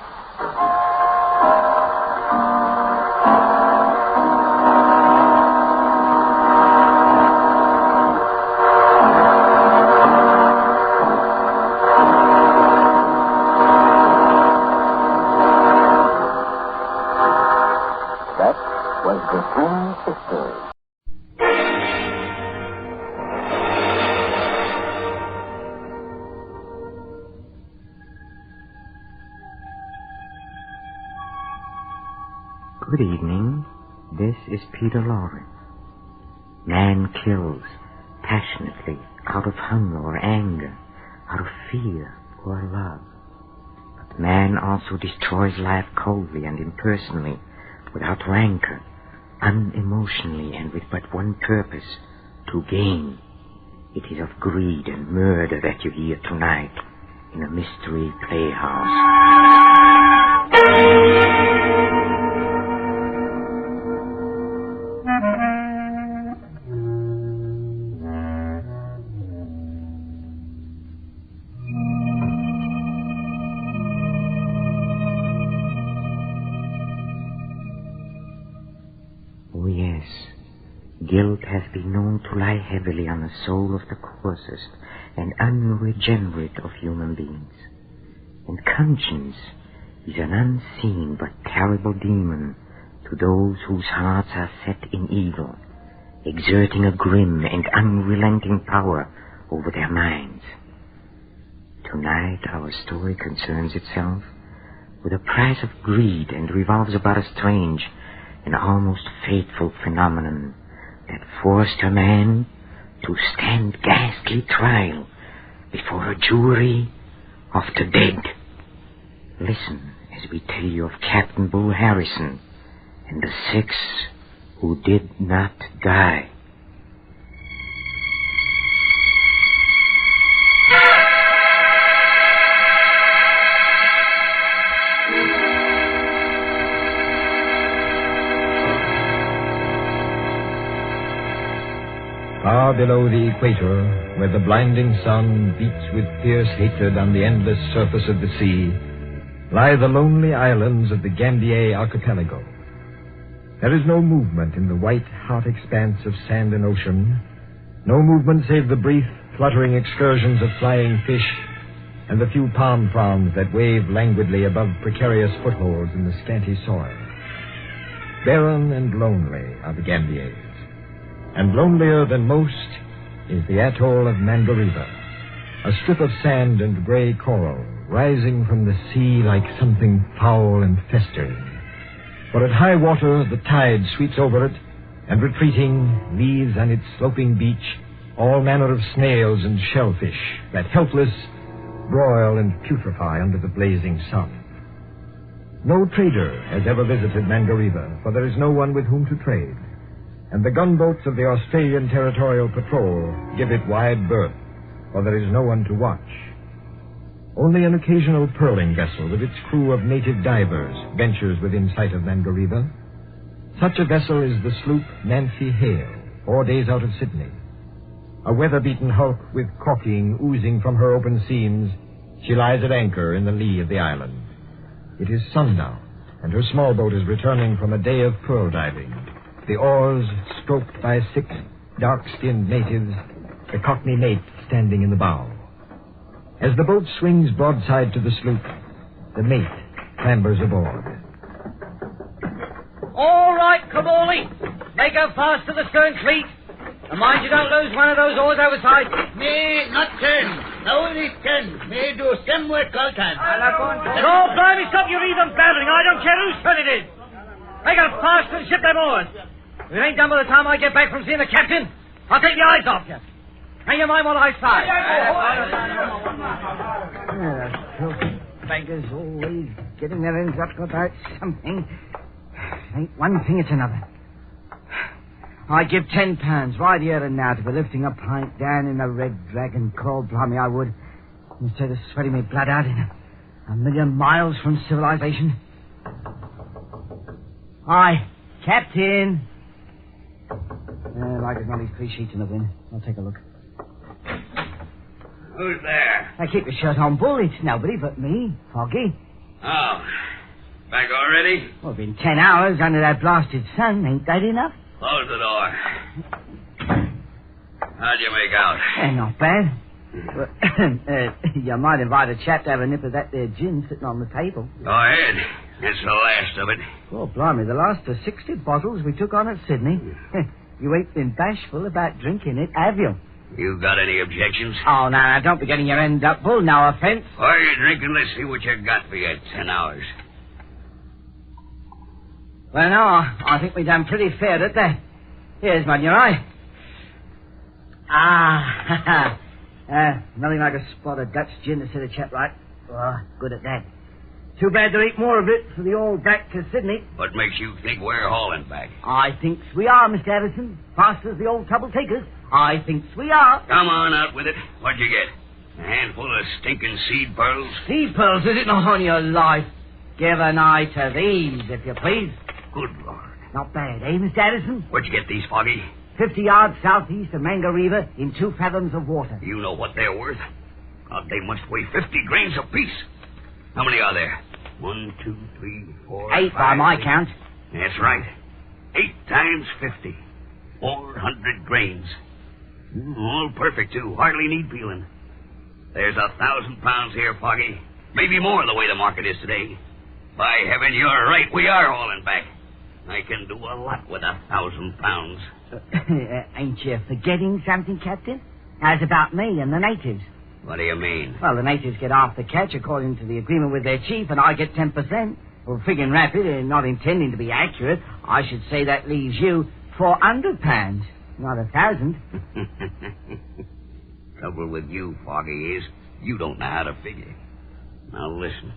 That was The Three Sisters. Good evening. This is Peter Lawrence. Man kills passionately out of hunger or anger, out of fear or love. But man also destroys life coldly and impersonally, without rancor, unemotionally, and with but one purpose, to gain. It is of greed and murder that you hear tonight in a mystery playhouse. Oh, yes. Guilt has been known to lie heavily on the soul of the coarsest and unregenerate of human beings. And conscience is an unseen but terrible demon to those whose hearts are set in evil, exerting a grim and unrelenting power over their minds. Tonight our story concerns itself with a price of greed and revolves about a strange and almost fateful phenomenon that forced a man to stand ghastly trial before a jury of the dead. Listen as we tell you of Captain Bull Harrison and the 6 who did not die. Far below the equator, where the blinding sun beats with fierce hatred on the endless surface of the sea, lie the lonely islands of the Gambier archipelago. There is no movement in the white, hot expanse of sand and ocean, no movement save the brief, fluttering excursions of flying fish and the few palm fronds that wave languidly above precarious footholds in the scanty soil. Barren and lonely are the Gambiers. And lonelier than most is the atoll of Mangareva, a strip of sand and gray coral rising from the sea like something foul and festering. For at high water the tide sweeps over it, and retreating leaves on its sloping beach all manner of snails and shellfish that helpless broil and putrefy under the blazing sun. No trader has ever visited Mangareva, for there is no one with whom to trade. And the gunboats of the Australian Territorial Patrol give it wide berth, for there is no one to watch. Only an occasional pearling vessel with its crew of native divers ventures within sight of Mangareva. Such a vessel is the sloop Nancy Hale, 4 days out of Sydney. A weather-beaten hulk with caulking oozing from her open seams, she lies at anchor in the lee of the island. It is sundown, and her small boat is returning from a day of pearl diving. The oars stroked by 6 dark-skinned natives, the Cockney mate standing in the bow. As the boat swings broadside to the sloop, the mate clambers aboard. All right, Caboli. Make her fast to the stern cleat. And mind you don't lose one of those oars overside. Me not turn. Now it is 10. Me do some work all time. So, blimey, stop your even babbling. I don't care whose turn it is. Make her fast and ship them oars. If it ain't done by the time I get back from seeing the captain, I'll take the eyes off you. Hang your mind while I sigh. Those beggars always getting their ends up about something. Ain't one thing, it's another. I'd give £10 right here and now to be lifting a pint down in the Red Dragon Crawl. Blimey, I would. Instead of sweating me blood out in a million miles from civilization. Hi, Captain. Like there's not these 3 sheets in the wind. I'll take a look. Who's there? Now, keep your shirt on, Bull. It's nobody but me, Foggy. Oh, back already? Well, it's been 10 hours under that blasted sun. Ain't that enough? Close the door. How'd you make out? Not bad. Well, you might invite a chap to have a nip of that there gin sitting on the table. Go ahead. It's the last of it. Oh, blimey, the last of 60 bottles we took on at Sydney. You ain't been bashful about drinking it, have you? You got any objections? Oh, now, don't be getting your end up, Bull. No offense. Why are you drinking? Let's see what you got for you 10 hours. Well, no, I think we done pretty fair at that. Here's one, your eye. Nothing like a spot of Dutch gin to set a chap right. Oh, good at that. Too bad there ain't more of it for the old back to Sydney. What makes you think we're hauling back? I thinks we are, Mr. Addison. Fast as the old trouble takers. I thinks we are. Come on, out with it. What'd you get? A handful of stinking seed pearls? Seed pearls, is it not on your life? Give an eye to these, if you please. Good Lord. Not bad, eh, Mr. Addison? Where'd you get these, Foggy? 50 yards southeast of Mangareva in 2 fathoms of water. You know what they're worth? God, they must weigh 50 grains apiece. How many are there? 1, 2, 3, 4, 8 5, by my 6. count. That's right. 8 times 50. 400 grains. All perfect, too. Hardly need peeling. There's 1,000 pounds here, Foggy. Maybe more the way the market is today. By heaven, you're right. We are hauling back. I can do a lot with 1,000 pounds. Ain't you forgetting something, Captain? How's about me and the natives? What do you mean? Well, the natives get half the catch according to the agreement with their chief, and I get 10%. Well, figuring rapid and not intending to be accurate, I should say that leaves you £400. Not 1,000. Trouble with you, Foggy, is you don't know how to figure. Now, listen.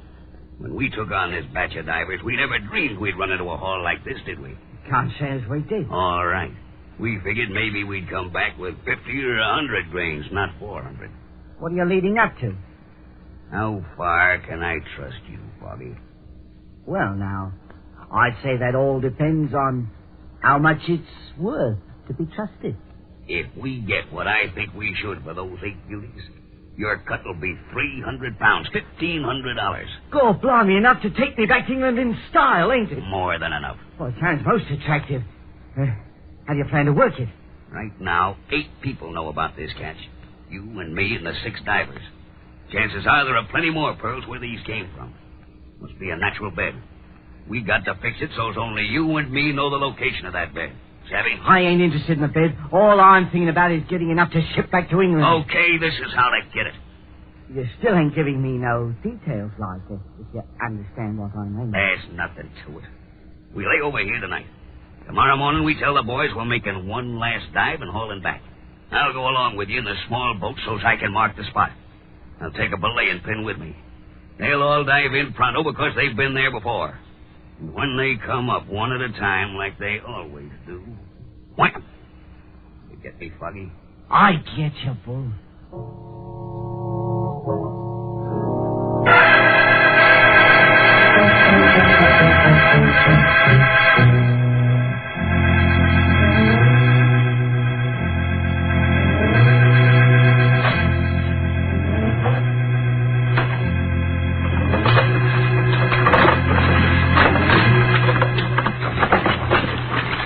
When we took on this batch of divers, we never dreamed we'd run into a haul like this, did we? Can't say as we did. All right. We figured maybe we'd come back with 50 or 100 grains, not 400. What are you leading up to? How far can I trust you, Foggy? Well, now, I'd say that all depends on how much it's worth to be trusted. If we get what I think we should for those 8 beauties, your cut will be 300 pounds, $1,500. God, blimey, enough to take me back to England in style, ain't it? More than enough. Well, it sounds most attractive. How do you plan to work it? Right now, 8 people know about this catch. You and me and the 6 divers. Chances are there are plenty more pearls where these came from. Must be a natural bed. We got to fix it so's only you and me know the location of that bed. Savvy? I ain't interested in the bed. All I'm thinking about is getting enough to ship back to England. Okay, this is how to get it. You still ain't giving me no details like this, if you understand what I mean. There's nothing to it. We lay over here tonight. Tomorrow morning we tell the boys we're making one last dive and hauling back. I'll go along with you in the small boat so's I can mark the spot. I'll take a belaying pin with me. They'll all dive in pronto because they've been there before. And when they come up one at a time like they always do, whack 'em. You get me, Foggy? I get you, Bull.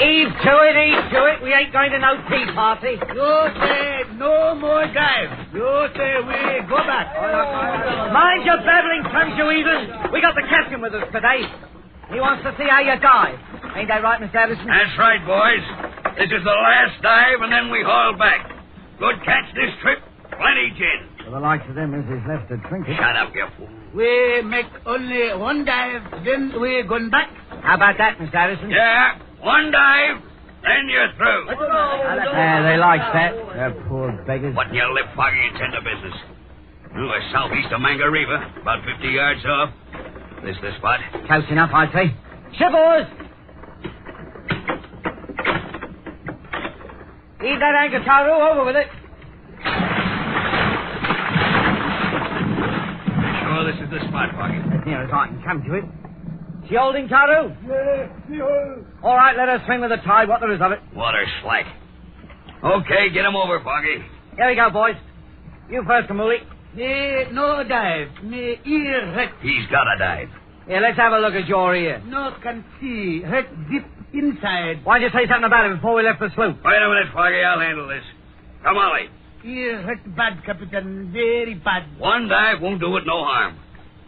Eat to it. We ain't going to no tea party. You say no more dive. You say we go back. Mind your babbling tongues, you heathen. We got the captain with us today. He wants to see how you dive. Ain't that right, Mr. Addison? That's right, boys. This is the last dive, and then we haul back. Good catch this trip. Plenty gin. For the likes of them as is left to drink it. Shut up, you fool. We make only one dive, then we going back. How about that, Mr. Addison? Yeah, one dive, then you're through. They like that. They're poor beggars. What your lip, Foggy, and tend to business. We're southeast of Mangareva, about 50 yards off. This the spot? Close enough, I'd say. Shivers! Leave that anchor, Taru. Over with it. Sure this is the spot, Foggy? As near as I can come to it. She holding, Taru? Yeah. All right, let us swing with the tide, what there is of it. Water slack. Okay, get him over, Foggy. Here we go, boys. You first, Kamuli. No dive. Me ear hurt. He's got to dive. Here, let's have a look at your ear. No can see. Hurt deep inside. Why'd you say something about it before we left the sloop? Wait a minute, Foggy. I'll handle this. Come on, Lee. Ear hurt bad, Captain. Very bad. One dive won't do it no harm.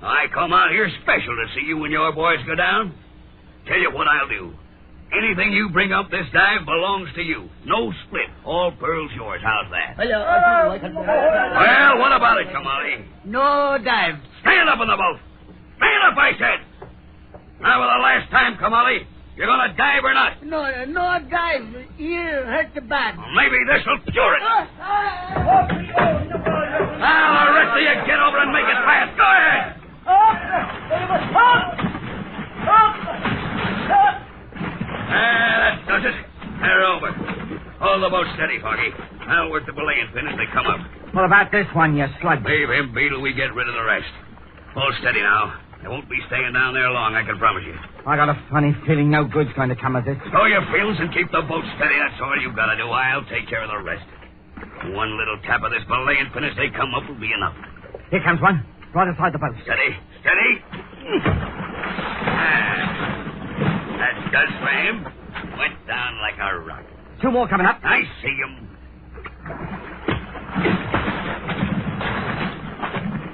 I come out here special to see you and your boys go down. Tell you what I'll do. Anything you bring up this dive belongs to you. No split. All pearls yours. How's that? Well, what about it, Kamali? No dive. Stand up in the boat. Stand up, I said. Now, for the last time, Kamali, you're going to dive or not? No dive. Ear hurt bad. Well, maybe this'll cure it. Now, the rest of you get over and make it fast. Go ahead. That does it. They're over. Hold the boat steady, Foggy. I'll work the belaying pin as they come up. What about this one, you slug? Leave him be till we get rid of the rest. Hold steady now. They won't be staying down there long, I can promise you. I got a funny feeling no good's going to come of this. Stow your feels and keep the boat steady. That's all you got to do. I'll take care of the rest. One little tap of this belaying pin as they come up will be enough. Here comes one. Right aside the boat. Steady. That does for him. Went down like a rock. 2 more coming up. I see him.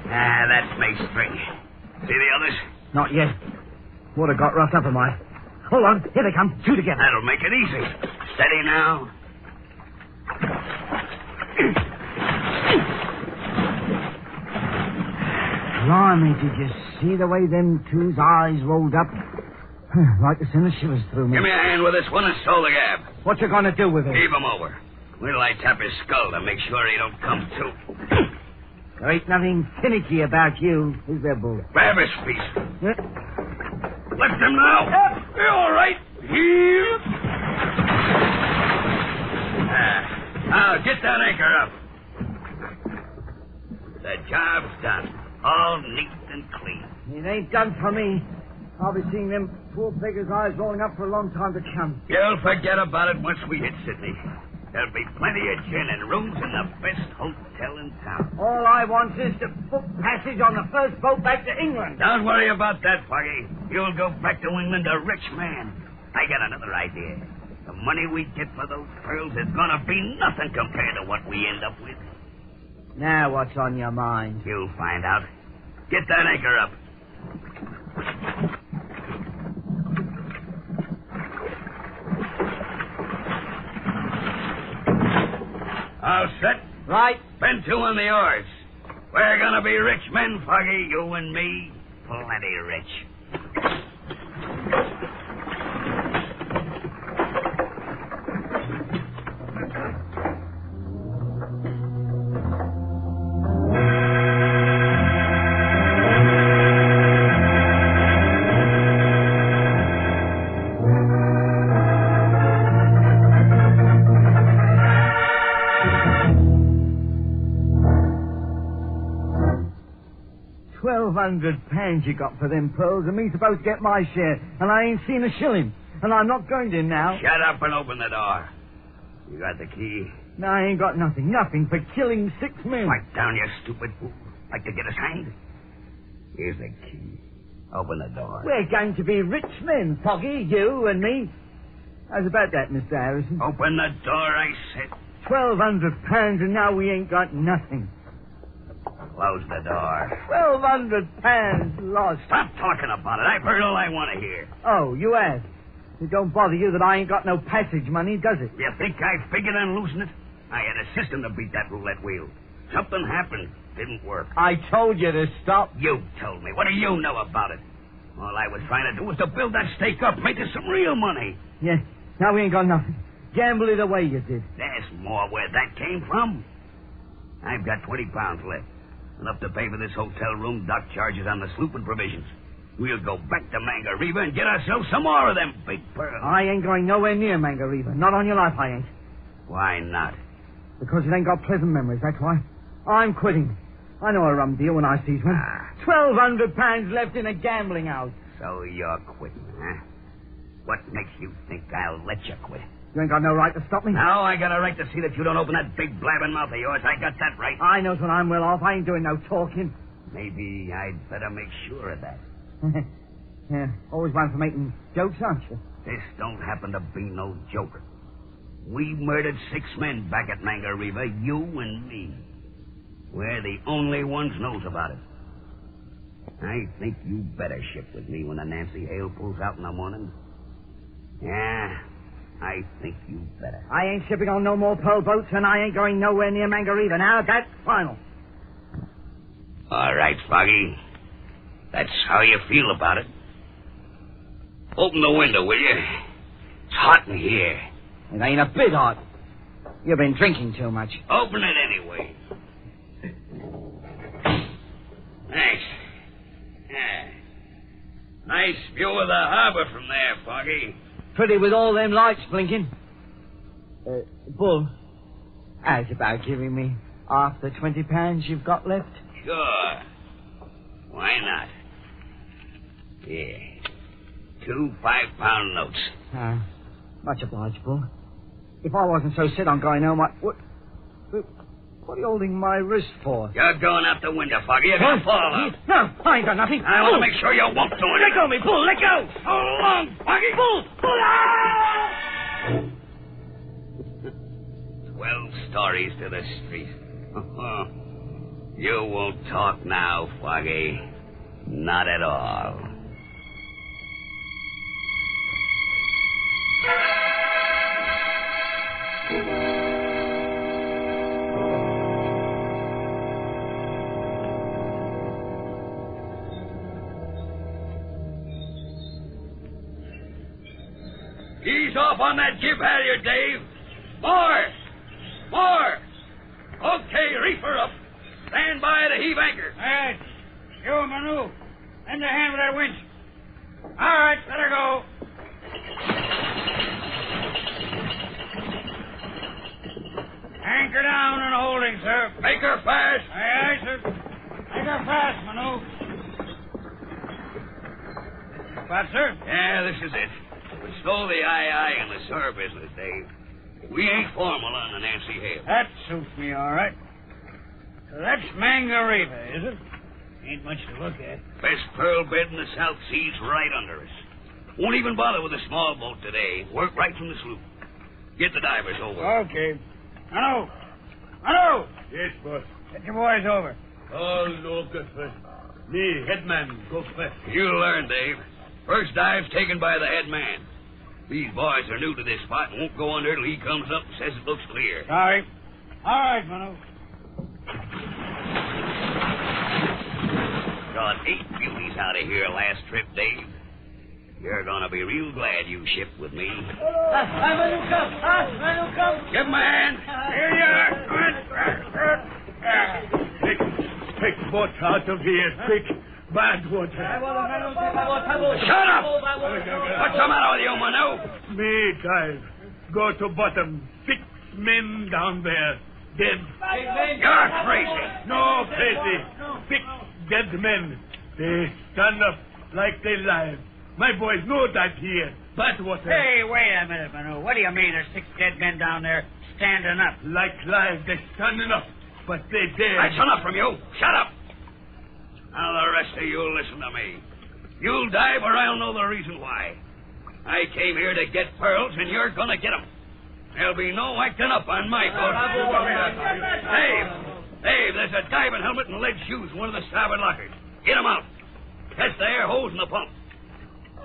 That's Mace 3. See the others? Not yet. Water got roughed up a mile. Hold on. Here they come. 2 together. That'll make it easy. Steady now. Blimey, did you see the way them two's eyes rolled up? Like to send the shivers through me. Give me a hand with this one and stole the gab. What you gonna do with it? Leave him over. Wait till I tap his skull to make sure he don't come to. There ain't nothing finicky about you, is there, Bull? Grab his feet. Lift him now. You're all right. Here. Now, get that anchor up. The job's done. All neat and clean. It ain't done for me. I'll be seeing them poor beggars' eyes rolling up for a long time to come. You'll forget about it once we hit Sydney. There'll be plenty of gin and rooms in the best hotel in town. All I want is to book passage on the first boat back to England. Don't worry about that, Foggy. You'll go back to England a rich man. I got another idea. The money we get for those pearls is gonna be nothing compared to what we end up with. Now what's on your mind? You'll find out. Get that anchor up. All set? Right. Bend to on the oars. We're gonna be rich men, Foggy, you and me. Plenty rich. 1,200 pounds you got for them pearls, and me supposed to get my share, and I ain't seen a shilling, and I'm not going to now. Shut up and open the door. You got the key? No, I ain't got nothing for killing 6 men. Quiet down, you stupid fool. Like to get us hanged? Here's the key. Open the door. We're going to be rich men, Foggy, you and me. How's about that, Mr. Harrison? Open the door, I said. 1,200 pounds, and now we ain't got nothing. Close the door. 1,200 pounds lost. Stop talking about it. I've heard all I want to hear. Oh, you have? It don't bother you that I ain't got no passage money, does it? You think I figured on losing it? I had a system to beat that roulette wheel. Something happened. Didn't work. I told you to stop. You told me. What do you know about it? All I was trying to do was to build that stake up, make us some real money. Yeah, now we ain't got nothing. Gamble it away you did. There's more where that came from. I've got 20 pounds left. Enough to pay for this hotel room, dock charges on the sloop, and provisions. We'll go back to Mangareva and get ourselves some more of them big pearls. I ain't going nowhere near Mangareva. Not on your life, I ain't. Why not? Because it ain't got pleasant memories, that's why. I'm quitting. I know a rum deal when I sees one. 1,200 pounds left in a gambling house. So you're quitting, huh? What makes you think I'll let you quit? You ain't got no right to stop me. No, I got a right to see that you don't open that big blabbing mouth of yours. I got that right. I knows when I'm well off. I ain't doing no talking. Maybe I'd better make sure of that. Yeah, always one for making jokes, aren't you? This don't happen to be no joke. We murdered 6 men back at Mangareva, you and me. We're the only ones knows about it. I think you better ship with me when the Nancy Hale pulls out in the morning. Yeah, I think you better. I ain't shipping on no more pearl boats, and I ain't going nowhere near Mangareva. Now, that's final. All right, Foggy. That's how you feel about it. Open the window, will you? It's hot in here. It ain't a bit hot. You've been drinking too much. Open it anyway. Thanks. Yeah. Nice view of the harbor from there, Foggy. Pretty with all them lights blinking. Bull, how's about giving me half the 20 pounds you've got left? Sure. Why not? Yeah. 2 5-pound notes. Much obliged, Bull. If I wasn't so set on going home, What are you holding my wrist for? You're going out the window, Foggy. You're going to fall out. No, I ain't got nothing. I want to make sure you won't do it. Let go of me, Bull. Let go. So long, Foggy. Bull. 12 stories to the street. You won't talk now, Foggy. Not at all. Ease off on that jib halyard, Dave. More! Okay, reefer up. Stand by to heave anchor. All right. You, Manu. Lend a hand with that winch. All right, let her go. Anchor down and holding, sir. Make her fast. Aye, sir. Make her fast, Manu. What, sir? Yeah, this is it. We stole the aye and the SOR business, Dave. We ain't formal on the Nancy Hale. That suits me all right. So that's Margarita, is it? Ain't much to look at. Best pearl bed in the South Seas right under us. Won't even bother with a small boat today. Work right from the sloop. Get the divers over. Okay. Manu! Yes, boss. Get your boys over. Oh, no good first. Me, headman, go first. You'll learn, Dave. First dive's taken by the head man. These boys are new to this spot and won't go under till he comes up and says it looks clear. Sorry. All right, Manu. Got 8 beauties out of here last trip, Dave. You're gonna be real glad you shipped with me. Manu, come. Give him a hand. Here you are. Take boat out of here, quick. Bad water. Shut up! What's the matter with you, Manu? Me, dive. Go to bottom. 6 men down there. Dead. You're crazy. No, crazy. 6 dead men. They stand up like they live. My boys know that here. Bad water. Hey, wait a minute, Manu. What do you mean there's 6 dead men down there standing up? Like live, they're standing up. But they dead. That's enough from you. Shut up. Now the rest of you'll listen to me. You'll dive or I'll know the reason why. I came here to get pearls and you're gonna get them. There'll be no acting up on my boat. Dave, there's a diving helmet and lead shoes in one of the starboard lockers. Get them out. Test the air hose and the pump.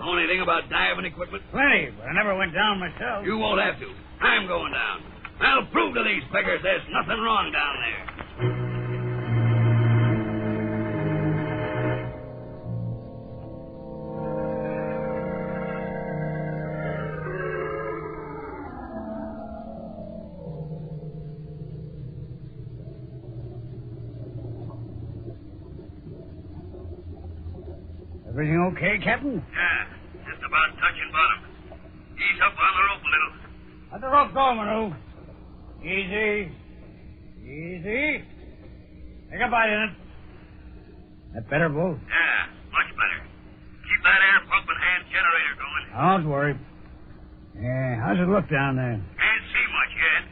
Know anything about diving equipment? Plenty, but I never went down myself. You won't have to. I'm going down. I'll prove to these beggars there's nothing wrong down there. Everything okay, Captain? Yeah, just about touching bottom. Ease up on the rope a little. Let the rope go, Manu. Easy. Take a bite in it. That better, Bull? Yeah, much better. Keep that air pump and hand generator going. Don't worry. Yeah, how's it look down there? Can't see much yet.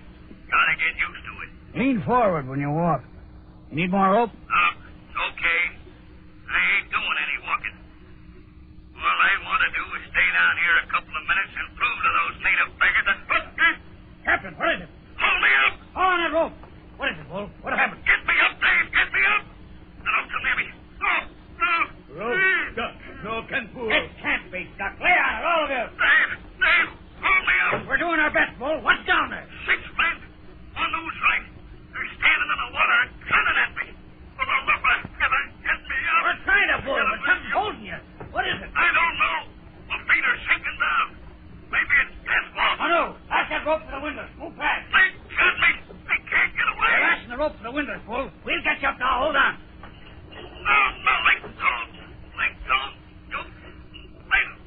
Gotta get used to it. Lean forward when you walk. You need more rope? Okay. I ain't doing any walking. All I want to do is stay down here a couple of minutes and prove to those native beggars that... Captain, what is it? Hold me up! On that rope. What is it, Bull? What happened? Get me up, Dave! Get me up! Now, don't come near me. No! Rope stuck. No can pull. It can't be stuck. Lay on it, all of you. Dave! Hold me up! We're doing our best, Bull. What's down there? 6 men. On who's right. They're standing in the water and gunning at me. For the love of heaven, get me up! We're trying to, Bull, but something's holding you. What is it? I don't know. My feet are sinking down. Maybe it's death walk. Oh, no. Lash that rope to the windows. Move fast. They got me. I can't get away. They're lashing the rope to the windows, Bull. We'll get you up now. Hold on. No, let go. Let go.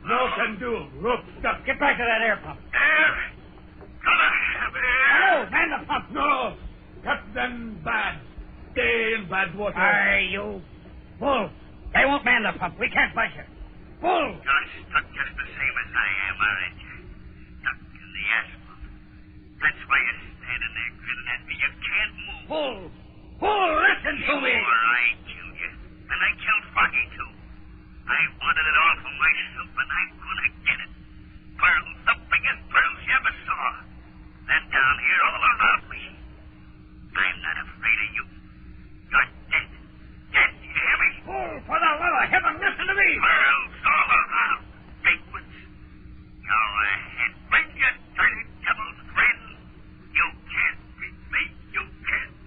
No can do. Rope stuck. Get back to that air pump. Air. Gotta have air. No, man the pump. No. Captain bad. Stay in bad water. Aye, you. Bull, they won't man the pump. We can't fight you. Bull. You're stuck just the same as I am, aren't you? Stuck in the asphalt. That's why you're standing there grinning at me. You can't move. Bull, listen to me. I killed you. And I killed Foggy, too. I wanted it all for myself, and I'm gonna get it. Pearls, the biggest pearls you ever saw. They're down here all around me. I'm not afraid of you. You're dead. Dead, you hear me? Bull, for the love of heaven, listen to me. Pearls all around. Big ones. Go ahead. Bring your dirty devil's friend. You can't beat me. You can't.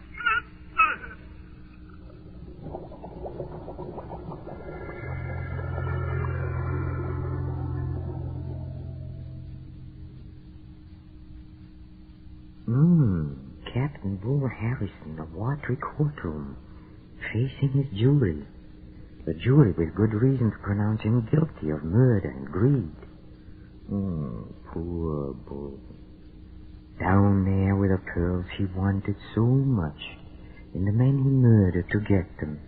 Captain Bull Harrison, the watery courtroom, facing his jury. The jury with good reason to pronounce him guilty of murder and greed. Poor Bull. Down there with the pearls he wanted so much, and the men he murdered to get them.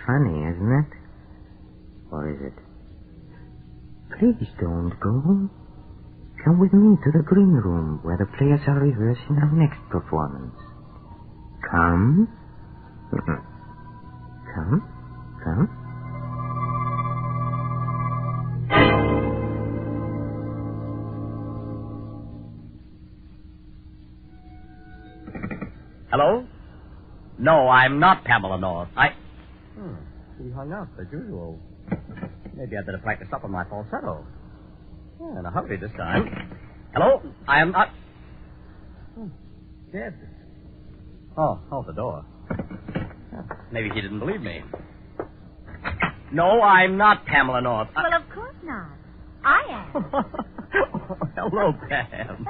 Funny, isn't it? Or is it? Please don't go. Come with me to the green room where the players are rehearsing our next performance. Come. Come. Hello? No, I'm not Pamela North. He hung up, as usual. Maybe I'd better practice up on my falsetto. In a hurry this time. Hello? I am not... Dead. Oh, the door. Maybe he didn't believe me. No, I'm not Pamela North. Well, of course not. I am. Hello, Pam.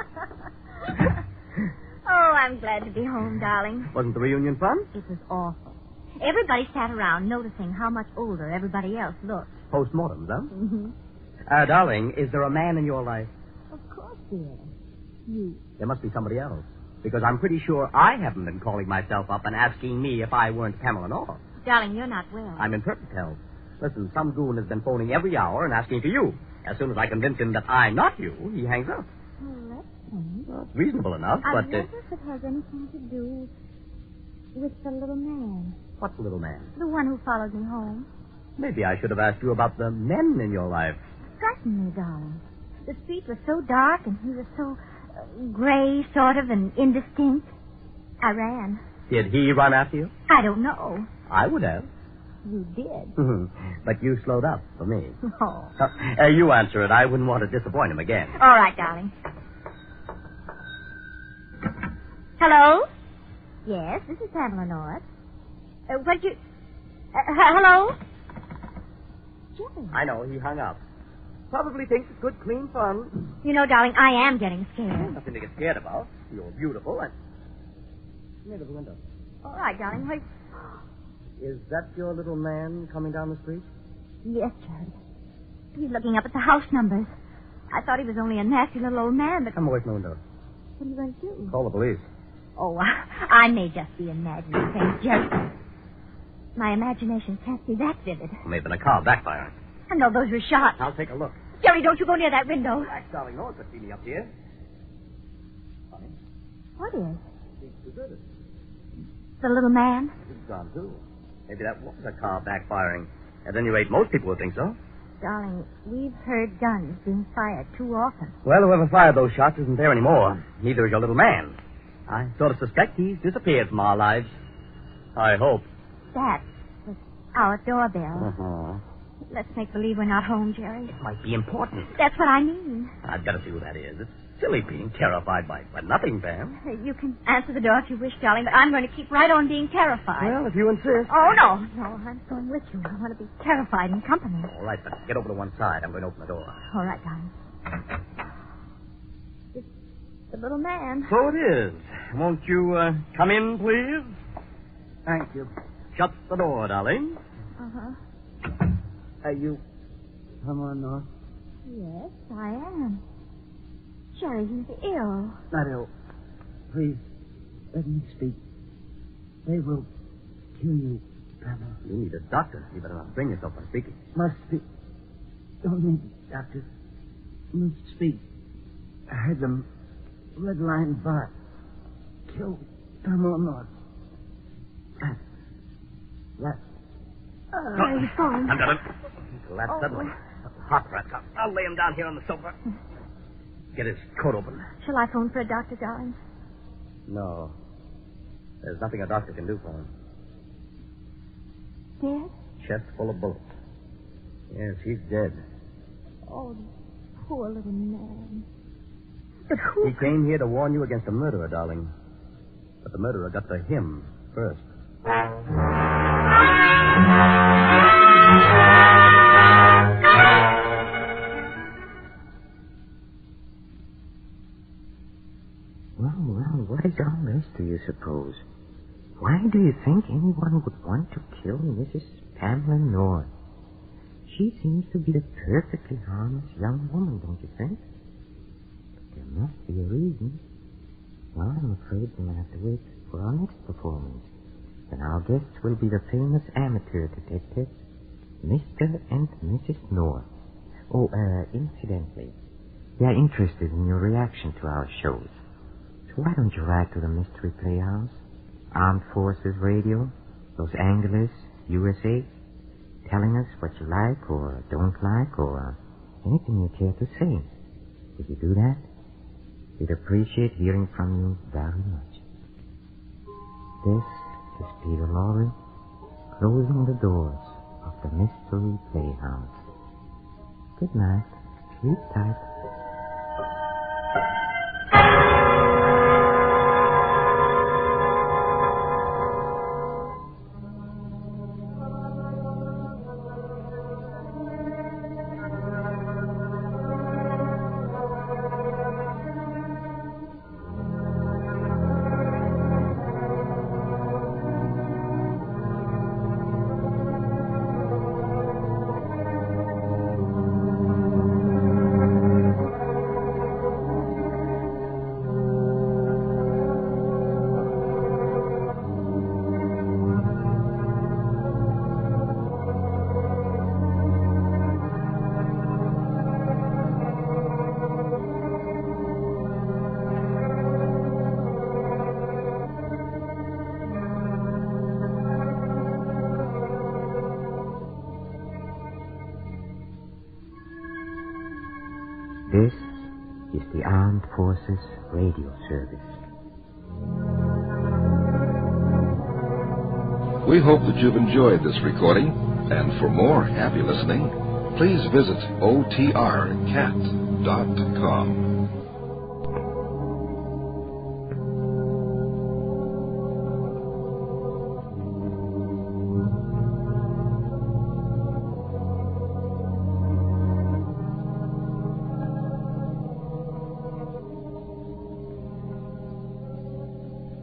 Oh, I'm glad to be home, darling. Wasn't the reunion fun? It was awful. Everybody sat around noticing how much older everybody else looked. Postmortems, huh? Mm-hmm. Darling, is there a man in your life? Of course, dear. You. There must be somebody else. Because I'm pretty sure I haven't been calling myself up and asking me if I weren't Pamela North. Darling, you're not well. I'm in perfect health. Listen, some goon has been phoning every hour and asking for you. As soon as I convince him that I'm not you, he hangs up. Well, that's funny. Well, it's reasonable enough, I but... wonder if it has anything to do with the little man. What little man? The one who followed me home. Maybe I should have asked you about the men in your life. Certainly, darling. The street was so dark and he was so gray, sort of, and indistinct. I ran. Did he run after you? I don't know. I would have. You did. But you slowed up for me. Oh. You answer it. I wouldn't want to disappoint him again. All right, darling. Hello? Yes, this is Pamela North. What did you... hello? Jerry. I know, he hung up. Probably thinks it's good, clean fun. You know, darling, I am getting scared. Nothing to get scared about. You're beautiful and... Near the window. All right, darling. Wait. Is that your little man coming down the street? Yes, Jerry. He's looking up at the house numbers. I thought he was only a nasty little old man, but... Come away from the window. What are you going to do? Call the police. Oh, I may just be imagining things, Jerry. My imagination can't be that vivid. May have been a car backfiring. I know those were shots. I'll take a look. Jerry, don't you go near that window. Relax, darling. No one could see me up here. Funny. What is? He's deserted. The little man? He's gone, too. Maybe that was a car backfiring. At any rate, most people would think so. Darling, we've heard guns being fired too often. Well, whoever fired those shots isn't there anymore. Neither is your little man. I sort of suspect he's disappeared from our lives. I hope. That was our doorbell. Uh-huh. Let's make believe we're not home, Jerry. It might be important. That's what I mean. I've got to see who that is. It's silly being terrified by nothing, Pam. You can answer the door if you wish, darling, but I'm going to keep right on being terrified. Well, if you insist. Oh, no. No, I'm going with you. I want to be terrified in company. All right, but get over to one side. I'm going to open the door. All right, darling. It's the little man. So it is. Won't you come in, please? Thank you. Shut the door, darling. Uh-huh. Are you Pamela North? Yes, I am. Jerry, he's ill. Not ill. Please, let me speak. They will kill you, Pamela. You need a doctor. You better not bring yourself by speaking. Must speak. Don't need a doctor. Must speak. I heard them red line bark. Kill Pamela North. That. He's falling. I've got him. He collapsed suddenly. Hot rat. I'll lay him down here on the sofa. Get his coat open. Shall I phone for a doctor, darling? No. There's nothing a doctor can do for him. Dead? Chest full of bullets. Yes, he's dead. Oh, poor little man. But who... He came here to warn you against a murderer, darling. But the murderer got to him first. all this, do you suppose? Why do you think anyone would want to kill Mrs. Pamela North? She seems to be a perfectly harmless young woman, don't you think? But there must be a reason. Well, I'm afraid we'll have to wait for our next performance. And our guests will be the famous amateur detectives, Mr. and Mrs. North. Oh, incidentally, we are interested in your reaction to our shows. So why don't you write to the Mystery Playhouse, Armed Forces Radio, Los Angeles, USA, telling us what you like or don't like or anything you care to say. Would you do that? We'd appreciate hearing from you very much. This is Peter Lorre, closing the doors of the Mystery Playhouse. Good night. Sleep tight. This is the Armed Forces Radio Service. We hope that you've enjoyed this recording, and for more happy listening, please visit otrcat.com.